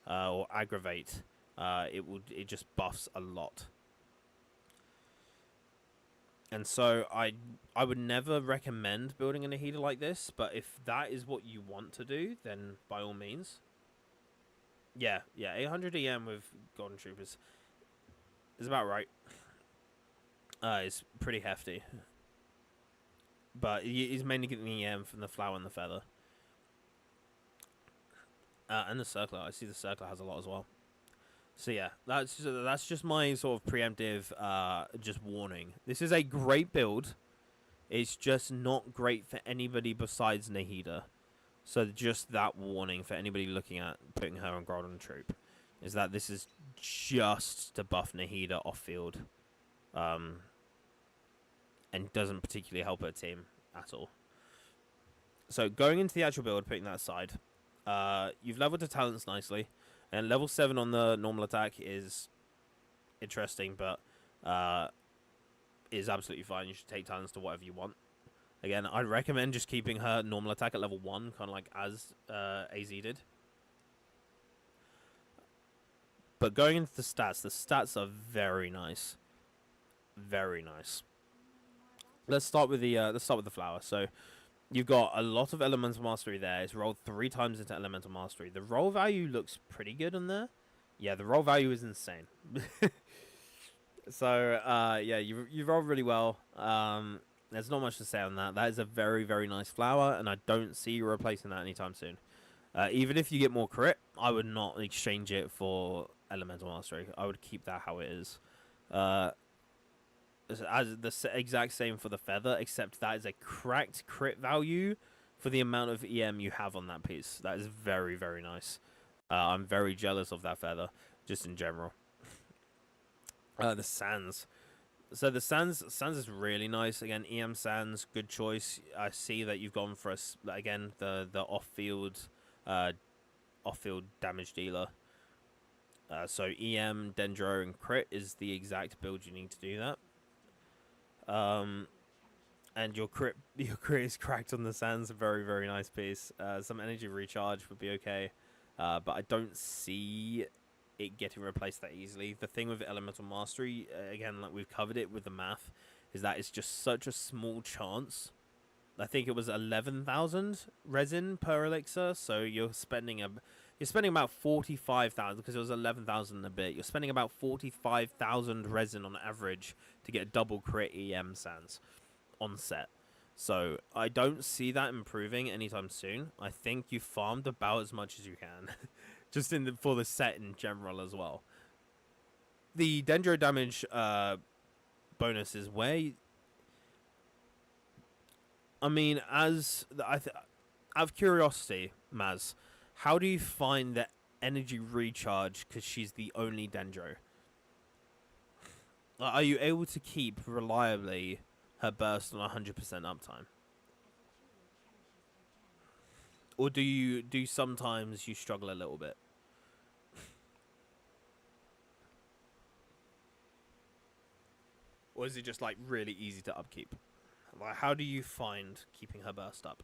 or Aggravate. It just buffs a lot. And so I would never recommend building a Nahida like this, but if that is what you want to do, then by all means. Yeah, 800 EM with Golden Troopers is about right. It's pretty hefty. But he's mainly getting the EM from the Flower and the Feather. And the Circler. I see the Circler has a lot as well. So yeah, that's just my sort of preemptive just warning. This is a great build. It's just not great for anybody besides Nahida. So just that warning for anybody looking at putting her on Golden Troop is that this is just to buff Nahida off field. And doesn't particularly help her team at all. So going into the actual build, putting that aside, you've leveled the talents nicely. And level 7 on the normal attack is interesting, but is absolutely fine. You should take talents to whatever you want. Again, I'd recommend just keeping her normal attack at level 1, kind of like as AZ did. But going into the stats are very nice. Very nice. Let's start with the flower. So you've got a lot of elemental mastery there. It's rolled 3 times into elemental mastery. The roll value looks pretty good on there. Yeah, the roll value is insane. So yeah, you rolled really well. There's not much to say on that. That is a very, very nice flower, and I don't see you replacing that anytime soon. Even if you get more crit, I would not exchange it for elemental mastery. I would keep that how it is. As the exact same for the feather, except that is a cracked crit value for the amount of EM you have on that piece. That is very, very nice. I'm very jealous of that feather, just in general. The sands. So the sands is really nice. Again, EM sands, good choice. I see that you've gone for again the off field damage dealer. So EM, Dendro, and crit is the exact build you need to do that. Um, and your crit is cracked on the sands. A very very nice piece. Some energy recharge would be okay, but I don't see it getting replaced that easily. The thing with elemental mastery, again, like we've covered it with the math, is that it's just such a small chance. I think it was 11,000 resin per elixir, so you're spending about 45,000 because it was 11,000 a bit. You're spending about 45,000 resin on average to get double crit EM sands on set. So I don't see that improving anytime soon. I think you farmed about as much as you can, just for the set in general as well. The Dendro damage bonus is where I mean, out of curiosity, Maz, how do you find the energy recharge? Because she's the only Dendro. Like, are you able to keep reliably her burst on 100% uptime, or do sometimes you struggle a little bit, or is it just like really easy to upkeep? Like, how do you find keeping her burst up?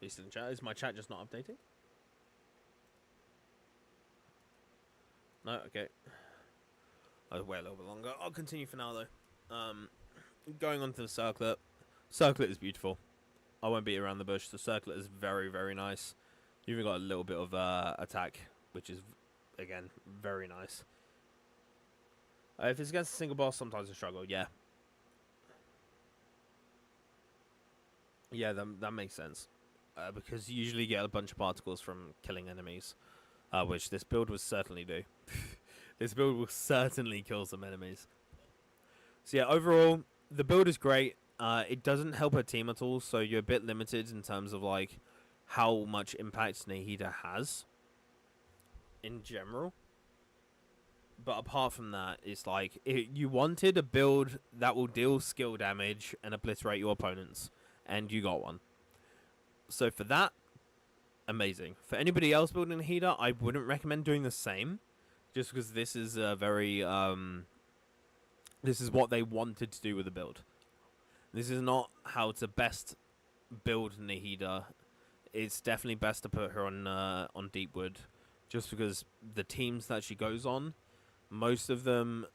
Decent chat. Is my chat just not updating? No. Okay. I'll wait a little bit longer. I'll continue for now though. Going on to the circlet. Circlet is beautiful. I won't beat around the bush. The circlet is very, very nice. You've even got a little bit of attack, which is, again, very nice. If it's against a single boss, sometimes I struggle. Yeah. Yeah, that makes sense. Because you usually get a bunch of particles from killing enemies, which this build will certainly do. This build will certainly kill some enemies. So yeah, overall, the build is great. It doesn't help her team at all, so you're a bit limited in terms of like how much impact Nahida has in general. But apart from that, it's like you wanted a build that will deal skill damage and obliterate your opponents, and you got one. So for that, amazing. For anybody else building Nahida, I wouldn't recommend doing the same, just because this is a very this is what they wanted to do with the build. This is not how to best build Nahida. It's definitely best to put her on Deepwood, just because the teams that she goes on, most of them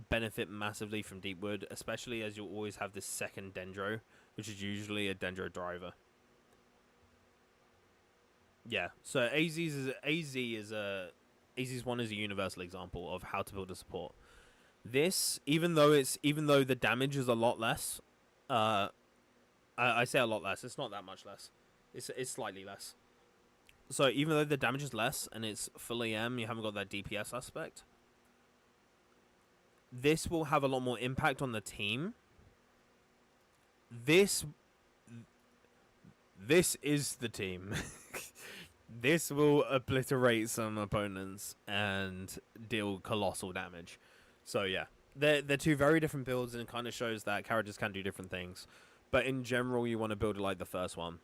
benefit massively from Deepwood, especially as you'll always have this second Dendro, which is usually a Dendro driver. Yeah, so AZ's one is a universal example of how to build a support. This, even though the damage is a lot less, I say a lot less. It's not that much less. It's slightly less. So even though the damage is less and it's full EM, you haven't got that DPS aspect. This will have a lot more impact on the team. This is the team. This will obliterate some opponents and deal colossal damage. So yeah, they're two very different builds, and it kind of shows that characters can do different things. But in general, you want to build it like the first one,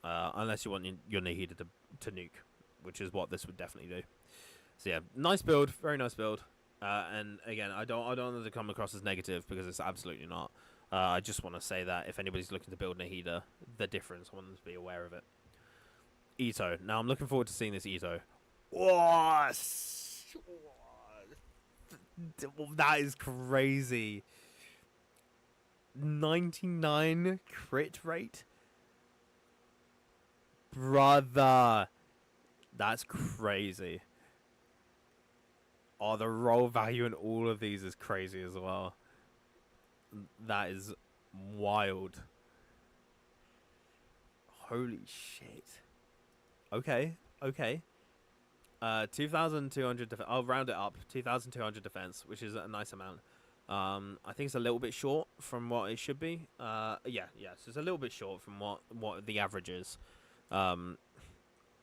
unless you want your Nahida to nuke, which is what this would definitely do. So yeah, nice build, very nice build. And again, I don't want it to come across as negative, because it's absolutely not. I just want to say that if anybody's looking to build Nahida, the difference, I want them to be aware of it. Ito. Now I'm looking forward to seeing this Ito. Whoa! That is crazy. 99 crit rate? Brother. That's crazy. Oh, the roll value in all of these is crazy as well. That is wild. Holy shit. Okay, okay. 2,200 defense. I'll round it up. 2,200 defense, which is a nice amount. I think it's a little bit short from what it should be. Yeah. So it's a little bit short from what the average is. But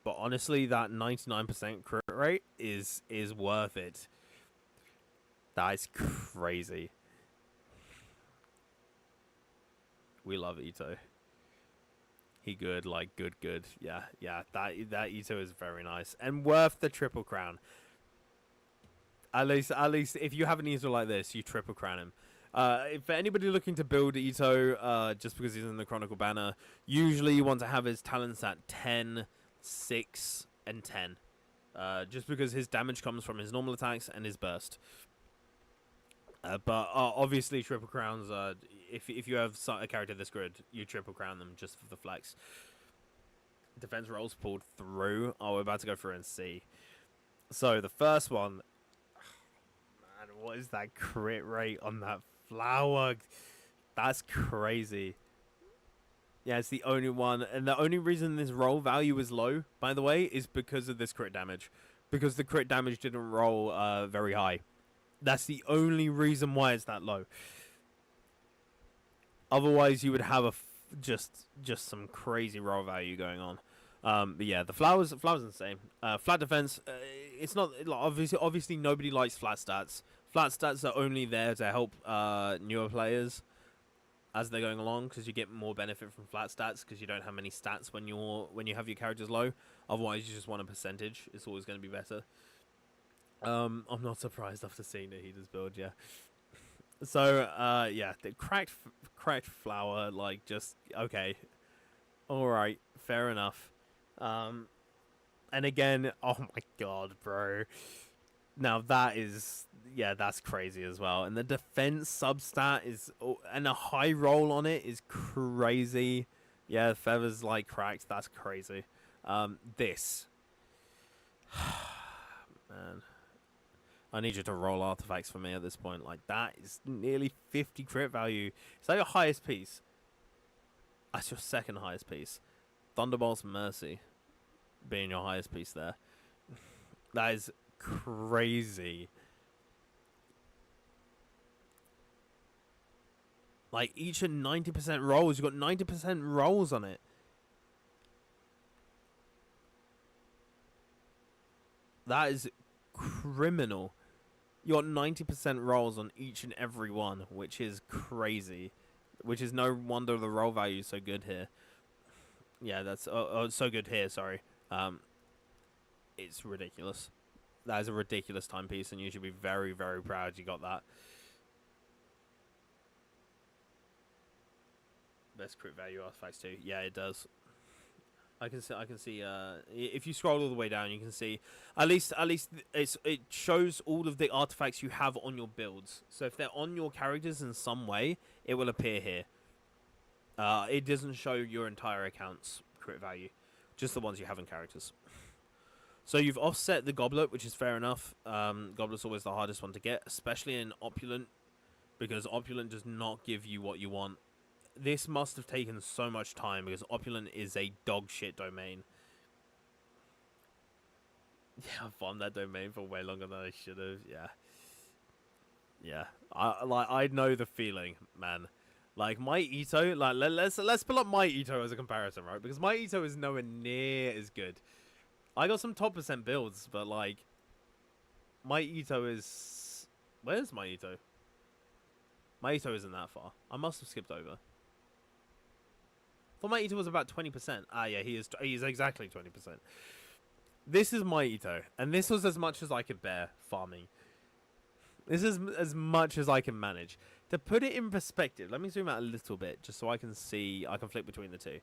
honestly, that 99% crit rate is worth it. That is crazy. We love Ito. He good, like good. Yeah. That Ito is very nice and worth the triple crown. At least if you have an Ito like this, you triple crown him. For anybody looking to build Ito, just because he's in the Chronicle banner, usually you want to have his talents at 10, 6, and 10. Just because his damage comes from his normal attacks and his burst. But obviously triple crowns, if you have a character this good, you triple crown them just for the flex. Defense rolls pulled through. Oh, we're about to go through and see. So the first one, man, what is that crit rate on that flower? That's crazy. Yeah, it's the only one, and the only reason this roll value is low, by the way, is because of this crit damage. Because the crit damage didn't roll very high. That's the only reason why it's that low. Otherwise, you would have just some crazy roll value going on. But yeah, the flowers insane. Flat defense, it's not obviously nobody likes flat stats. Flat stats are only there to help newer players as they're going along, because you get more benefit from flat stats because you don't have many stats when you have your characters low. Otherwise, you just want a percentage. It's always going to be better. I'm not surprised after seeing the Heaters build, yeah. So, yeah, the cracked flower, like, just, okay. Alright, fair enough. And again, oh my god, bro. Now, that is, yeah, that's crazy as well. And the defense substat is, and a high roll on it is crazy. Yeah, feathers, like, cracked, that's crazy. This. Man. I need you to roll artifacts for me at this point. Like, that is nearly 50 crit value. Is that your highest piece? That's your second highest piece. Thunderbolt's Mercy being your highest piece there. That is crazy. Like, each at 90% rolls. You've got 90% rolls on it. That is criminal. You got 90% rolls on each and every one, which is crazy. Which is no wonder the roll value is so good here. Yeah, that's so good here. Sorry, it's ridiculous. That is a ridiculous timepiece, and you should be very, very proud you got that. Best crit value artifacts too. Yeah, it does. I can see. If you scroll all the way down, you can see at least it shows all of the artifacts you have on your builds. So if they're on your characters in some way, it will appear here. It doesn't show your entire account's crit value, just the ones you have in characters. So you've offset the goblet, which is fair enough. Goblet's always the hardest one to get, especially in opulent, because opulent does not give you what you want. This must have taken so much time because opulent is a dog shit domain. Yeah, I farmed that domain for way longer than I should have. Yeah. I know the feeling, man. Like my Ito, like let's pull up my Ito as a comparison, right? Because my Ito is nowhere near as good. I got some top percent builds, but like my Ito is, where's my Ito? My Ito isn't that far. I must have skipped over. Thought my Ito was about 20%. Ah, yeah, he is exactly 20%. This is my Ito, and this was as much as I could bear farming. This is as much as I can manage. To put it in perspective, let me zoom out a little bit, just so I can see, I can flip between the two.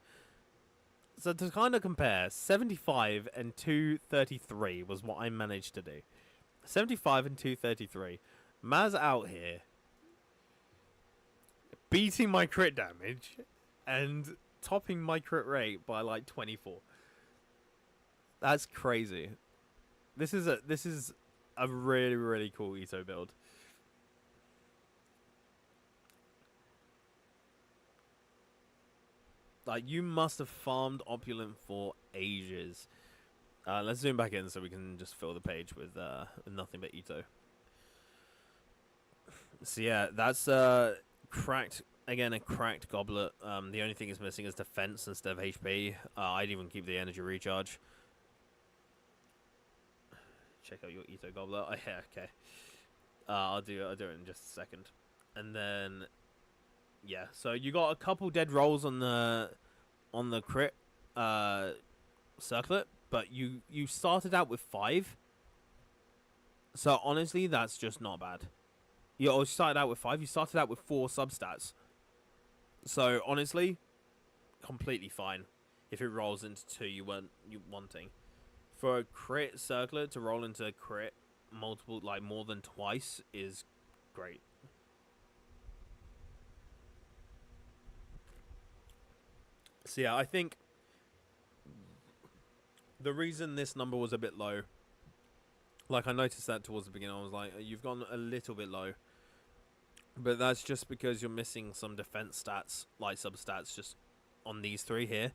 So to kind of compare, 75 and 233 was what I managed to do. 75 and 233. Maz out here, beating my crit damage, and topping my crit rate by like 24. That's crazy. This is a really, really cool Ito build. Like, you must have farmed opulent for ages. Let's zoom back in so we can just fill the page with nothing but Ito. So yeah, that's cracked. Again, a cracked goblet. The only thing it's missing is defense instead of HP. I'd even keep the energy recharge. Check out your Ito goblet. Oh, yeah, okay. I'll do it in just a second. And then yeah, so you got a couple dead rolls on the crit circlet, but you started out with 5. So honestly, that's just not bad. You started out with 5. You started out with 4 substats. So honestly, completely fine. If it rolls into 2, you wanting. For a crit circlet to roll into crit multiple, like more than twice, is great. So yeah, I think the reason this number was a bit low, like I noticed that towards the beginning, I was like, you've gone a little bit low. But that's just because you're missing some defense stats, like sub-stats, just on these 3 here.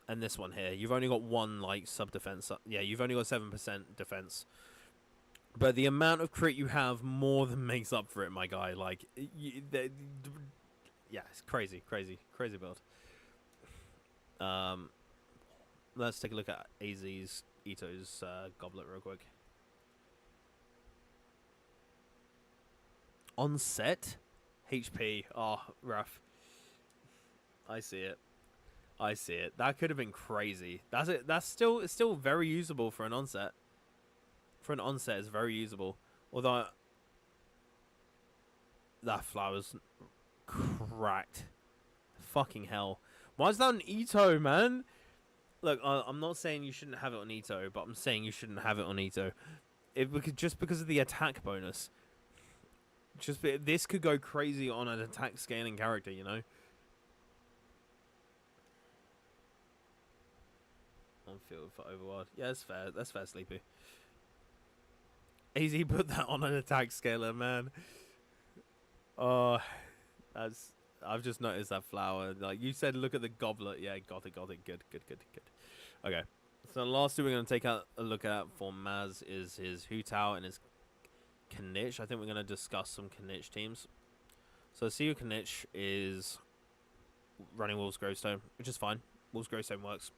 And this one here. You've only got 1, like, sub-defense. Yeah, you've only got 7% defense. But the amount of crit you have more than makes up for it, my guy. Like, yeah, it's crazy build. Let's take a look at AZ's, Ito's goblet real quick. On set, HP. Oh, rough. I see it. That could have been crazy. That's it. It's still very usable for an onset. For an onset, it's very usable. Although that flower's cracked. Fucking hell. Why is that on Ito, man? Look, I'm not saying you shouldn't have it on Ito, but I'm saying you shouldn't have it on Ito. Just because of the attack bonus. This could go crazy on an attack scaling character, you know? On field for Overworld. Yeah, that's fair. That's fair, Sleepy. AZ put that on an attack scaler, man. Oh, I've just noticed that flower. Like you said, look at the goblet. Yeah, got it. Good. Okay. So the last 2 we're going to take a look at for Maz is his Hu Tao and his Kanich. I think we're going to discuss some Kanich teams. So Siu Kanich is running Wolf's Gravestone, which is fine. Wolf's Gravestone works.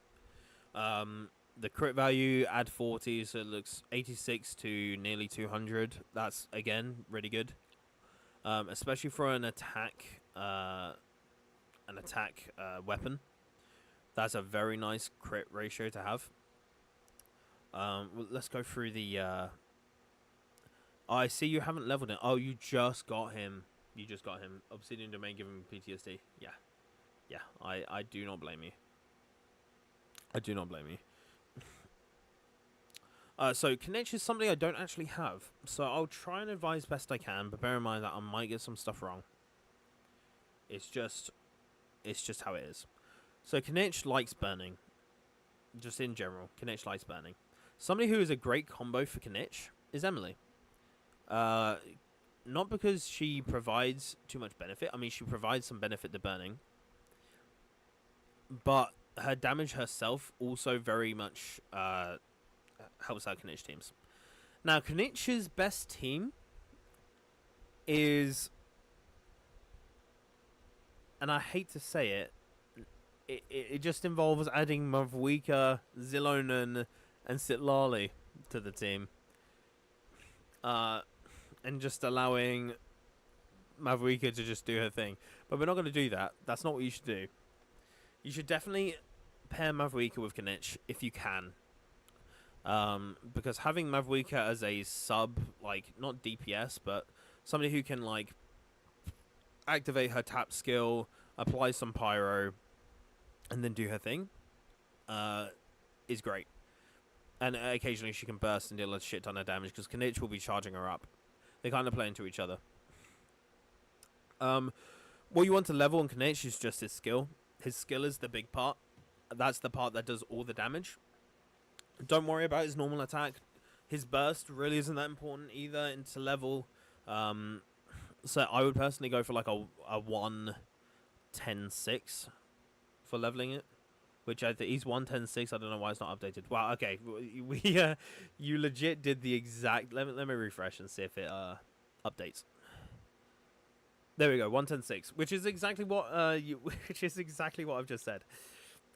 The crit value, add 40, so it looks 86 to nearly 200. That's, again, really good. Especially for an attack weapon. That's a very nice crit ratio to have. Let's go through the... I see you haven't leveled it. Oh, you just got him. Obsidian Domain giving him PTSD. Yeah, I do not blame you. So Kanich is something I don't actually have. So I'll try and advise best I can, but bear in mind that I might get some stuff wrong. It's just how it is. So Kanich likes burning. Just in general, Kanich likes burning. Somebody who is a great combo for Kanich is Emily. Not because she provides too much benefit. I mean, she provides some benefit to burning. But her damage herself also very much helps out Kanich's teams. Now, Kanich's best team is, and I hate to say it, it just involves adding Mavwika, Zilonen, and Sitlali to the team. And just allowing Mavwika to just do her thing. But we're not going to do that. That's not what you should do. You should definitely pair Mavwika with Kanich if you can. Because having Mavwika as a sub, like, not DPS, but somebody who can, like, activate her tap skill, apply some pyro, and then do her thing, is great. And occasionally she can burst and deal a shit ton of damage, because Kanich will be charging her up. They kind of play into each other. What you want to level on Kanich is just his skill. His skill is the big part. That's the part that does all the damage. Don't worry about his normal attack. His burst really isn't that important either into level. So I would personally go for like a 1-10-6 for leveling it. Which I think he's 1-10-6. I don't know why it's not updated. Wow, okay. You legit did the exact... Let me refresh and see if it updates. There we go, 1-10-6, which is exactly what which is exactly what I've just said.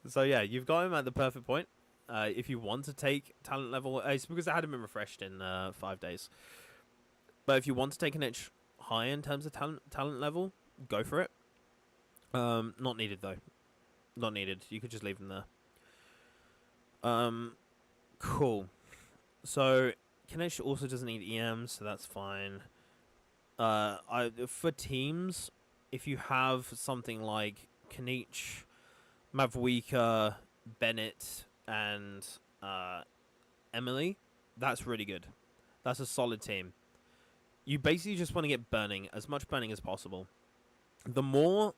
So yeah, you've got him at the perfect point. If you want to take talent level, it's because it hadn't been refreshed in 5 days. But if you want to take an itch high in terms of talent level, go for it. Not needed though. Not needed. You could just leave them there. Cool. So Kanish also doesn't need EM, so that's fine. For teams, if you have something like Kanich, Mavwika, Bennett, and Emily, that's really good. That's a solid team. You basically just want to get burning, as much burning as possible. The more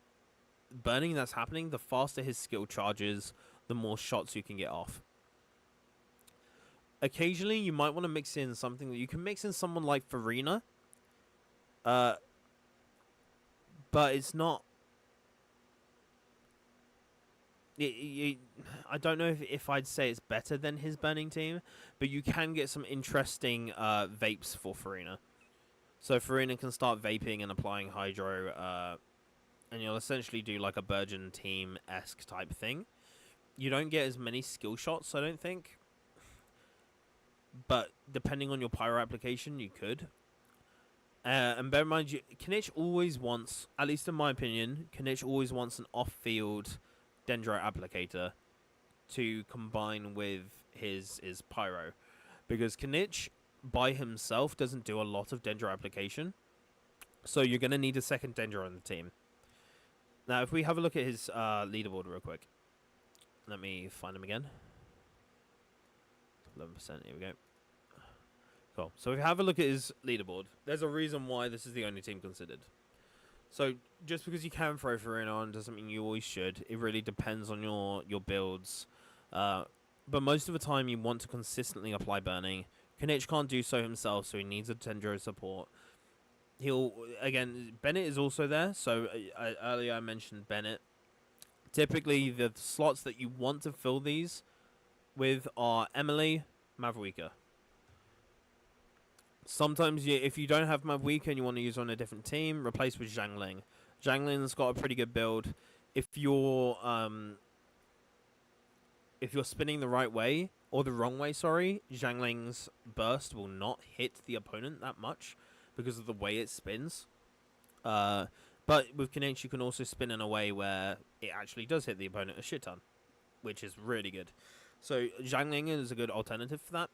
burning that's happening, the faster his skill charges, the more shots you can get off. Occasionally, you might want to mix in something that you can mix in someone like Farina. But it's not. I don't know if I'd say it's better than his burning team, but you can get some interesting vapes for Farina. So Farina can start vaping and applying hydro, and you'll essentially do like a Burgeon team-esque type thing. You don't get as many skill shots, I don't think. But depending on your pyro application, you could. And bear in mind, Kanich always wants, at least in my opinion, Kanich always wants an off-field Dendro applicator to combine with his pyro. Because Kanich, by himself, doesn't do a lot of Dendro application. So you're going to need a second Dendro on the team. Now, if we have a look at his leaderboard real quick. Let me find him again. 11%, here we go. Cool. So if you have a look at his leaderboard, there's a reason why this is the only team considered. So just because you can throw Farina on doesn't mean you always should. It really depends on your builds. But most of the time you want to consistently apply burning. Kanich can't do so himself, so he needs a Dendro support. Bennett is also there. So earlier I mentioned Bennett. Typically the slots that you want to fill these with are Emily, Mavwika. Sometimes, if you don't have Mavwika and you want to use her on a different team, replace with Zhang Ling. Zhang Ling's got a pretty good build. If you're spinning the right way or the wrong way, sorry, Zhang Ling's burst will not hit the opponent that much because of the way it spins. But with Kanech, you can also spin in a way where it actually does hit the opponent a shit ton, which is really good. So Zhang Ling is a good alternative for that.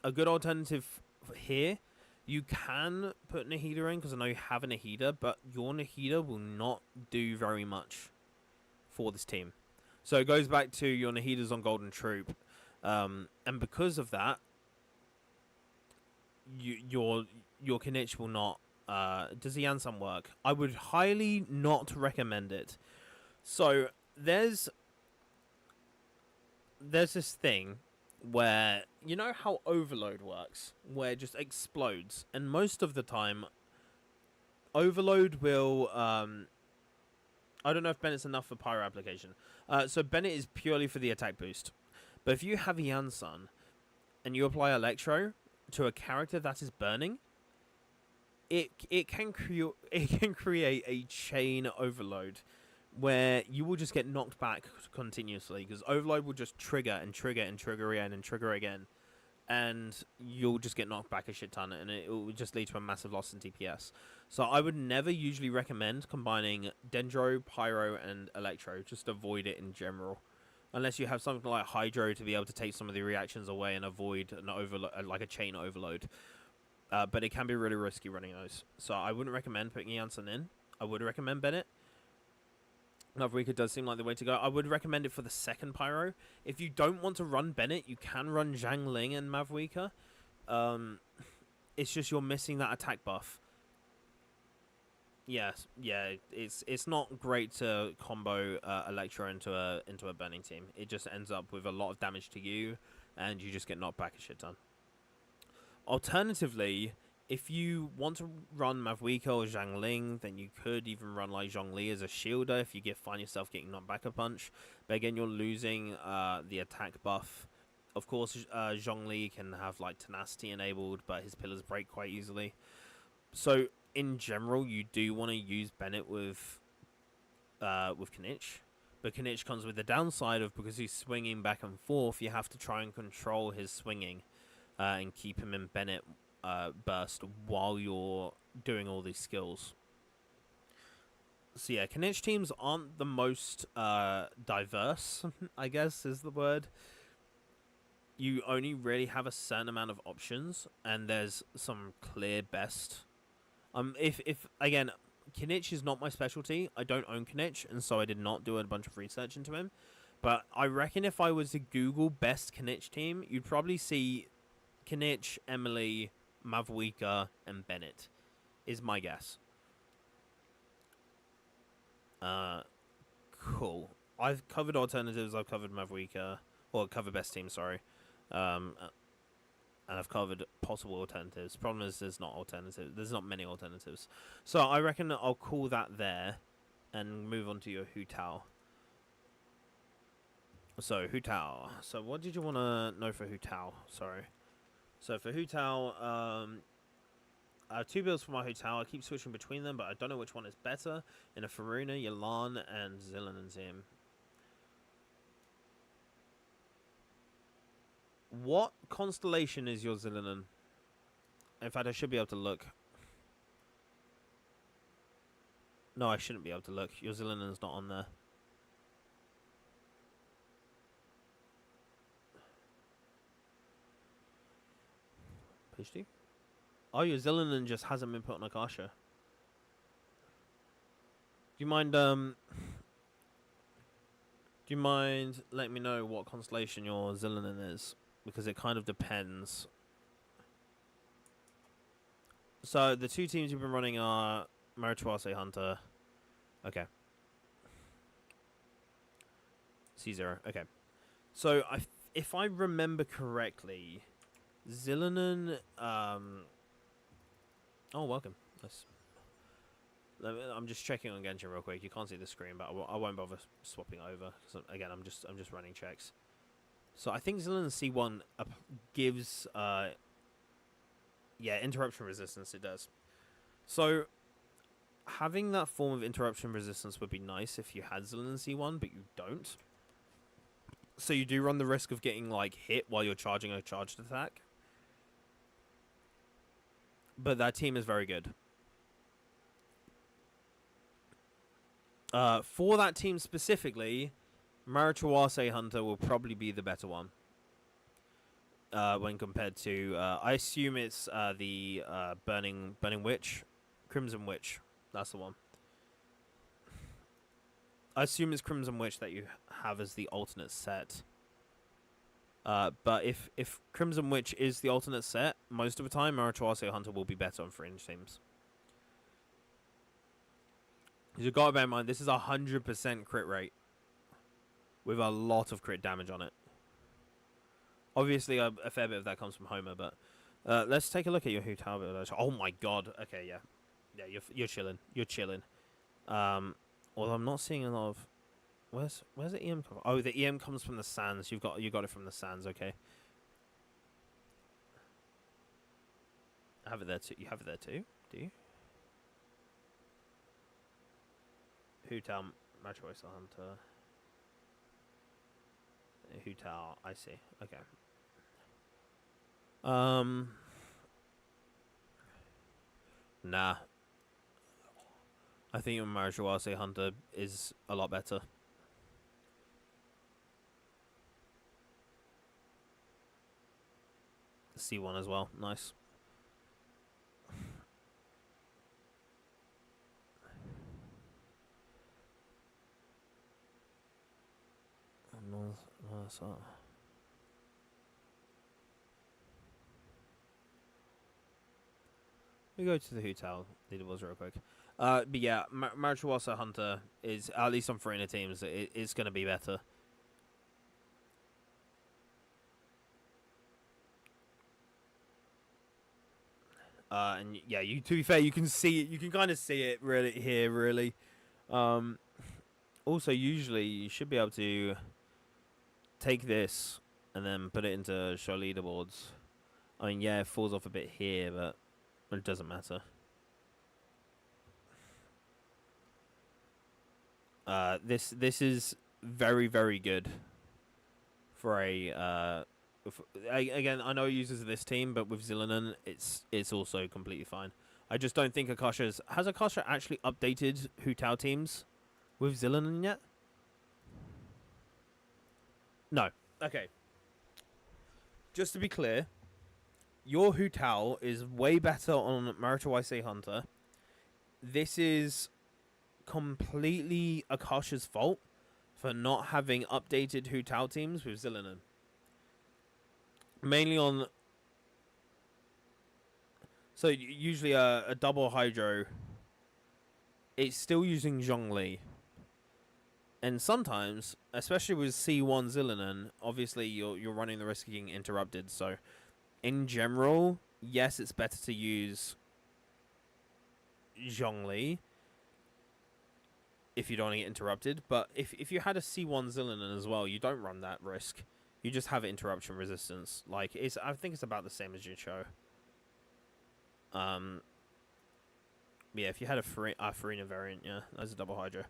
A good alternative here, you can put Nahida in because I know you have a Nahida, but your Nahida will not do very much for this team. So it goes back to your Nahida's on Golden Troop, and because of that, your Kanich will not. Does the Yansan work? I would highly not recommend it. So there's this thing where, you know how Overload works, where it just explodes, and most of the time Overload will I don't know if Bennett's enough for pyro application. So Bennett is purely for the attack boost, but if you have Yansan and you apply Electro to a character that is burning, it can create a chain overload where you will just get knocked back continuously because overload will just trigger and trigger and trigger again and trigger again, and you'll just get knocked back a shit ton, and it will just lead to a massive loss in DPS. So I would never usually recommend combining Dendro, Pyro, and Electro. Just avoid it in general, unless you have something like Hydro to be able to take some of the reactions away and avoid an overload, like a chain overload. But it can be really risky running those. So I wouldn't recommend putting Janssen in. I would recommend Bennett. Mavwika does seem like the way to go. I would recommend it for the second Pyro. If you don't want to run Bennett, you can run Zhang Ling and Mavwika. It's just you're missing that attack buff. Yes, yeah, it's not great to combo Electro into a burning team. It just ends up with a lot of damage to you, and you just get knocked back a shit ton. Alternatively, if you want to run Mavwika or Zhang Ling, then you could even run like Zhongli as a shielder if you find yourself getting knocked back a punch. But again, you're losing the attack buff. Of course, Zhongli can have like tenacity enabled, but his pillars break quite easily. So in general, you do want to use Bennett with Kanich. But Kanich comes with the downside of, because he's swinging back and forth, you have to try and control his swinging and keep him in Bennett burst while you're doing all these skills. So yeah, Kinect teams aren't the most diverse, I guess is the word. You only really have a certain amount of options, and there's some clear best. If again, Kinich is not my specialty. I don't own Kinich, and so I did not do a bunch of research into him. But I reckon if I was to Google best Kinich team, you'd probably see Kinich, Emily, Mavwika, and Bennett. Is my guess. Cool. I've covered alternatives. I've covered Mavwika, or covered best team. Sorry. And I've covered possible alternatives. Problem is, there's not alternatives. There's not many alternatives. So I reckon I'll call that there, and move on to your Hu Tao. So Hu Tao. So what did you want to know for Hu Tao? Sorry. So for Hu Tao, I have two builds for my Hu Tao. I keep switching between them, but I don't know which one is better. In a Faruna, Yalan, and Zilan and Zim. What constellation is your Zillinan? In fact, I should be able to look. No, I shouldn't be able to look. Your Zillinan's not on there. Page 2? Oh, your Zillinan just hasn't been put on Akasha. Do you mind, Do you mind letting me know what constellation your Zillinan is? Because it kind of depends. So, the two teams you've been running are Marituase Hunter. Okay. C0. Okay. So, if I remember correctly, Zillanen, Oh, welcome. Nice. I'm just checking on Genshin real quick. You can't see the screen, but I won't bother swapping over. Cause again, I'm just running checks. So I think Zillanen C1 gives interruption resistance. It does. So having that form of interruption resistance would be nice if you had Zillanen C1, but you don't. So you do run the risk of getting like hit while you're charging a charged attack. But that team is very good. For that team specifically, Marituase Hunter will probably be the better one. When compared to, I assume it's the Burning Witch, Crimson Witch. That's the one. I assume it's Crimson Witch that you have as the alternate set. But if Crimson Witch is the alternate set, most of the time Marituase Hunter will be better on fringe teams. You've got to bear in mind, this is 100% crit rate. With a lot of crit damage on it. Obviously, a fair bit of that comes from Homer, but... let's take a look at your Hu Tao build. Oh my god. Okay, yeah. Yeah, you're chilling. You're chilling. Although I'm not seeing a lot of... Where's the EM come from? Oh, the EM comes from the sands. You got it from the sands, okay. I have it there too. You have it there too? Do you? Hu Tao, Marituase Hunter. Hu Tao, I see. Okay. Nah. I think your Marituase Hunter is a lot better. C1 as well. Nice. We go to the Hu Tao leaderboards real quick. But yeah, Marituase Hunter is, at least on Farina teams, it's going to be better. And yeah, to be fair, you can see it. You can kind of see it really here, really. Also, usually you should be able to take this and then put it into show leaderboards. I mean, yeah, it falls off a bit here, but it doesn't matter. This is very, very good for a Again, I know it uses this team, but with Zillanen, it's also completely fine. I just don't think Akasha's... Has Akasha actually updated Hu Tao teams with Zillanen yet? No. Okay. Just to be clear, your Hu Tao is way better on Maritawaise Hunter. This is completely Akasha's fault for not having updated Hu Tao teams with Zillanen. Mainly on... So usually a double Hydro, it's still using Zhongli. And sometimes, especially with C1 Zillanen, obviously you're running the risk of getting interrupted. So in general, yes, it's better to use Zhongli if you don't want to get interrupted. But if you had a C1 Zillanen as well, you don't run that risk. You just have interruption resistance. Like I think it's about the same as Jincho. Yeah, if you had a Farina variant, yeah, that's a double Hydra.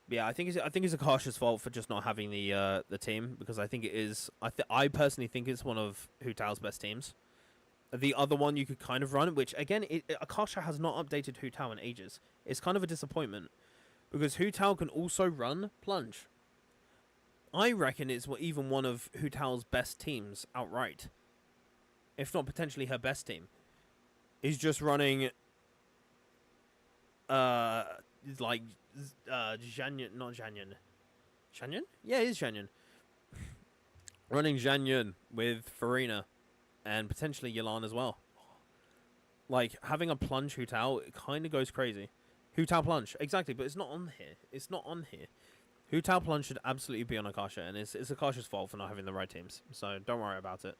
But yeah, I think it's Akasha's fault for just not having the team, because I think it is. I personally think it's one of Hu Tao's best teams. The other one you could kind of run, which again, Akasha has not updated Hu Tao in ages. It's kind of a disappointment, because Hu Tao can also run Plunge. I reckon it's even one of Hu Tao's best teams outright, if not potentially her best team. Is just running like Zhanyan, not Zhanyan. Zhanyan? Yeah, it is Zhanyan. Running Zhanyan with Farina and potentially Yelan as well. Like, having a Plunge Hu Tao, it kind of goes crazy. Hu Tao Plunge, exactly, but it's not on here. It's not on here. Hu Tao Plunge should absolutely be on Akasha, and it's Akasha's fault for not having the right teams, so don't worry about it.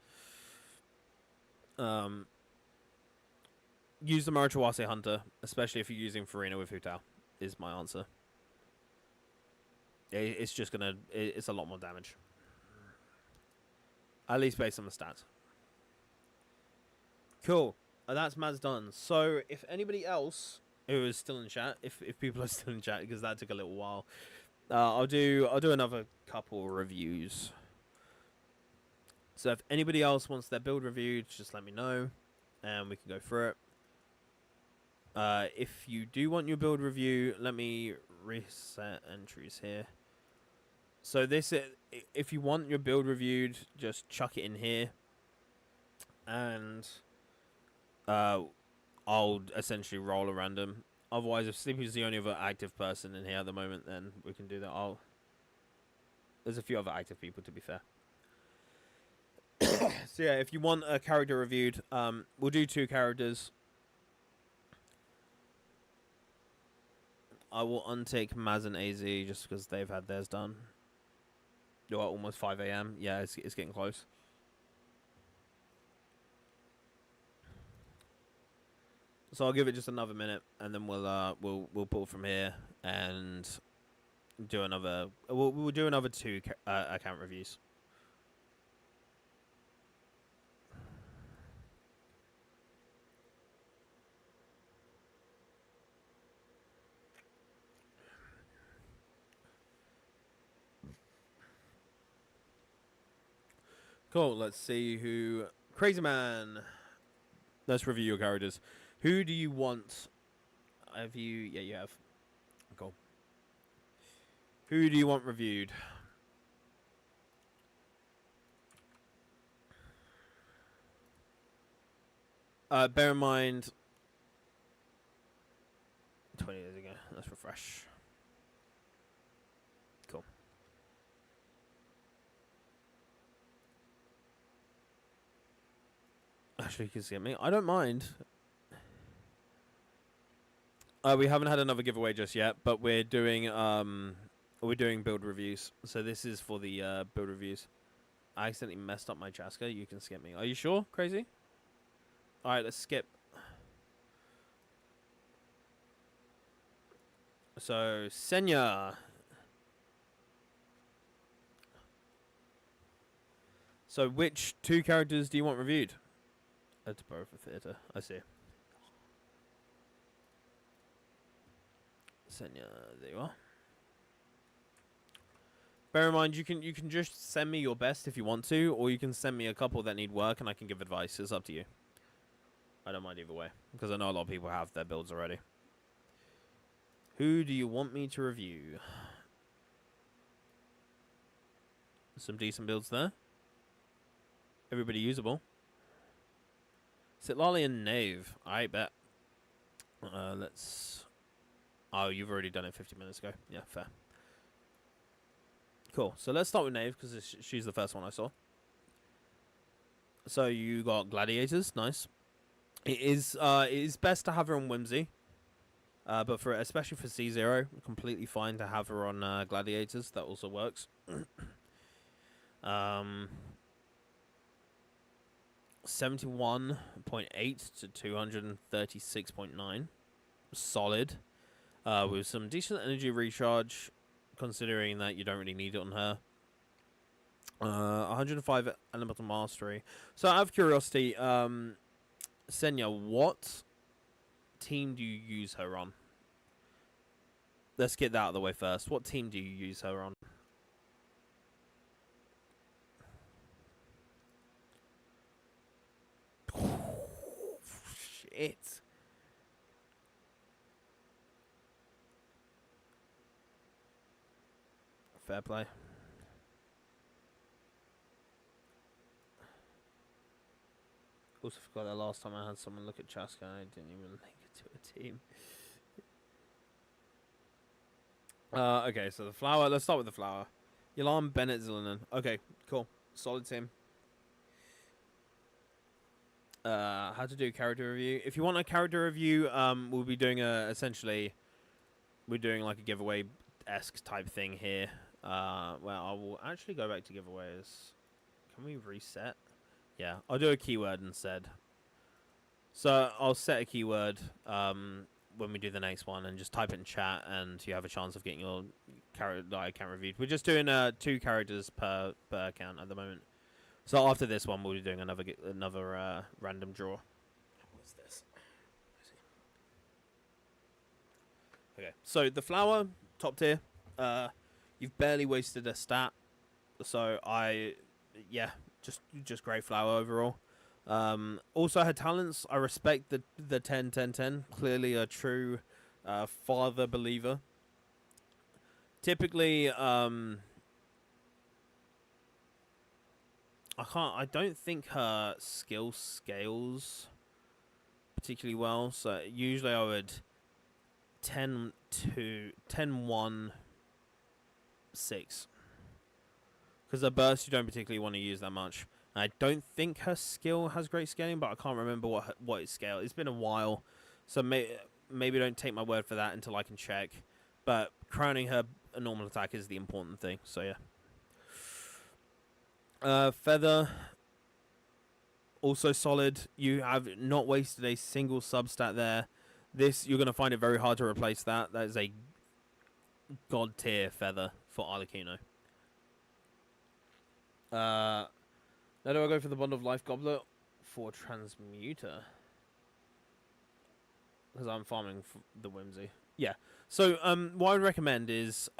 Use the Marachawase Hunter, especially if you're using Farina with Hu Tao, is my answer. It's just gonna... It's a lot more damage. At least based on the stats. Cool. That's Maz done. So, if anybody else who is still in chat, if people are still in chat, because that took a little while, I'll do another couple reviews. So if anybody else wants their build reviewed, just let me know, and we can go through it. If you do want your build review, let me reset entries here. So this, if you want your build reviewed, just chuck it in here, and I'll essentially roll a random. Otherwise, if Sleepy's the only other active person in here at the moment, then we can do that. There's a few other active people, to be fair. So yeah, if you want a character reviewed, we'll do 2 characters. I will untake Maz and AZ just because they've had theirs done. You're at almost 5 AM. Yeah, it's getting close. So I'll give it just another minute, and then we'll pull from here and do another. We'll do another 2 account reviews. Cool. Let's see who. Crazy Man. Let's review your characters. Who do you want? Have you? Yeah, you have. Cool. Who do you want reviewed? Bear in mind, 20 years ago. Let's refresh. Cool. Actually, you can skip me. I don't mind. We haven't had another giveaway just yet, but we're doing build reviews. So this is for the build reviews. I accidentally messed up my Chaska. You can skip me. Are you sure? Crazy? All right, let's skip. So Senya. So which 2 characters do you want reviewed? To borrow for theatre. I see. Senya, there you are. Bear in mind, you can just send me your best if you want to, or you can send me a couple that need work and I can give advice. It's up to you. I don't mind either way, because I know a lot of people have their builds already. Who do you want me to review? Some decent builds there. Everybody usable. Sitlali and Knave. I bet. Let's... Oh, you've already done it 50 minutes ago. Yeah, fair. Cool. So let's start with Knave, because she's the first one I saw. So you got Gladiators. Nice. It is best to have her on Whimsy. But for especially for C0, completely fine to have her on Gladiators. That also works. 71.8 to 236.9. Solid. With some decent energy recharge, considering that you don't really need it on her. 105 elemental mastery. So out of curiosity, Senya, what team do you use her on? Let's get that out of the way first. What team do you use her on? Shit. Fair play. Also forgot that last time I had someone look at Chaska and I didn't even link it to a team. Okay, so the flower. Let's start with the flower. Yalan, Bennett, Zillinen. Okay, cool. Solid team. How to do character review. If you want a character review, we'll be doing we're doing like a giveaway-esque type thing here. Well, I will actually go back to giveaways. Can we reset? Yeah, I'll do a keyword instead. So I'll set a keyword when we do the next one, and just type it in chat, and you have a chance of getting your account reviewed. We're just doing 2 characters per account at the moment. So after this one, we'll be doing another random draw. What's this? Okay, so the flower, top tier. You've barely wasted a stat, so just great flower overall. Also her talents, I respect the 10-10-10. Clearly a true father believer. Typically, I don't think her skill scales particularly well, so usually I would 10-1-6. Because her burst you don't particularly want to use that much. I don't think her skill has great scaling, but I can't remember what its scale. It's been a while, so maybe don't take my word for that until I can check. But crowning her a normal attack is the important thing, so yeah. Feather, also solid. You have not wasted a single substat there. This, you're going to find it very hard to replace that. That is a god tier feather for Arlecchino. Now do I go for the Bond of Life Goblet for Transmuter? Because I'm farming for the Whimsy. Yeah. So what I would recommend is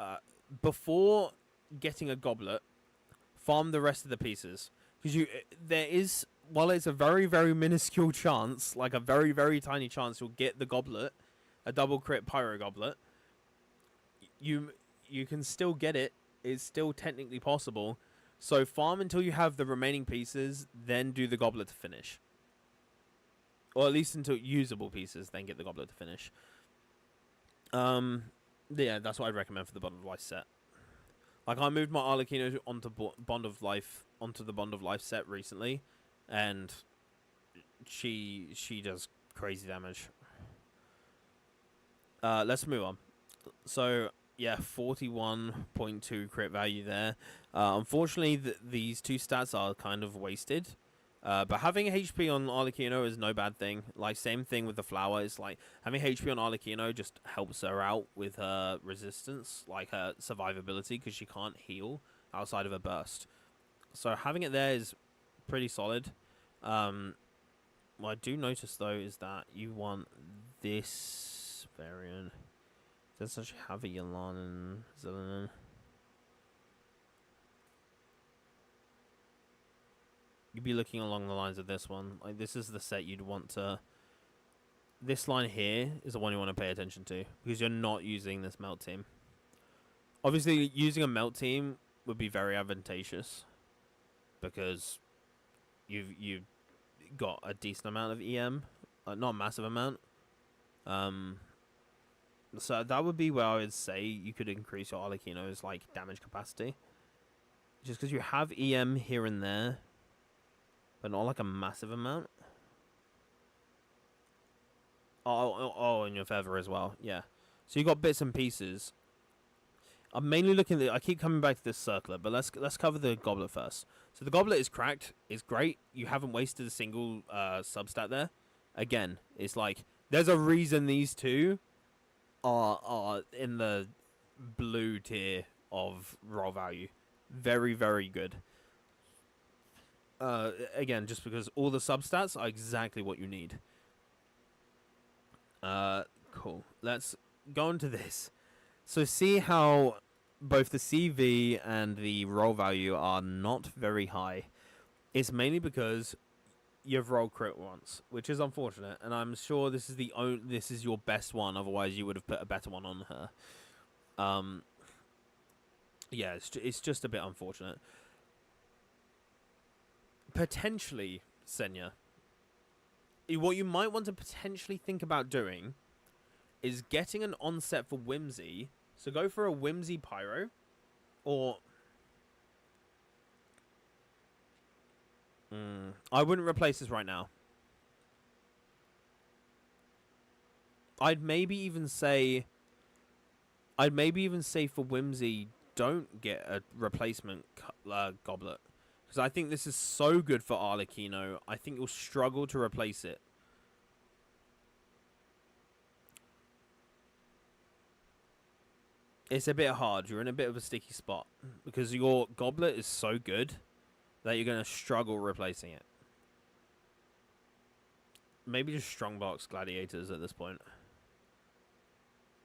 before getting a goblet, farm the rest of the pieces, because there is, while it's a very, very minuscule chance, like a very, very tiny chance you'll get the goblet, a double crit pyro goblet, you can still get it. It's still technically possible. So farm until you have the remaining pieces, then do the goblet to finish. Or at least until usable pieces, then get the goblet to finish. Yeah, that's what I'd recommend for the Bond of Life set. Like, I moved my Arlecchino onto the Bond of Life set recently, and she does crazy damage. Let's move on. So yeah, 41.2 crit value there. Unfortunately, these 2 stats are kind of wasted. But having HP on Arlecchino is no bad thing. Like, same thing with the flower. It's like having HP on Arlecchino just helps her out with her resistance, like her survivability, because she can't heal outside of a burst. So having it there is pretty solid. What I do notice though is that you want this variant. Does actually have a Yalan and Zillinen. you'd be looking along the lines of this one. Like, this is the set you'd want to. This line here is the one you want to pay attention to because you're not using this melt team. Obviously, using a melt team would be very advantageous because you've got a decent amount of EM, not a massive amount. So that would be where I would say you could increase your Arlecchino's like damage capacity, just because you have EM here and there, but not like a massive amount. And your feather as well, yeah. So you got bits and pieces. I'm mainly looking at. I keep coming back to this circlet, but let's cover the goblet first. So the goblet is cracked. It's great. You haven't wasted a single substat there. Again, it's like there's a reason these two are in the blue tier of raw value. Very, very good. Again, just because all the substats are exactly what you need. Cool. Let's go into this. So see how both the CV and the roll value are not very high. It's mainly because you've rolled crit once, which is unfortunate, and I'm sure this is your best one. Otherwise, you would have put a better one on her. Yeah, it's just a bit unfortunate. Potentially, Senya, what you might want to potentially think about doing is getting an onset for Whimsy. So go for a Whimsy Pyro, or I wouldn't replace this right now. I'd maybe even say for Whimsy, don't get a replacement goblet, because I think this is so good for Arlecchino. I think you'll struggle to replace it. It's a bit hard. You're in a bit of a sticky spot because your goblet is so good that you're going to struggle replacing it. Maybe just strongbox gladiators at this point.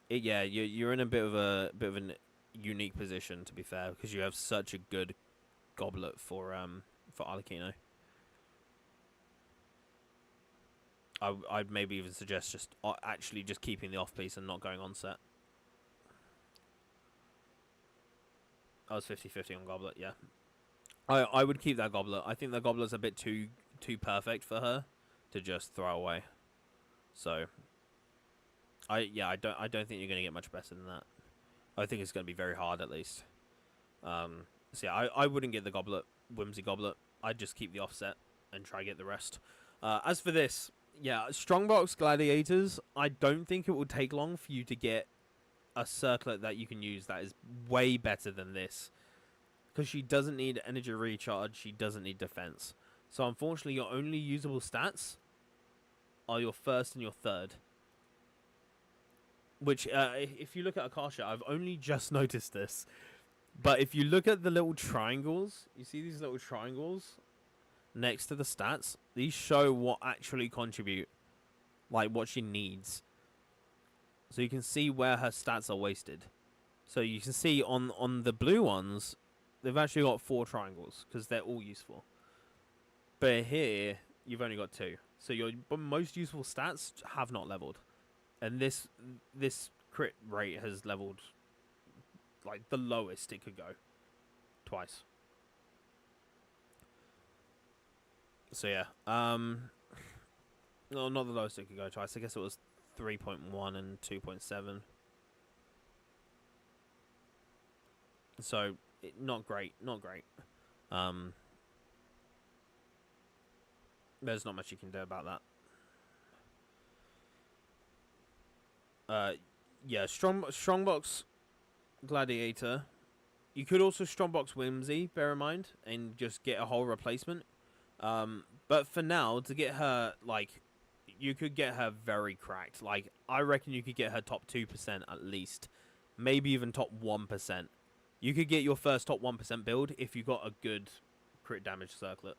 You're in a bit of a unique position, to be fair, because you have such a good goblet for Arlecchino. I'd maybe even suggest just actually just keeping the off piece and not going on set. I was 50-50 on goblet, yeah. I would keep that goblet. I think that goblet's a bit too perfect for her to just throw away. So I don't think you're gonna get much better than that. I think it's gonna be very hard at least. So yeah, I wouldn't get the goblet, Whimsy goblet. I'd just keep the offset and try get the rest. As for this, yeah, strongbox gladiators, I don't think it will take long for you to get a circlet that you can use that is way better than this, because she doesn't need energy recharge, she doesn't need defense. So unfortunately, your only usable stats are your first and your third. Which, if you look at Akasha, I've only just noticed this, but if you look at the little triangles, you see these little triangles next to the stats? These show what actually contribute, like what she needs. So you can see where her stats are wasted. So you can see on the blue ones, they've actually got 4 triangles because they're all useful. But here, you've only got 2. So your most useful stats have not leveled. And this crit rate has leveled like the lowest it could go. Twice. So yeah. No, not the lowest it could go twice. I guess it was 3.1 and 2.7. So not great. There's not much you can do about that. Yeah, strongbox gladiator. You could also strongbox Whimsy, bear in mind, and just get a whole replacement. But for now, to get her, like, you could get her very cracked. Like, I reckon you could get her top 2% at least. Maybe even top 1%. You could get your first top 1% build if you got a good crit damage circlet.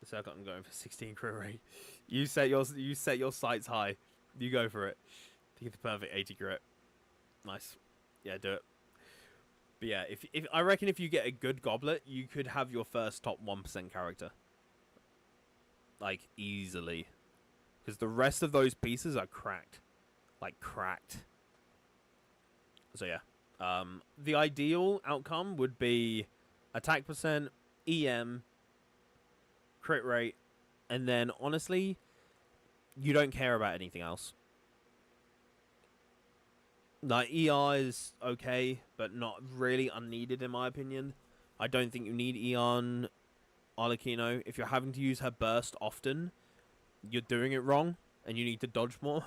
The circlet I'm going for 16 crit rate. You set your sights high. You go for it. To get the perfect 80 crit. Nice. Yeah, do it. But yeah, if I reckon if you get a good goblet, you could have your first top 1% character, like easily, because the rest of those pieces are cracked, like cracked. So yeah, the ideal outcome would be attack percent, EM, crit rate, and then honestly, you don't care about anything else. Like ER is okay, but not really unneeded in my opinion. I don't think you need E on Arlecchino. If you're having to use her burst often, you're doing it wrong, and you need to dodge more.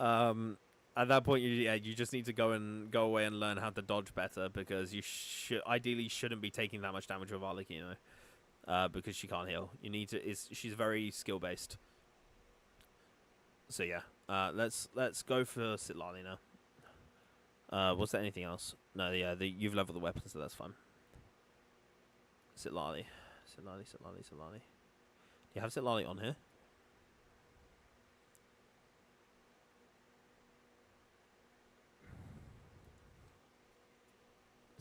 At that point, you just need to go away and learn how to dodge better, because you ideally shouldn't be taking that much damage with Arlecchino, because she can't heal. You need to. She's very skill based. So yeah, let's go for Sitlali now. Was there anything else? No, yeah, you've leveled the weapon, so that's fine. Sitlali. Do you have Sitlali on here?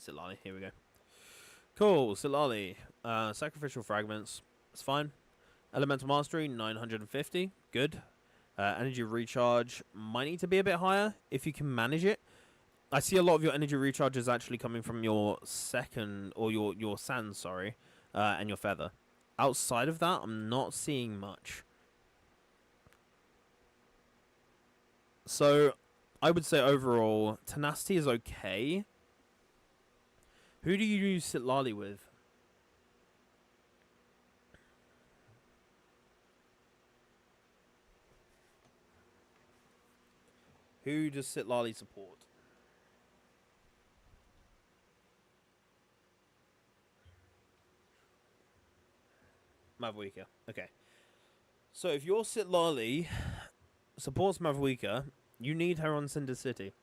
Sitlali, here we go. Cool, Sitlali. Sacrificial fragments, it's fine. Elemental mastery, 950, good. Energy recharge might need to be a bit higher if you can manage it. I see a lot of your energy recharge is actually coming from your second, or your sand, sorry, and your feather. Outside of that, I'm not seeing much. So, I would say overall, tenacity is okay. Who do you use Sitlali with? Who does Sitlali support? Mavuika. Okay. So if your Sitlali supports Mavuika, you need her on Cinder City.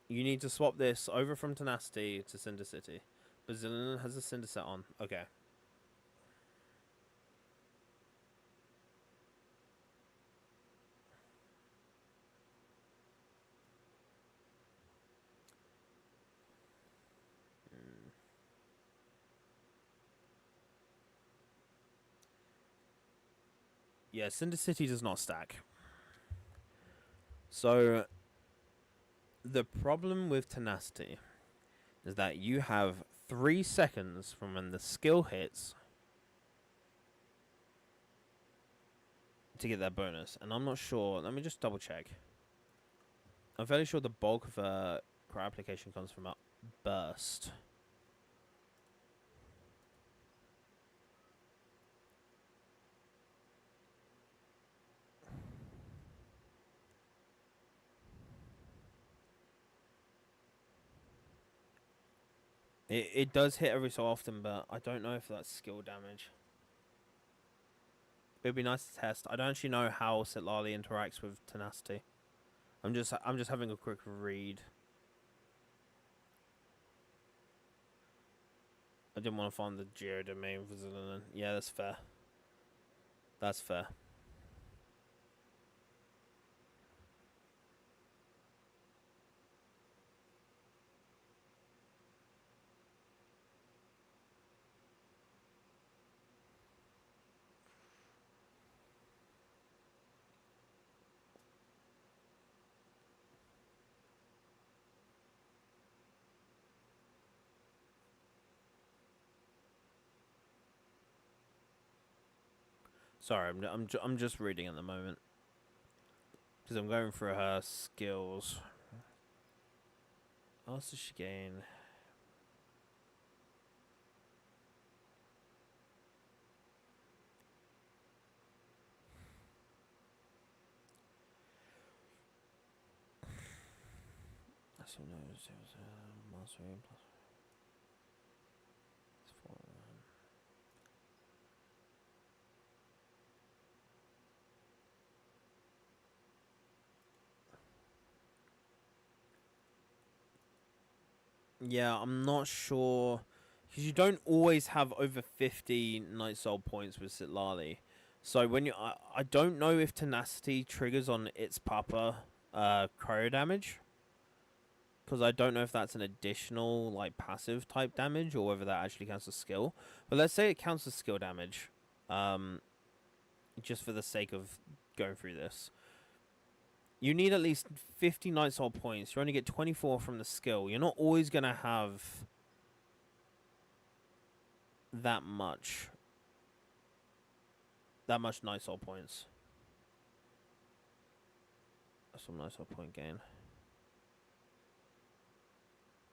You need to swap this over from Tenacity to Cinder City. Bazillion has a Cinder set on. Okay. Yeah, Cinder City does not stack. So, the problem with Tenacity is that you have 3 seconds from when the skill hits to get that bonus. And I'm not sure. Let me just double check. I'm fairly sure the bulk of her application comes from a burst. It does hit every so often, but I don't know if that's skill damage. It'd be nice to test. I don't actually know how Sitlali interacts with Tenacity. I'm just having a quick read. I didn't want to find the geodomain for Zillion. Yeah, that's fair. That's fair. Sorry, I'm just reading at the moment because I'm going through her skills. What else does she gain? That's what knows. It was mastery plus 4. Yeah, I'm not sure. Because you don't always have over 50 Night Soul points with Sitlali. So when you... I don't know if Tenacity triggers on its Papa cryo damage. because I don't know if that's an additional like passive type damage or whether that actually counts as skill. But let's say it counts as skill damage, just for the sake of going through this. You need at least 50 Night Soul points. You only get 24 from the skill. You're not always gonna have that much Night Soul points. That's some Night Soul point gain.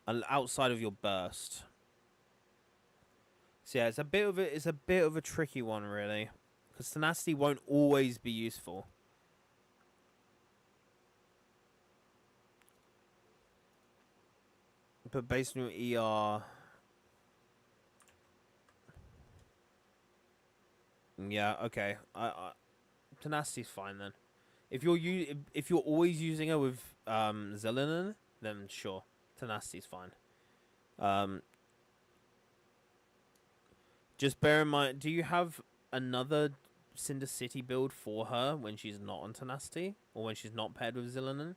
And outside of your burst. So yeah, it's a bit of a tricky one really, because tenacity won't always be useful. But based on your ER, yeah, okay. Tenacity's fine then. If you're always using her with Zillinen, then sure, tenacity's fine. Just bear in mind, do you have another Cinder City build for her when she's not on tenacity or when she's not paired with Zillinen?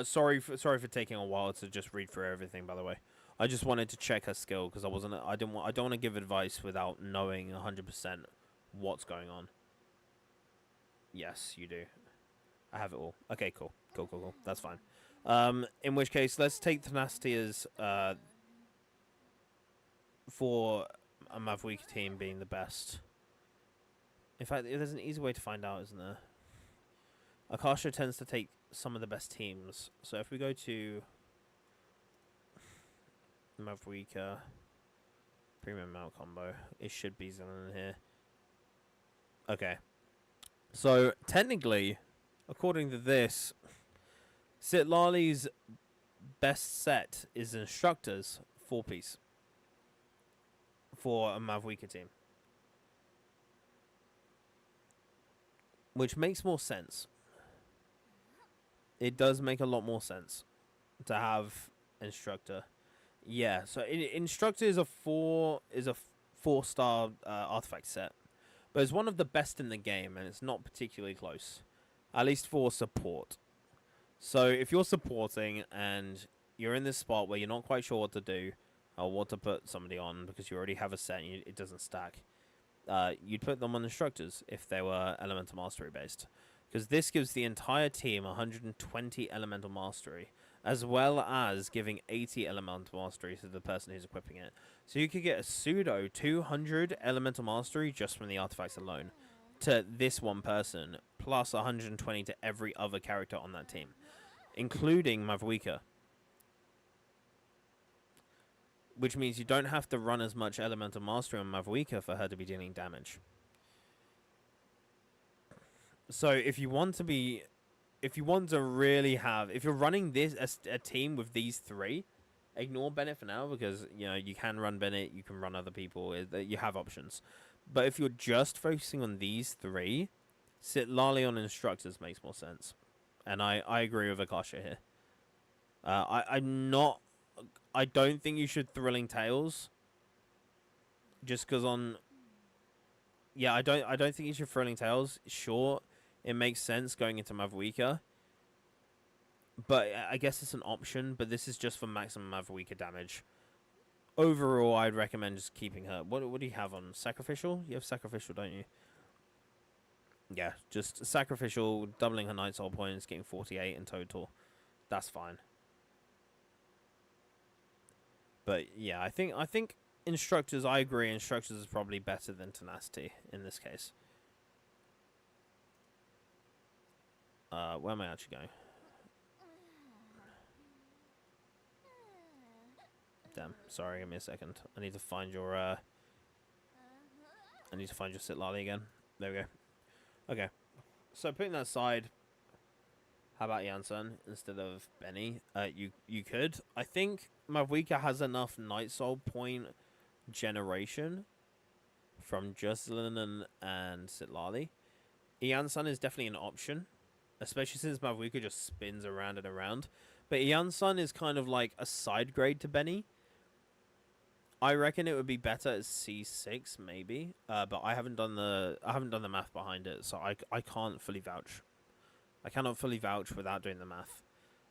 Sorry for taking a while to just read through everything. By the way, I just wanted to check her skill because I don't want to give advice without knowing 100% what's going on. Yes, you do. I have it all. Okay, cool. That's fine. In which case, let's take tenacity as for a Mavweek team being the best. In fact, there's an easy way to find out, isn't there? Akasha tends to take some of the best teams. So if we go to Mavweeka Premium Mount combo, it should be Zillinen here. Okay. So technically, according to this, Sitlali's best set is Instructors 4-piece for a Mavweeka team. Which makes more sense. It does make a lot more sense to have Instructor. Yeah, so Instructor is a 4-star artifact set, but it's one of the best in the game, and it's not particularly close, at least for support. So if you're supporting and you're in this spot where you're not quite sure what to do or what to put somebody on because you already have a set and it doesn't stack, you'd put them on Instructors if they were Elemental Mastery based. Because this gives the entire team 120 Elemental Mastery, as well as giving 80 Elemental Mastery to the person who's equipping it. So you could get a pseudo 200 Elemental Mastery just from the artifacts alone to this one person, plus 120 to every other character on that team, including Mavweeka. Which means you don't have to run as much Elemental Mastery on Mavweeka for her to be dealing damage. So if you want to really have, if you're running this a team with these three, ignore Bennett for now because you can run Bennett, you can run other people, you have options. But if you're just focusing on these three, Sitlali on Instructors makes more sense, and I agree with Akasha here. I don't think you should Thrilling Tales. Just because on, yeah, I don't think you should Thrilling Tales. Sure. It makes sense going into Mavweeka. But I guess it's an option, but this is just for maximum Mavweeka damage. Overall, I'd recommend just keeping her. What do you have on? Sacrificial? You have Sacrificial, don't you? Yeah, just Sacrificial, doubling her Night Soul points, getting 48 in total. That's fine. But yeah, I think Instructors, I agree, Instructors is probably better than Tenacity in this case. Where am I actually going? Damn, sorry, give me a second. I need to find your Sitlali again. There we go. Okay. So putting that aside, how about Yansan instead of Benny? You could. I think Mavweeka has enough Night Soul point generation from just Linen and Sitlali. Yansan is definitely an option, especially since Mavweeka just spins around and around. But Yansan is kind of like a side grade to Benny. I reckon it would be better at C6 maybe, but I haven't done the math behind it, so I can't fully vouch. I cannot fully vouch without doing the math.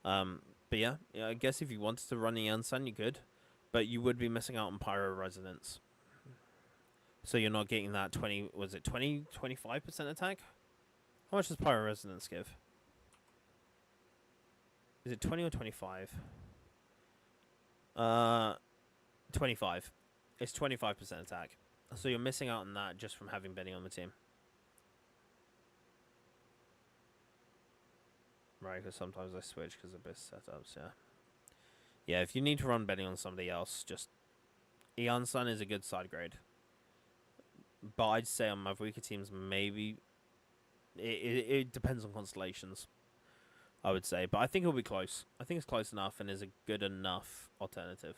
But yeah, I guess if you wanted to run the Yansan, you could, but you would be missing out on Pyro Resonance. So you're not getting that 20, was it 25% attack? How much does Pyro Resonance give? Is it 20 or 25? 25. It's 25% attack. So you're missing out on that just from having Benny on the team. Right, because sometimes I switch because of best setups, yeah. Yeah, if you need to run Benny on somebody else, just... Eon Sun is a good side grade. But I'd say on my weaker teams, maybe... It depends on constellations, I would say. But I think it'll be close. I think it's close enough and is a good enough alternative.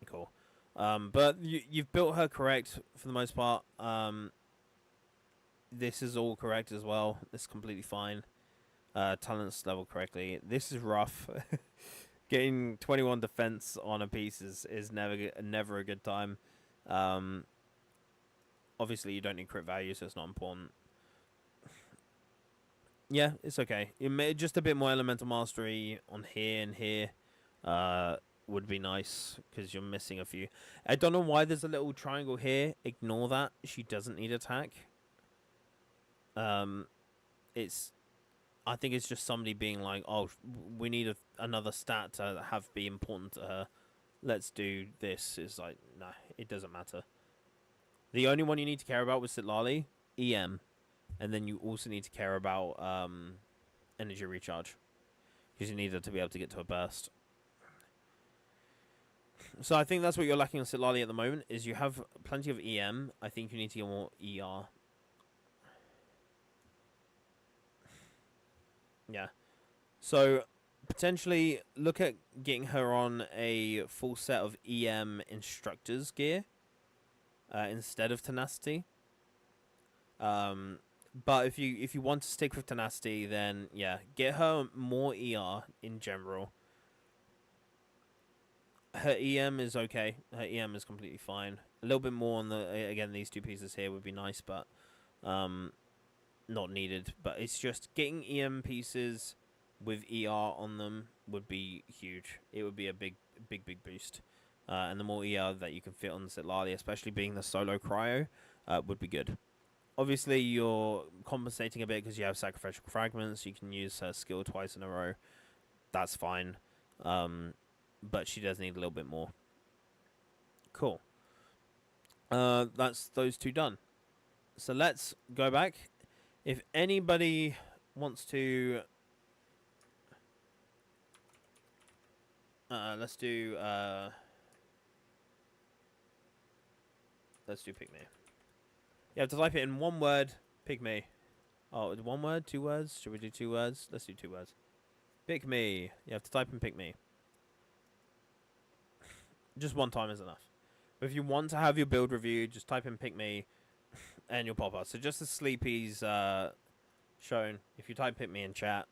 Cool. But you've built her correct for the most part. This is all correct as well. This is completely fine. Talents level correctly. This is rough. Getting 21 defense on a piece is never a good time. Obviously, you don't need crit value, so it's not important. Yeah, it's okay. Just a bit more elemental mastery on here and here would be nice, because you're missing a few. I don't know why there's a little triangle here. Ignore that. She doesn't need attack. It's... I think it's just somebody being like, oh, we need another stat to have be important to her. Let's do this. It's like, nah, it doesn't matter. The only one you need to care about was Sitlali, EM. And then you also need to care about energy recharge, because you need her to be able to get to a burst. So I think that's what you're lacking on Sitlali at the moment, is you have plenty of EM. I think you need to get more ER. Yeah. So potentially look at getting her on a full set of EM instructors gear instead of tenacity. But if you want to stick with tenacity, then yeah, get her more ER in general. Her EM is okay. Her EM is completely fine. A little bit more on these two pieces here would be nice, but not needed. But it's just getting EM pieces with ER on them would be huge. It would be a big boost. And the more ER that you can fit on Sitlali, especially being the solo cryo, would be good. Obviously, you're compensating a bit because you have sacrificial fragments. You can use her skill twice in a row. That's fine. But she does need a little bit more. Cool. That's those two done. So let's go back. If anybody wants to... let's do pick me. You have to type it in one word, pick me. Oh, one word, 2 words? Should we do 2 words? Let's do 2 words. Pick me. You have to type in pick me. Just one time is enough. But if you want to have your build review, just type in pick me and you'll pop up. So just as Sleepy's shown, if you type pick me in chat,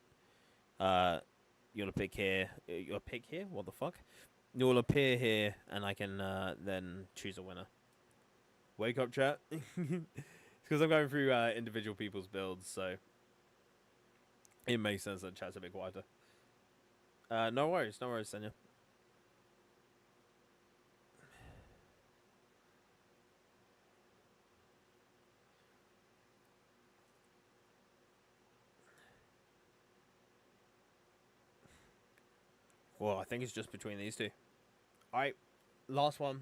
you'll pick here. You'll pick here? What the fuck? You'll appear here and I can then choose a winner. Wake up, chat. It's because I'm going through individual people's builds, so it makes sense that chat's a bit quieter. No worries, Senya. Well, I think it's just between these two. Alright, last one.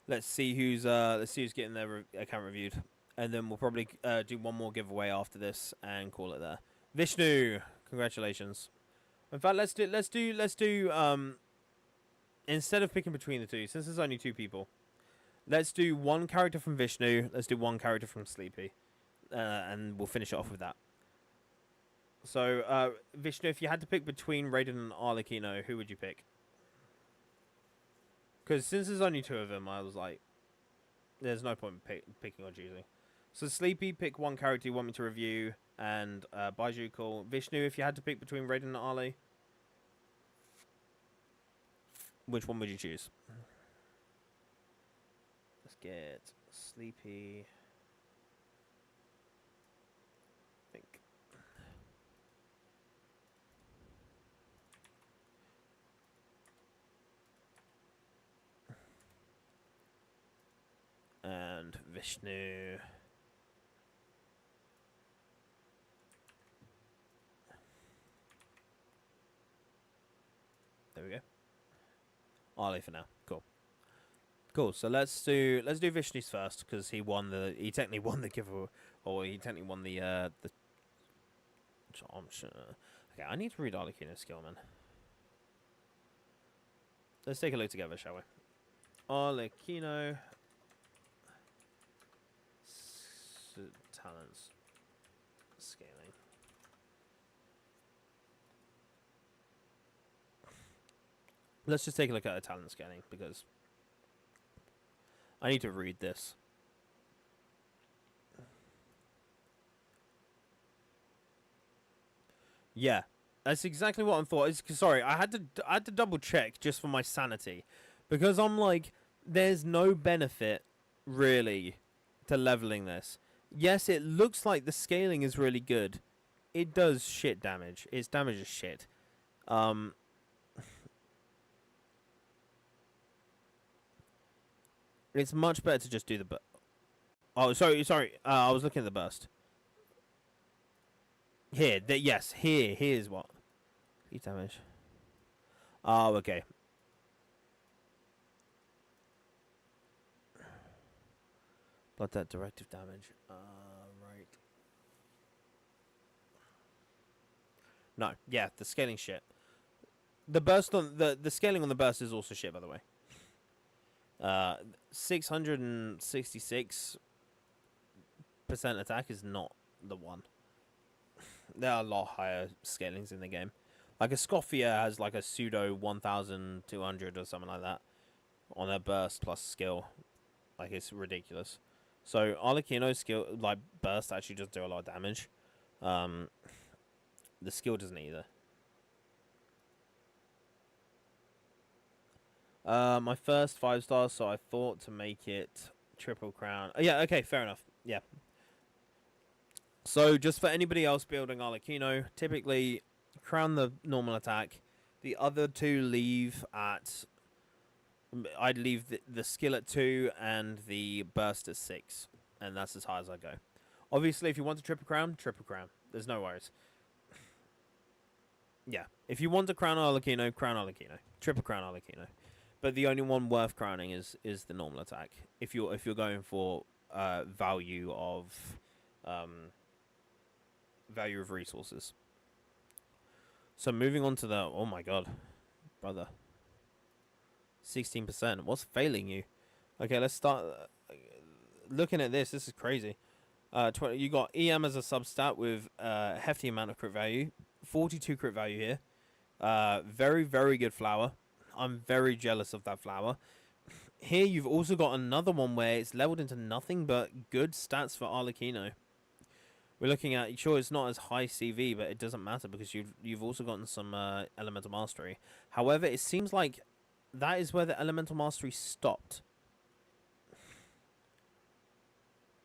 Let's see who's getting their account reviewed, and then we'll probably do one more giveaway after this and call it there. Vishnu, congratulations. In fact, let's do instead of picking between the two, since there's only 2 people, let's do one character from Vishnu. Let's do one character from Sleepy, and we'll finish it off with that. So, Vishnu, if you had to pick between Raiden and Arlecchino, who would you pick? Because since there's only 2 of them, I was like, there's no point in picking or choosing. So Sleepy, pick one character you want me to review, and Baiju, cool. Vishnu, if you had to pick between Raiden and Arlie? Which one would you choose? Let's get Sleepy. Think. And Vishnu. There we go. Ollie for now. Cool. Cool. So let's do Vishnu's first because he technically won the giveaway, or he technically won the Okay, I need to read Arlecchino's skill, man. Let's take a look together, shall we? Arlecchino talents scaling. Let's just take a look at the talent scaling because I need to read this. Yeah, that's exactly what I thought. Sorry, I had to double check just for my sanity, because I'm like, there's no benefit really to leveling this. Yes, it looks like the scaling is really good. It does shit damage. Its damage is shit. It's much better to just do the. Oh, sorry. I was looking at the burst. Here, yes, here's what. Heat damage. Oh, okay. Blood that directive damage. Right. No, yeah, the scaling shit. The burst on the scaling on the burst is also shit, by the way. 666% attack is not the one. There are a lot higher scalings in the game. Like a Scoffia has like a pseudo 1200 or something like that on their burst plus skill. Like, it's ridiculous. So Arlecchino's skill, like, burst actually does do a lot of damage. The skill doesn't either. My first 5 stars, so I thought to make it triple crown. Oh, yeah, okay, fair enough. Yeah. So just for anybody else building Arlecchino, typically crown the normal attack. The other two leave at. I'd leave the skill at 2 and the burst at 6, and that's as high as I go. Obviously, if you want to triple crown. There's no worries. Yeah, if you want to crown Arlecchino. Triple crown Arlecchino. But the only one worth crowning is the normal attack. If you're going for value of resources. So moving on to the oh my god, brother. 16%. What's failing you? Okay, let's start looking at this. This is crazy. You got EM as a substat with a hefty amount of crit value. 42 crit value here. Very, very good flower. I'm very jealous of that flower. Here you've also got another one where it's leveled into nothing but good stats for Arlecchino. We're looking at, sure, it's not as high CV, but it doesn't matter because you've also gotten some elemental mastery. However, it seems like that is where the elemental mastery stopped.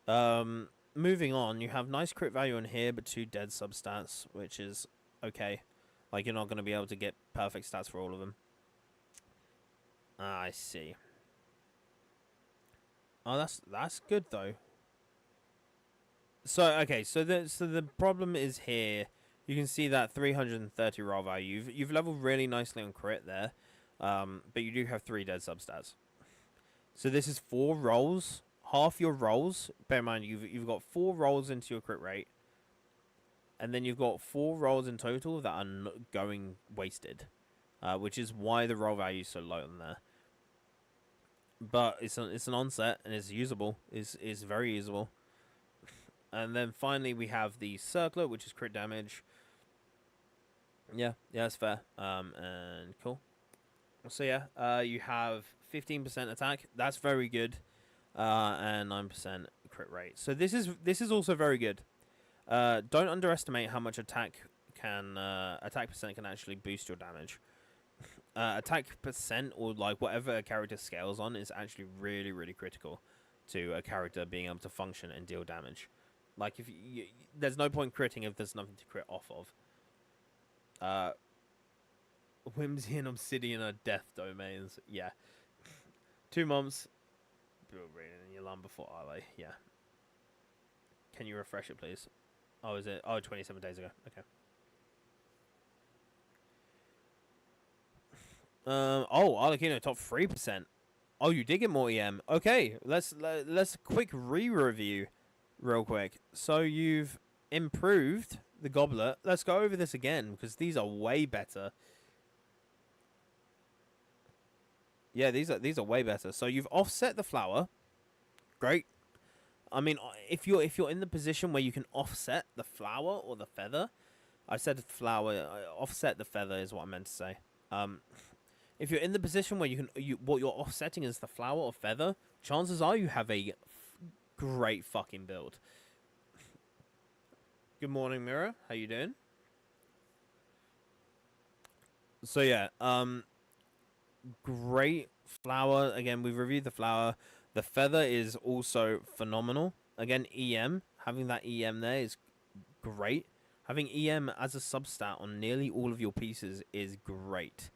Moving on, you have nice crit value in here, but 2 dead substats, which is okay. Like, you're not going to be able to get perfect stats for all of them. I see. Oh, that's good though. So okay, so the problem is here. You can see that 330 raw value. You've leveled really nicely on crit there, but you do have 3 dead substats. So this is 4 rolls, half your rolls. Bear in mind you've got 4 rolls into your crit rate, and then you've got 4 rolls in total that are going wasted, which is why the roll value is so low on there. But it's an onset and it's usable. It's very usable. And then finally we have the circlet, which is crit damage. Yeah, that's fair. And cool. So yeah, you have 15% attack. That's very good. And 9% crit rate. So this is also very good. Don't underestimate how much attack percent can actually boost your damage. attack percent or like whatever a character scales on is actually really really critical to a character being able to function and deal damage. Like if there's no point critting if there's nothing to crit off of. Whimsy and Obsidian are death domains. Yeah. 2 months. Build rating in your alarm before Ale. Yeah. Can you refresh it, please? Oh, is it? Oh, 27 days ago. Okay. Oh, Arlecchino top 3%. Oh, you did get more EM. Okay, let's quick re-review real quick. So you've improved the goblet. Let's go over this again because these are way better. Yeah, these are way better. So you've offset the flower. Great. I mean, if you're in the position where you can offset the flower or the feather, I said flower. Offset the feather is what I meant to say. If you're in the position where what you're offsetting is the flower or feather, chances are you have a great fucking build. Good morning, Mirror. How you doing? So yeah, great flower. Again, we've reviewed the flower. The feather is also phenomenal. Again, EM. Having that EM there is great. Having EM as a substat on nearly all of your pieces is great.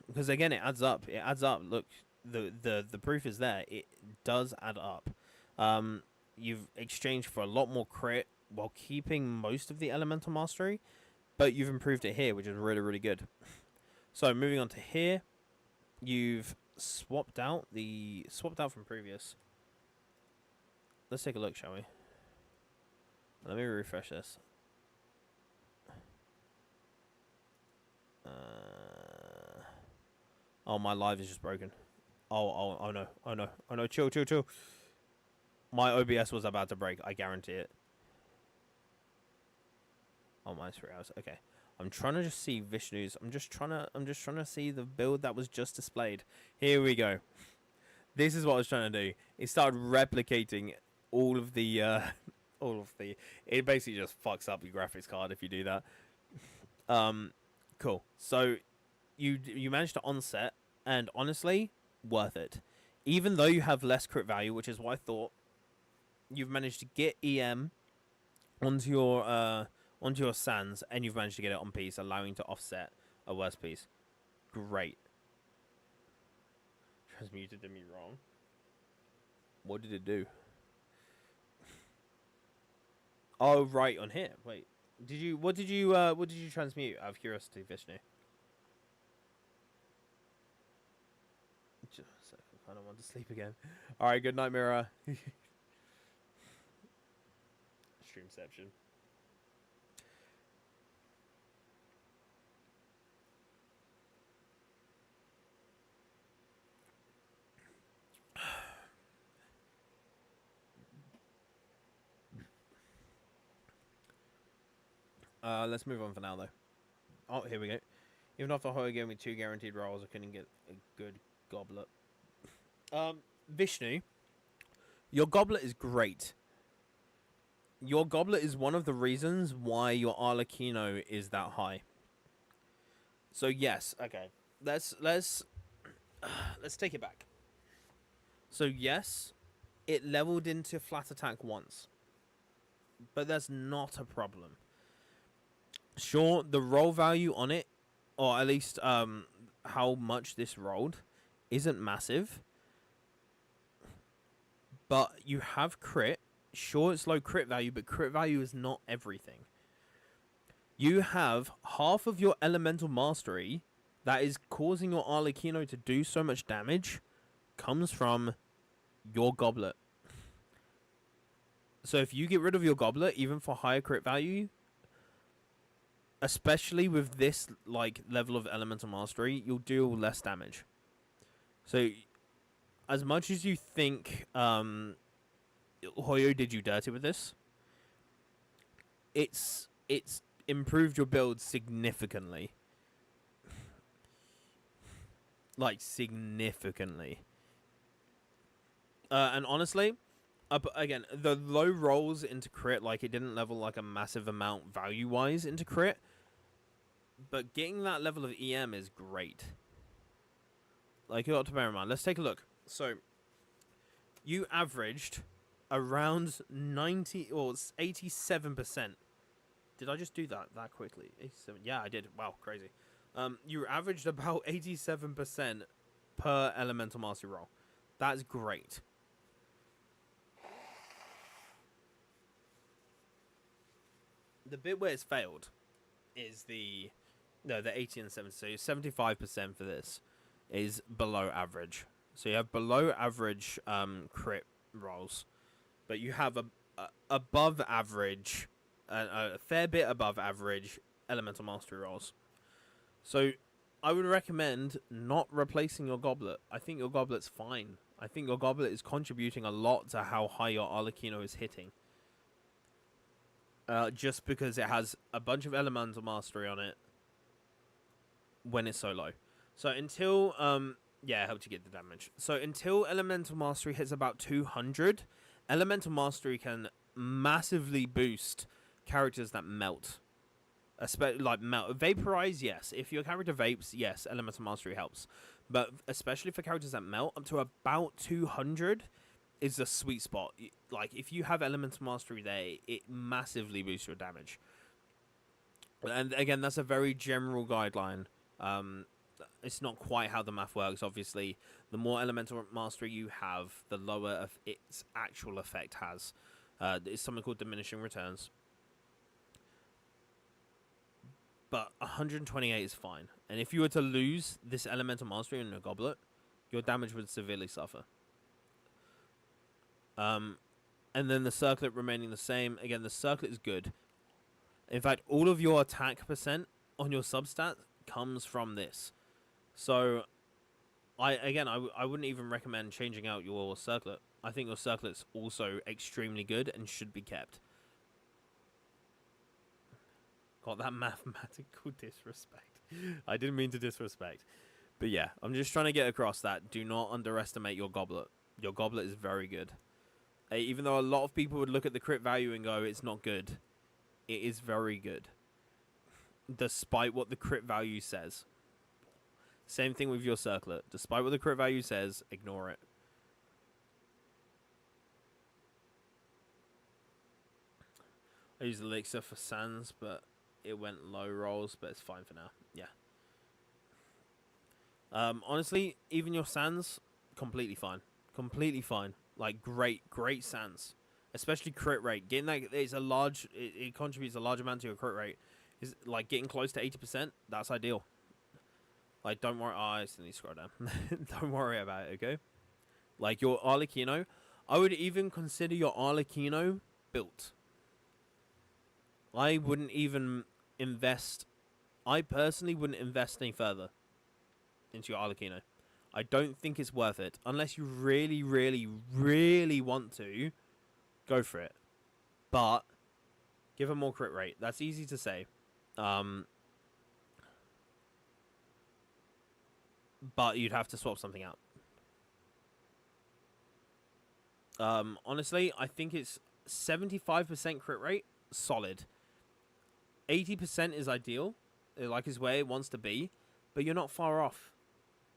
Because again, it adds up. It adds up. Look, the proof is there. It does add up. You've exchanged for a lot more crit while keeping most of the elemental mastery, but you've improved it here, which is really really good. So moving on to here, you've swapped out from previous. Let's take a look, shall we? Let me refresh this. Oh, my live is just broken. Oh no. Chill. My OBS was about to break. I guarantee it. Oh, mine's 3 hours. Okay. I'm trying to just see Vishnu's. I'm just trying to see the build that was just displayed. Here we go. This is what I was trying to do. It started replicating all of the it basically just fucks up your graphics card if you do that. Cool. So you managed to onset, and honestly, worth it. Even though you have less crit value, which is what I thought, you've managed to get EM onto your sands, and you've managed to get it on piece, allowing you to offset a worse piece. Great. Transmuted did me wrong. What did it do? Oh, right, on here. Wait. What did you transmute out of curiosity, Vishnu? Just a second, I kind of want to sleep again. Alright, good night, Mira. Streamception. Let's move on for now, though. Oh, here we go. Even after Hoyo gave me 2 guaranteed rolls, I couldn't get a good goblet. Vishnu, your goblet is great. Your goblet is one of the reasons why your Arlecchino is that high. So yes, okay. Let's take it back. So yes, it leveled into flat attack once. But that's not a problem. Sure, the roll value on it, or at least how much this rolled, isn't massive. But you have crit. Sure, it's low crit value, but crit value is not everything. You have half of your elemental mastery that is causing your Arlecchino to do so much damage comes from your goblet. So if you get rid of your goblet, even for higher crit value, especially with this like level of elemental mastery, you'll deal less damage. So as much as you think Hoyo did you dirty with this, it's improved your build significantly. Like significantly. And honestly, again, the low rolls into crit, like it didn't level like a massive amount value wise into crit. But getting that level of EM is great. Like, you got to bear in mind. Let's take a look. So, you averaged around 90 or 87%. Did I just do that quickly? 87. Yeah, I did. Wow, crazy. You averaged about 87% per elemental mastery roll. That's great. The bit where it's failed is the 80 and 70. So 75% for this is below average. So you have below average crit rolls, but you have a above average, a fair bit above average elemental mastery rolls. So I would recommend not replacing your goblet. I think your goblet's fine. I think your goblet is contributing a lot to how high your Arlecchino is hitting. Just because it has a bunch of elemental mastery on it when it's so low. So until yeah, it helped you get the damage. So until elemental mastery hits about 200, elemental mastery can massively boost characters that melt. Like melt, vaporize. Yes, if your character vapes, yes, elemental mastery helps. But especially for characters that melt, up to about 200 is the sweet spot. Like, if you have elemental mastery there, it massively boosts your damage. And again, that's a very general guideline. It's not quite how the math works. Obviously, the more elemental mastery you have, the lower its actual effect has. It's something called diminishing returns. But 128 is fine. And if you were to lose this elemental mastery in a goblet, your damage would severely suffer. And then the circlet remaining the same. Again, the circlet is good. In fact, all of your attack percent on your substat comes from this. So, I wouldn't even recommend changing out your circlet. I think your circlet's also extremely good and should be kept. Got that mathematical disrespect. I didn't mean to disrespect. But yeah, I'm just trying to get across that. Do not underestimate your goblet. Your goblet is very good. Even though a lot of people would look at the crit value and go, it's not good. It is very good. Despite what the crit value says. Same thing with your circlet. Despite what the crit value says, ignore it. I use Elixir for Sands, but it went low rolls, but it's fine for now. Yeah. Honestly, even your Sands, completely fine. Completely fine. Like, great Sands. Especially crit rate. Getting that, it contributes a large amount to your crit rate. Is like getting close to 80%, that's ideal. Like, don't worry. I still need to scroll down. Don't worry about it, okay? Like, your Arlecchino, I would even consider your Arlecchino built. I wouldn't even invest. I personally wouldn't invest any further into your Arlecchino. I don't think it's worth it. Unless you really, really, really want to, go for it. But give a more crit rate. That's easy to say. But you'd have to swap something out. Honestly, I think it's 75% crit rate, solid. 80% is ideal, like is where it wants to be, but you're not far off.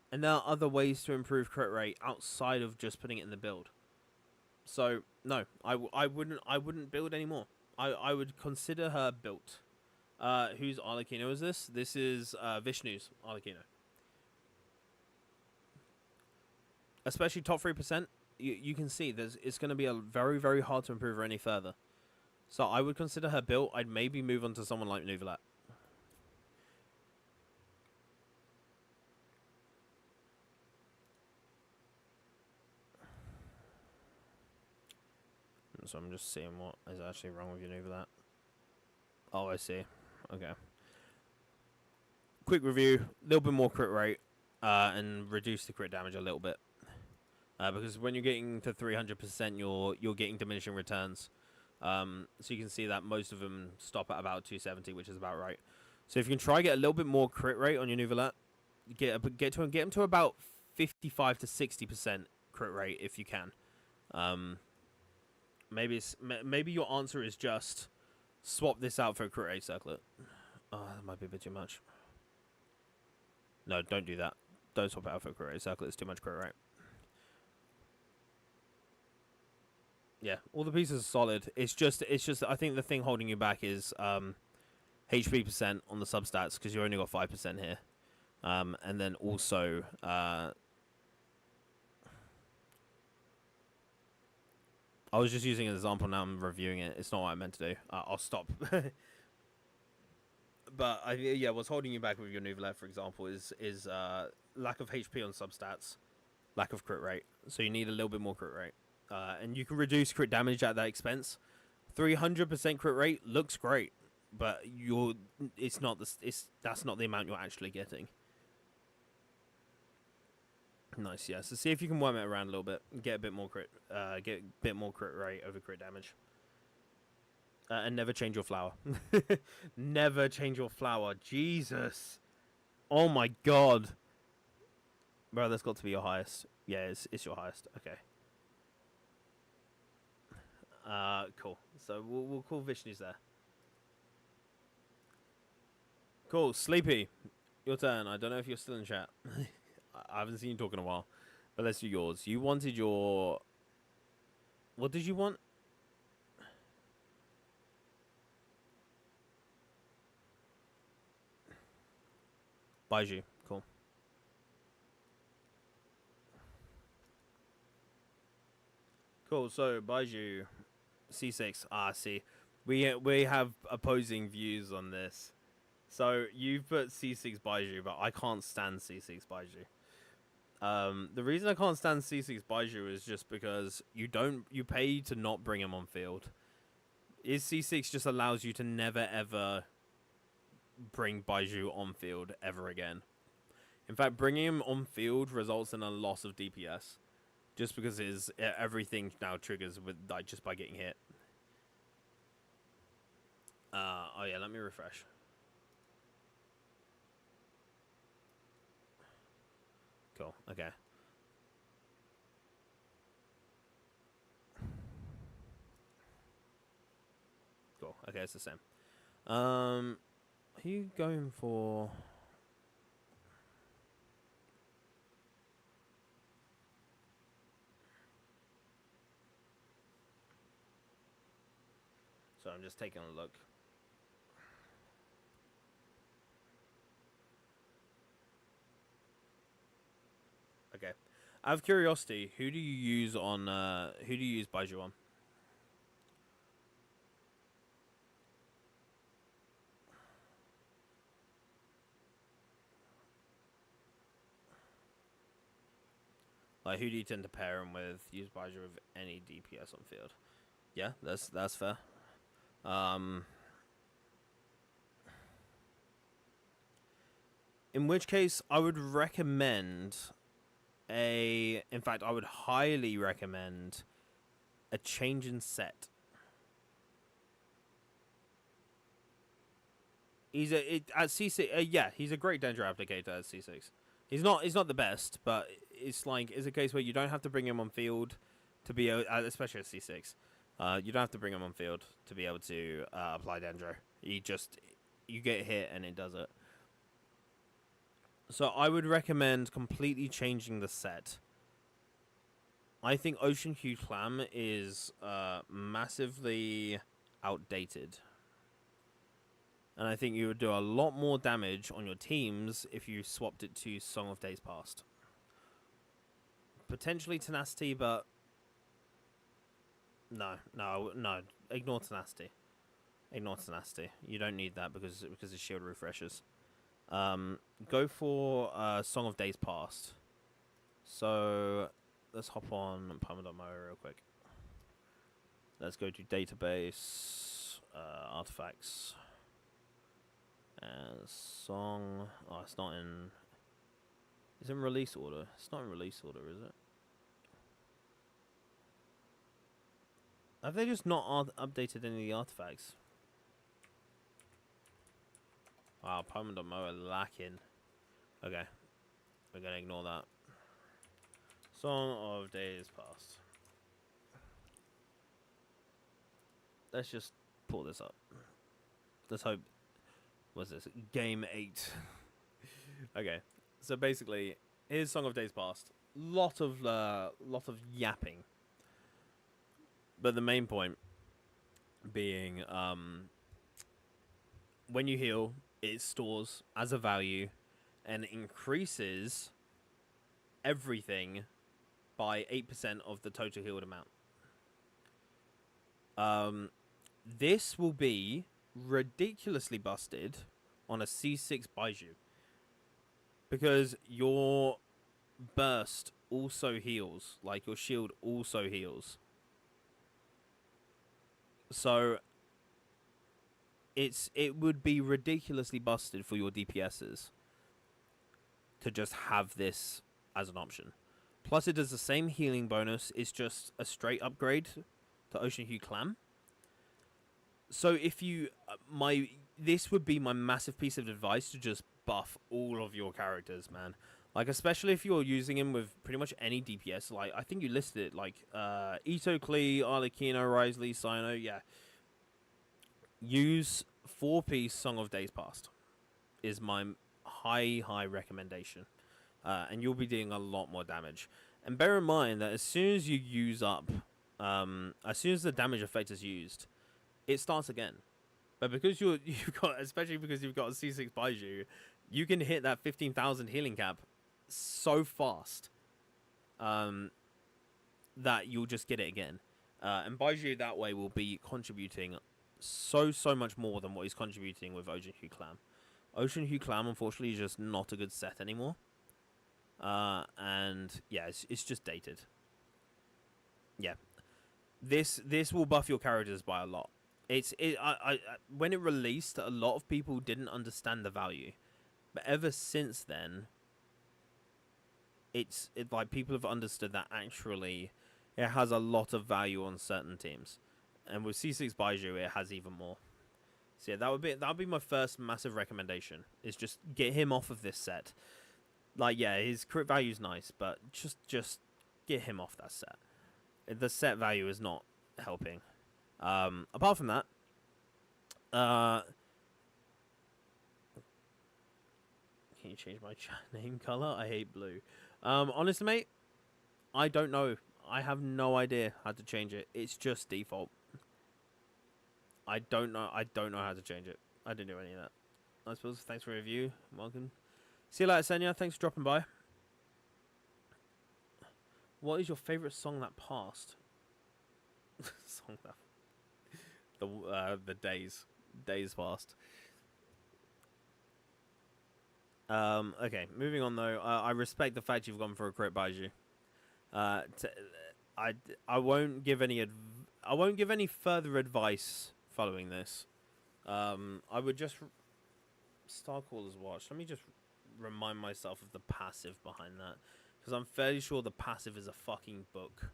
And there are other ways to improve crit rate outside of just putting it in the build. So no, I wouldn't build anymore. I would consider her built. Whose Arlecchino is this? This is Vishnu's Arlecchino. Especially top 3%, you can see it's going to be a very, very hard to improve her any further. So I would consider her built. I'd maybe move on to someone like Nuvalat. So I'm just seeing what is actually wrong with your Nuvalat. Oh, I see. Okay. Quick review. A little bit more crit rate. And reduce the crit damage a little bit. Because when you're getting to 300%, you're getting diminishing returns. So you can see that most of them stop at about 270, which is about right. So if you can try get a little bit more crit rate on your Nuvalat, get them to about 55 to 60% crit rate if you can. Maybe your answer is just swap this out for a crit rate circlet. Oh, that might be a bit too much. No, don't do that. don't swap it out for a crit rate circle. It's too much crit rate. Yeah, all the pieces are solid. It's just. I think the thing holding you back is HP percent on the substats because you only got 5% here, and then also I was just using an example. Now I'm reviewing it. It's not what I meant to do. I'll stop. But yeah, what's holding you back with your Nouvelle, for example, is lack of HP on substats, lack of crit rate. So you need a little bit more crit rate, and you can reduce crit damage at that expense. 300% crit rate looks great, but that's not the amount you're actually getting. Nice, yeah. So see if you can worm it around a little bit, get a bit more crit rate over crit damage. And never change your flower. Never change your flower. Jesus. Oh my god. Bro, that's got to be your highest. Yeah, it's your highest. Okay. Cool. So we'll call Vishnu's there. Cool. Sleepy. Your turn. I don't know if you're still in chat. I haven't seen you talk in a while. But let's do yours. You wanted your... What did you want? Baiju. Cool. Cool. So Baiju, C6. See, we have opposing views on this. So you've put C6 Baiju, but I can't stand C6 Baiju. The reason I can't stand C6 Baiju is just because you pay to not bring him on field. Is C6 just allows you to never ever bring Baiju on field ever again. In fact, bringing him on field results in a loss of DPS, just because everything now triggers with just by getting hit. Oh yeah, let me refresh. Cool. Okay. Cool. Okay, it's the same. Are you going for? So I'm just taking a look. Okay. Out of curiosity, who do you use Baiju on? Like, who do you tend to pair him with? Use Baiju with any DPS on field. Yeah, that's fair. In which case, I would recommend in fact, I would highly recommend a change in set. At C6. Yeah, he's a great danger applicator at C6. He's not the best, but it's a case where you don't have to bring him on field to be especially at C6. You don't have to bring him on field to be able to apply Dendro. You get hit and it does it. So I would recommend completely changing the set. I think Ocean Hue Clam is massively outdated. And I think you would do a lot more damage on your teams if you swapped it to Song of Days Past. Potentially Tenacity, but... No. Ignore Tenacity. Ignore Tenacity. You don't need that because the shield refreshes. Go for Song of Days Past. So let's hop on Palma.mo real quick. Let's go to database, artifacts, and song. Oh, it's not in. It's in release order. It's not in release order, is it? Have they just not updated any of the artifacts? Wow, Palma.mo are lacking. Okay. We're going to ignore that. Song of Days Past. Let's just pull this up. Let's hope... What's this? Game 8. Okay. So basically, Here's Song of Days Past. Lot of yapping, but the main point being, when you heal, it stores as a value and increases everything by 8% of the total healed amount. This will be ridiculously busted on a C6 Baiju, because your burst also heals, like your shield also heals. So it would be ridiculously busted for your DPSs to just have this as an option. Plus, it does the same healing bonus. It's just a straight upgrade to Ocean Hue Clam. So if you this would be my massive piece of advice, to just buff all of your characters, man. Like, especially if you're using him with pretty much any DPS. Like, I think you listed it, like Ito, Klee, Arlecchino, Risley, Sino. Yeah. Use 4-piece Song of Days Past is my high recommendation. And you'll be doing a lot more damage. And bear in mind that as soon as you use up, as soon as the damage effect is used, it starts again. But because you've got, especially because you've got a C6 Baiju, you can hit that 15,000 healing cap so fast, that you'll just get it again. And Baiju that way will be contributing so much more than what he's contributing with Ocean Hue Clam. Ocean Hue Clam, unfortunately, is just not a good set anymore. And yeah, it's just dated. Yeah, this will buff your characters by a lot. When it released, a lot of people didn't understand the value, but ever since then, it's like people have understood that actually it has a lot of value on certain teams, and with C6 Baiju, it has even more. So yeah, that would be my first massive recommendation, is just get him off of this set. Like, yeah, his crit value's nice, but just get him off that set. The set value is not helping. Apart from that, can you change my chat name color? I hate blue. Honestly, mate, I don't know. I have no idea how to change it. It's just default. I don't know how to change it. I didn't do any of that. I suppose. Thanks for the review. Welcome. See you later, Senya. Thanks for dropping by. What is your favorite song that passed? Song that the days past. Okay, moving on though. I respect the fact you've gone for a crit Baiju. I won't give any further advice following this. I would just Starcaller's Watch. Let me just remind myself of the passive behind that, because I'm fairly sure the passive is a fucking book.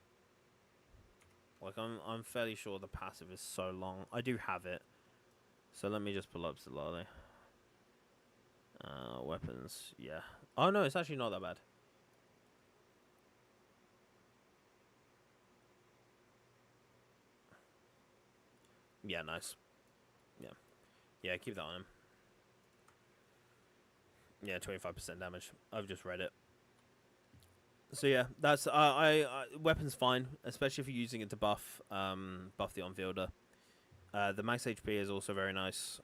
Like, I'm fairly sure the passive is so long. I do have it. So let me just pull up Solari. Weapons, yeah. Oh no, it's actually not that bad. Yeah, nice. Yeah, keep that on him. Yeah, 25% damage. I've just read it. So yeah, that's weapons fine, especially if you're using it to buff the on-fielder. The max HP is also very nice.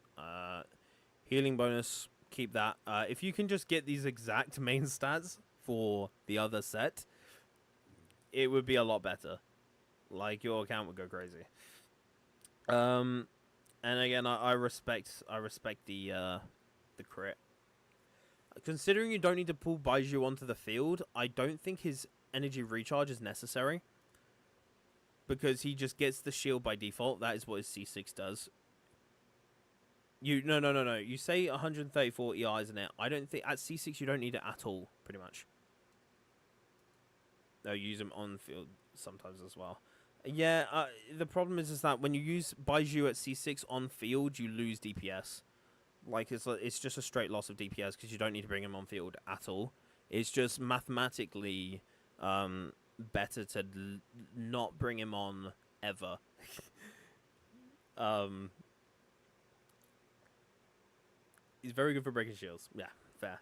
Healing bonus, keep that. If you can just get these exact main stats for the other set, it would be a lot better. Like, your account would go crazy. And again, I respect the crit. Considering you don't need to pull Baiju onto the field, I don't think his energy recharge is necessary, because he just gets the shield by default. That is what his C6 does. No. You say 134 EI, isn't it? I don't think at C6 you don't need it at all, pretty much. They'll use him on field sometimes as well. Yeah, the problem is that when you use Baiju at C6 on field, you lose DPS. Like, it's just a straight loss of DPS, because you don't need to bring him on field at all. It's just mathematically better to not bring him on ever. He's very good for breaking shields. Yeah, fair.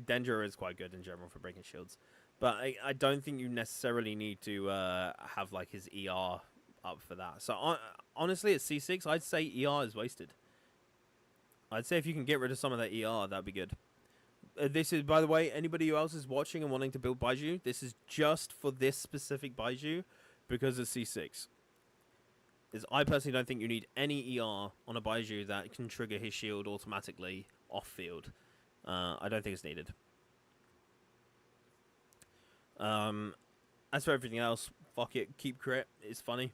Danger is quite good in general for breaking shields, but I don't think you necessarily need to have like his ER up for that. So honestly, at C6, I'd say ER is wasted. I'd say if you can get rid of some of that ER, that'd be good. This is, by the way, anybody who else is watching and wanting to build Baiju, this is just for this specific Baiju because of C6. Is I personally don't think you need any ER on a Baiju that can trigger his shield automatically off field. I don't think it's needed. As for everything else, fuck it, keep crit. It's funny.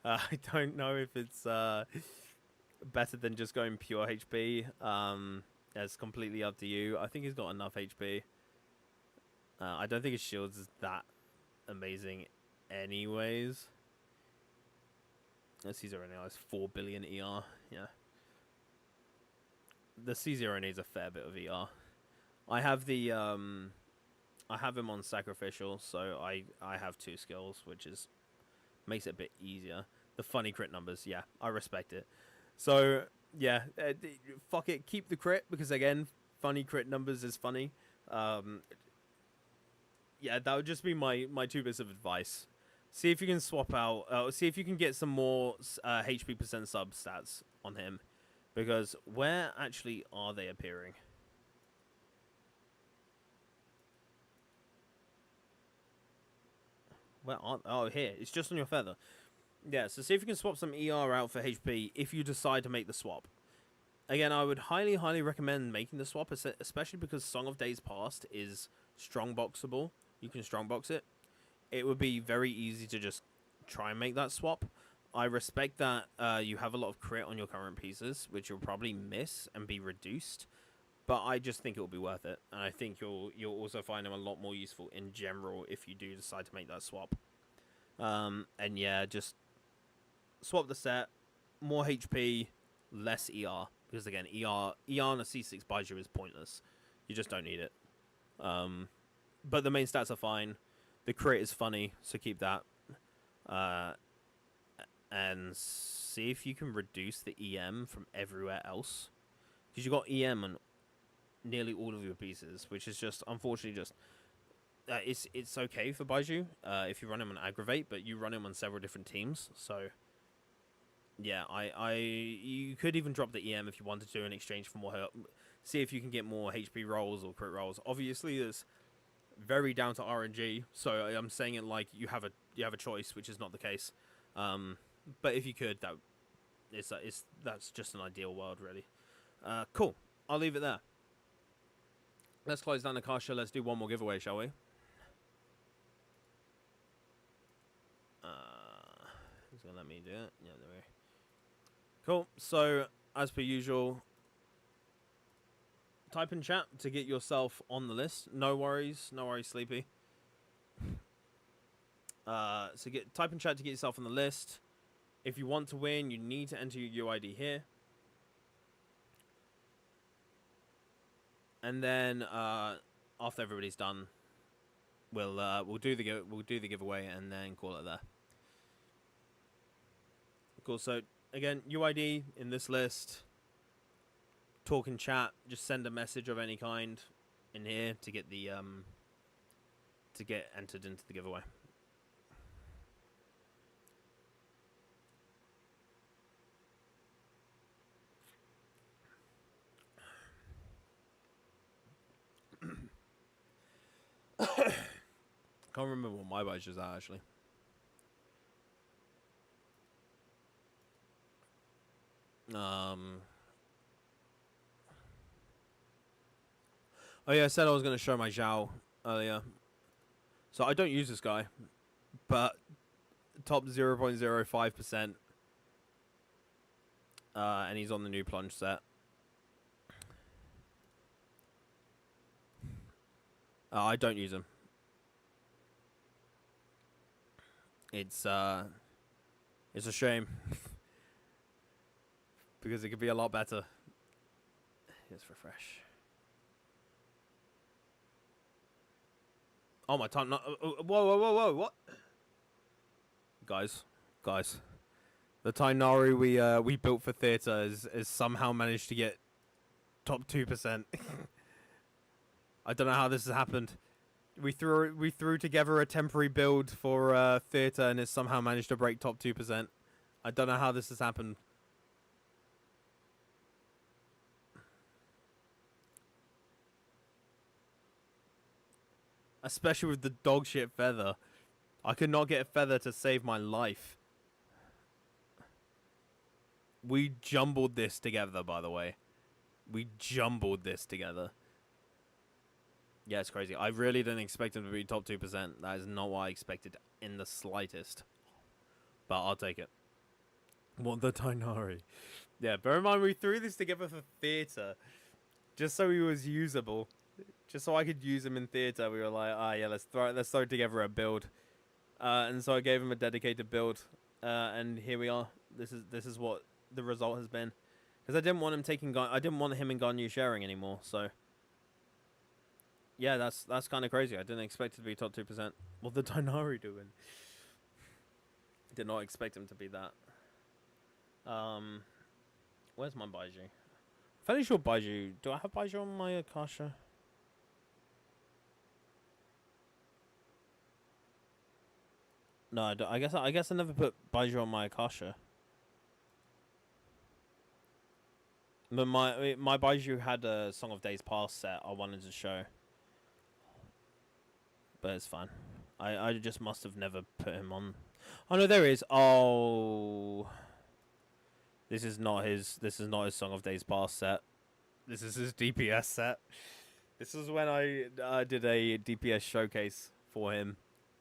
I don't know if it's better than just going pure HP. It's completely up to you. I think he's got enough HP. I don't think his shields is that amazing anyways. C0 now is 4 billion ER. Yeah. The C0 needs a fair bit of ER. I have the I have him on sacrificial, so I have 2 skills, which is makes it a bit easier. The funny crit numbers, yeah, I respect it. So yeah, fuck it, keep the crit because again, funny crit numbers is funny. Yeah, that would just be my 2 bits of advice. See if you can swap out. See if you can get some more HP percent sub stats on him, because where actually are they appearing? Where aren't? Oh, here. It's just on your feather. Yeah. So see if you can swap some ER out for HP if you decide to make the swap. Again, I would highly, highly recommend making the swap, especially because Song of Days Past is strong boxable. You can strong box it. It would be very easy to just try and make that swap. I respect that you have a lot of crit on your current pieces, which you'll probably miss and be reduced. But I just think it will be worth it, and I think you'll also find them a lot more useful in general if you do decide to make that swap. And yeah, just swap the set, more HP, less ER. Because again, ER on a C6 Baiju is pointless. You just don't need it. But the main stats are fine. The crit is funny, so keep that. And see if you can reduce the EM from everywhere else. Because you got EM on nearly all of your pieces, which is just, unfortunately, just... it's okay for Baiju if you run him on Aggravate, but you run him on several different teams, so... Yeah, you could even drop the EM if you wanted to in exchange for more help. See if you can get more HP rolls or crit rolls. Obviously, it's very down to RNG, so I'm saying it like you have a choice, which is not the case. But if you could, that's just an ideal world, really. Cool. I'll leave it there. Let's close down the car show. Let's do one more giveaway, shall we? He's gonna let me do it. Yeah, there we go. Cool. So, as per usual, type in chat to get yourself on the list. No worries, Sleepy. So type in chat to get yourself on the list. If you want to win, you need to enter your UID here. And then after everybody's done, we'll do the giveaway and then call it there. Cool. So again, UID in this list. Talk in chat. Just send a message of any kind in here to get the to get entered into the giveaway. Can't remember what my budget is at, actually. Oh yeah, I said I was going to show my Zhao earlier. So I don't use this guy, but top 0.05%. And he's on the new plunge set. I don't use him. It's a shame. Because it could be a lot better. Let's refresh. Oh, my time. No, whoa, what? Guys. The Tainari we built for theatre has somehow managed to get top 2%. I don't know how this has happened. We threw together a temporary build for theatre, and it's somehow managed to break top 2%. I don't know how this has happened. Especially with the dog shit feather. I could not get a feather to save my life. We jumbled this together, by the way. We jumbled this together. Yeah, it's crazy. I really didn't expect him to be top 2%. That is not what I expected in the slightest. But I'll take it. What the Tainari? Yeah, bear in mind we threw this together for theatre. Just so he was usable. Just so I could use him in theatre. We were like, yeah, let's throw together a build. And so I gave him a dedicated build. And here we are. This is what the result has been. Because I didn't want him and Ganyu sharing anymore, so yeah, that's kind of crazy. I didn't expect it to be top 2%. What the Dainari doing? Did not expect him to be that. Where's my Baiju? Fairly sure Baiju. Do I have Baiju on my Akasha? No, I don't. I guess I never put Baiju on my Akasha. But my Baiju had a Song of Days Past set I wanted to show. But it's fine. I just must have never put him on. Oh no, there he is. Oh, this is not his Song of Days Past set. This is his DPS set. This is when I did a DPS showcase for him.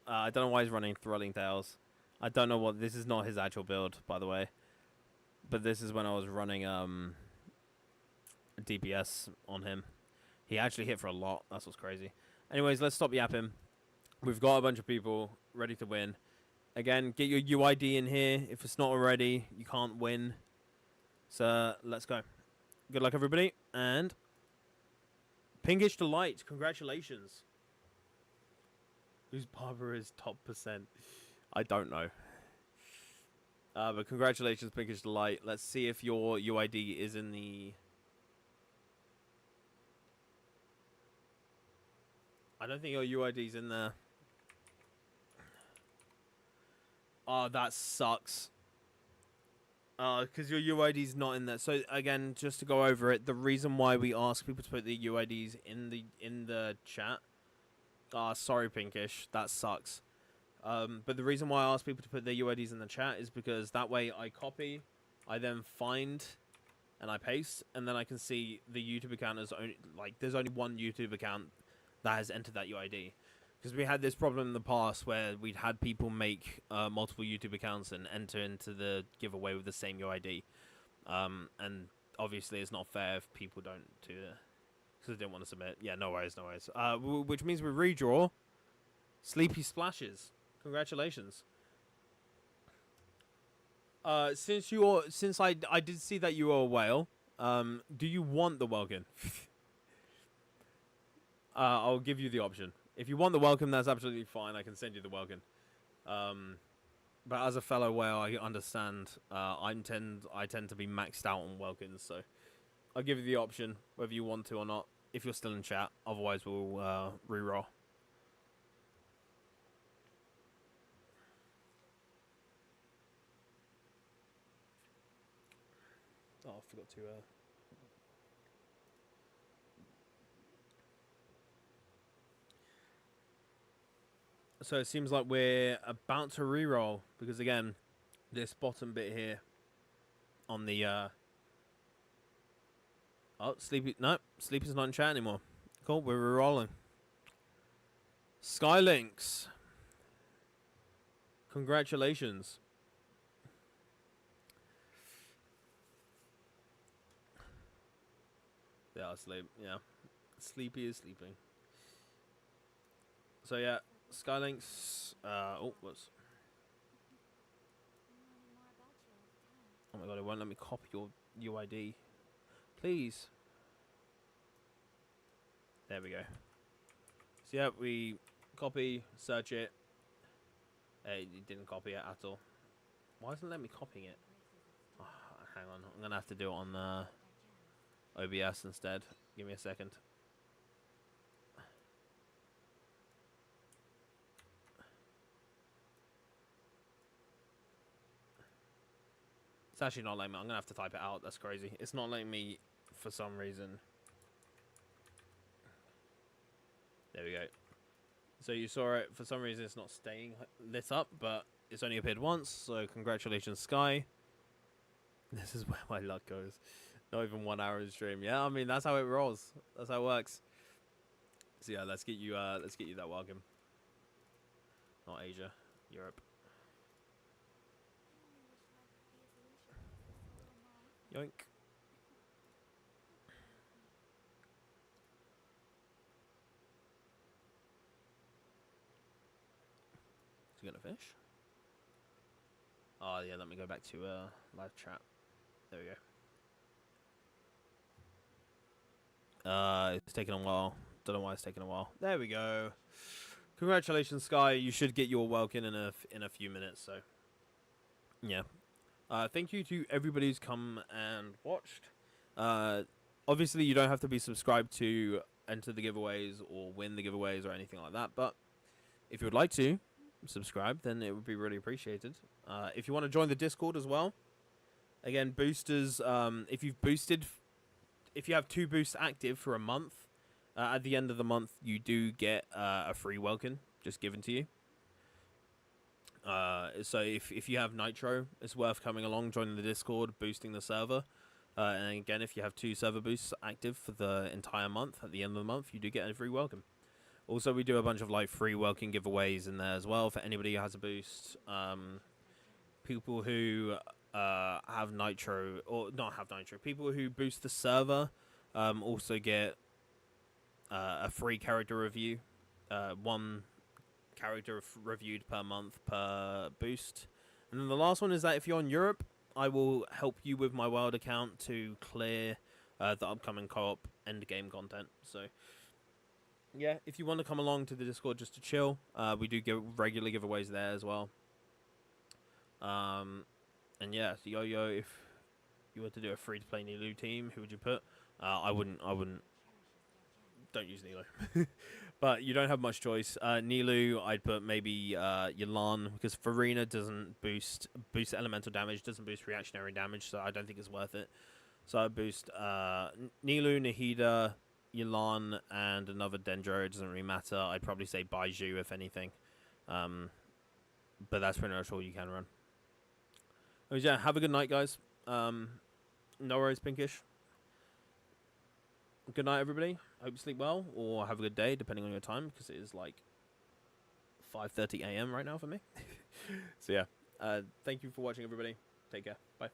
I don't know why he's running Thrilling Tales. I don't know what. This is not his actual build, by the way. But this is when I was running DPS on him. He actually hit for a lot. That's what's crazy. Anyways, let's stop yapping. We've got a bunch of people ready to win. Again, get your UID in here. If it's not already, you can't win. So let's go. Good luck, everybody. And Pinkish Delight, congratulations. Whose barber is top %? I don't know. But congratulations, Pinkish Delight. Let's see if your UID is in the... I don't think your UID's in there. Oh, that sucks. Because your UID's not in there. So again, just to go over it, the reason why we ask people to put the UIDs in the chat. Sorry, Pinkish, that sucks. But the reason why I ask people to put their UIDs in the chat is because that way I copy, I then find, and I paste, and then I can see the YouTube account is only there's only one YouTube account that has entered that UID. Because we had this problem in the past where we'd had people make multiple YouTube accounts and enter into the giveaway with the same UID. And obviously it's not fair if people don't do it. Because they didn't want to submit. Yeah, no worries, no worries. Which means we redraw Sleepy Splashes. Congratulations. Since I did see that you were a whale, do you want the Welkin? I'll give you the option. If you want the welcome, that's absolutely fine. I can send you the welcome. But as a fellow whale, I understand. I tend to be maxed out on welcomes, so I'll give you the option whether you want to or not. If you're still in chat, otherwise we'll re-roll. Oh, I forgot to. So it seems like we're about to re-roll because again, this bottom bit here on the oh, Sleepy, no, Sleepy's not in chat anymore. Cool, we're re-rolling. Skylinks, congratulations. Yeah, sleep. Yeah, Sleepy is sleeping. So yeah. Skylinks, oh, what's... Oh my god, it won't let me copy your UID. Please. There we go. So yeah, we copy, search it. It didn't copy it at all. Why doesn't it let me copy it? Oh, hang on, I'm going to have to do it on OBS instead. Give me a second. It's actually not letting me. I'm gonna have to type it out. That's crazy. It's not letting me for some reason. There we go. So you saw it. For some reason, it's not staying lit up, but it's only appeared once. So congratulations, Sky. This is where my luck goes. Not even 1 hour in stream. Yeah, I mean that's how it rolls. That's how it works. So yeah, let's get you that welcome. Not Asia, Europe. Yoink. Is it gonna finish? Oh yeah, let me go back to live chat. There we go. It's taking a while. Don't know why it's taking a while. There we go. Congratulations, Sky. You should get your welcome in a few minutes. So, yeah. Thank you to everybody who's come and watched. Obviously, you don't have to be subscribed to enter the giveaways or win the giveaways or anything like that. But if you would like to subscribe, then it would be really appreciated. If you want to join the Discord as well, again, boosters. If you have 2 boosts active for a month, at the end of the month, you do get a free welcome just given to you. So if you have Nitro, it's worth coming along, joining the Discord, boosting the server. And again, if you have 2 server boosts active for the entire month, at the end of the month, you do get a free welcome. Also, we do a bunch of like free welcome giveaways in there as well for anybody who has a boost. People who have Nitro, or not have Nitro, people who boost the server also get a free character review. 1 character reviewed per month per boost. And then the last one is that if you're in Europe, I will help you with my Wild account to clear the upcoming co-op endgame content. So, yeah, if you want to come along to the Discord just to chill, we do give regular giveaways there as well. And yeah, so Yo-Yo, if you were to do a free-to-play Nilu team, who would you put? I wouldn't. Don't use Nilo. But you don't have much choice. Nilu, I'd put maybe Yelan, because Farina doesn't boost elemental damage, doesn't boost reactionary damage, so I don't think it's worth it. So I'd boost Nilu, Nahida, Yelan, and another Dendro. It doesn't really matter. I'd probably say Baiju, if anything. But that's pretty much all you can run. Anyways, yeah, have a good night, guys. No worries, Pinkish. Good night, everybody. Hope you sleep well, or have a good day, depending on your time, because it is like 5:30 a.m. right now for me. So yeah, thank you for watching, everybody. Take care. Bye.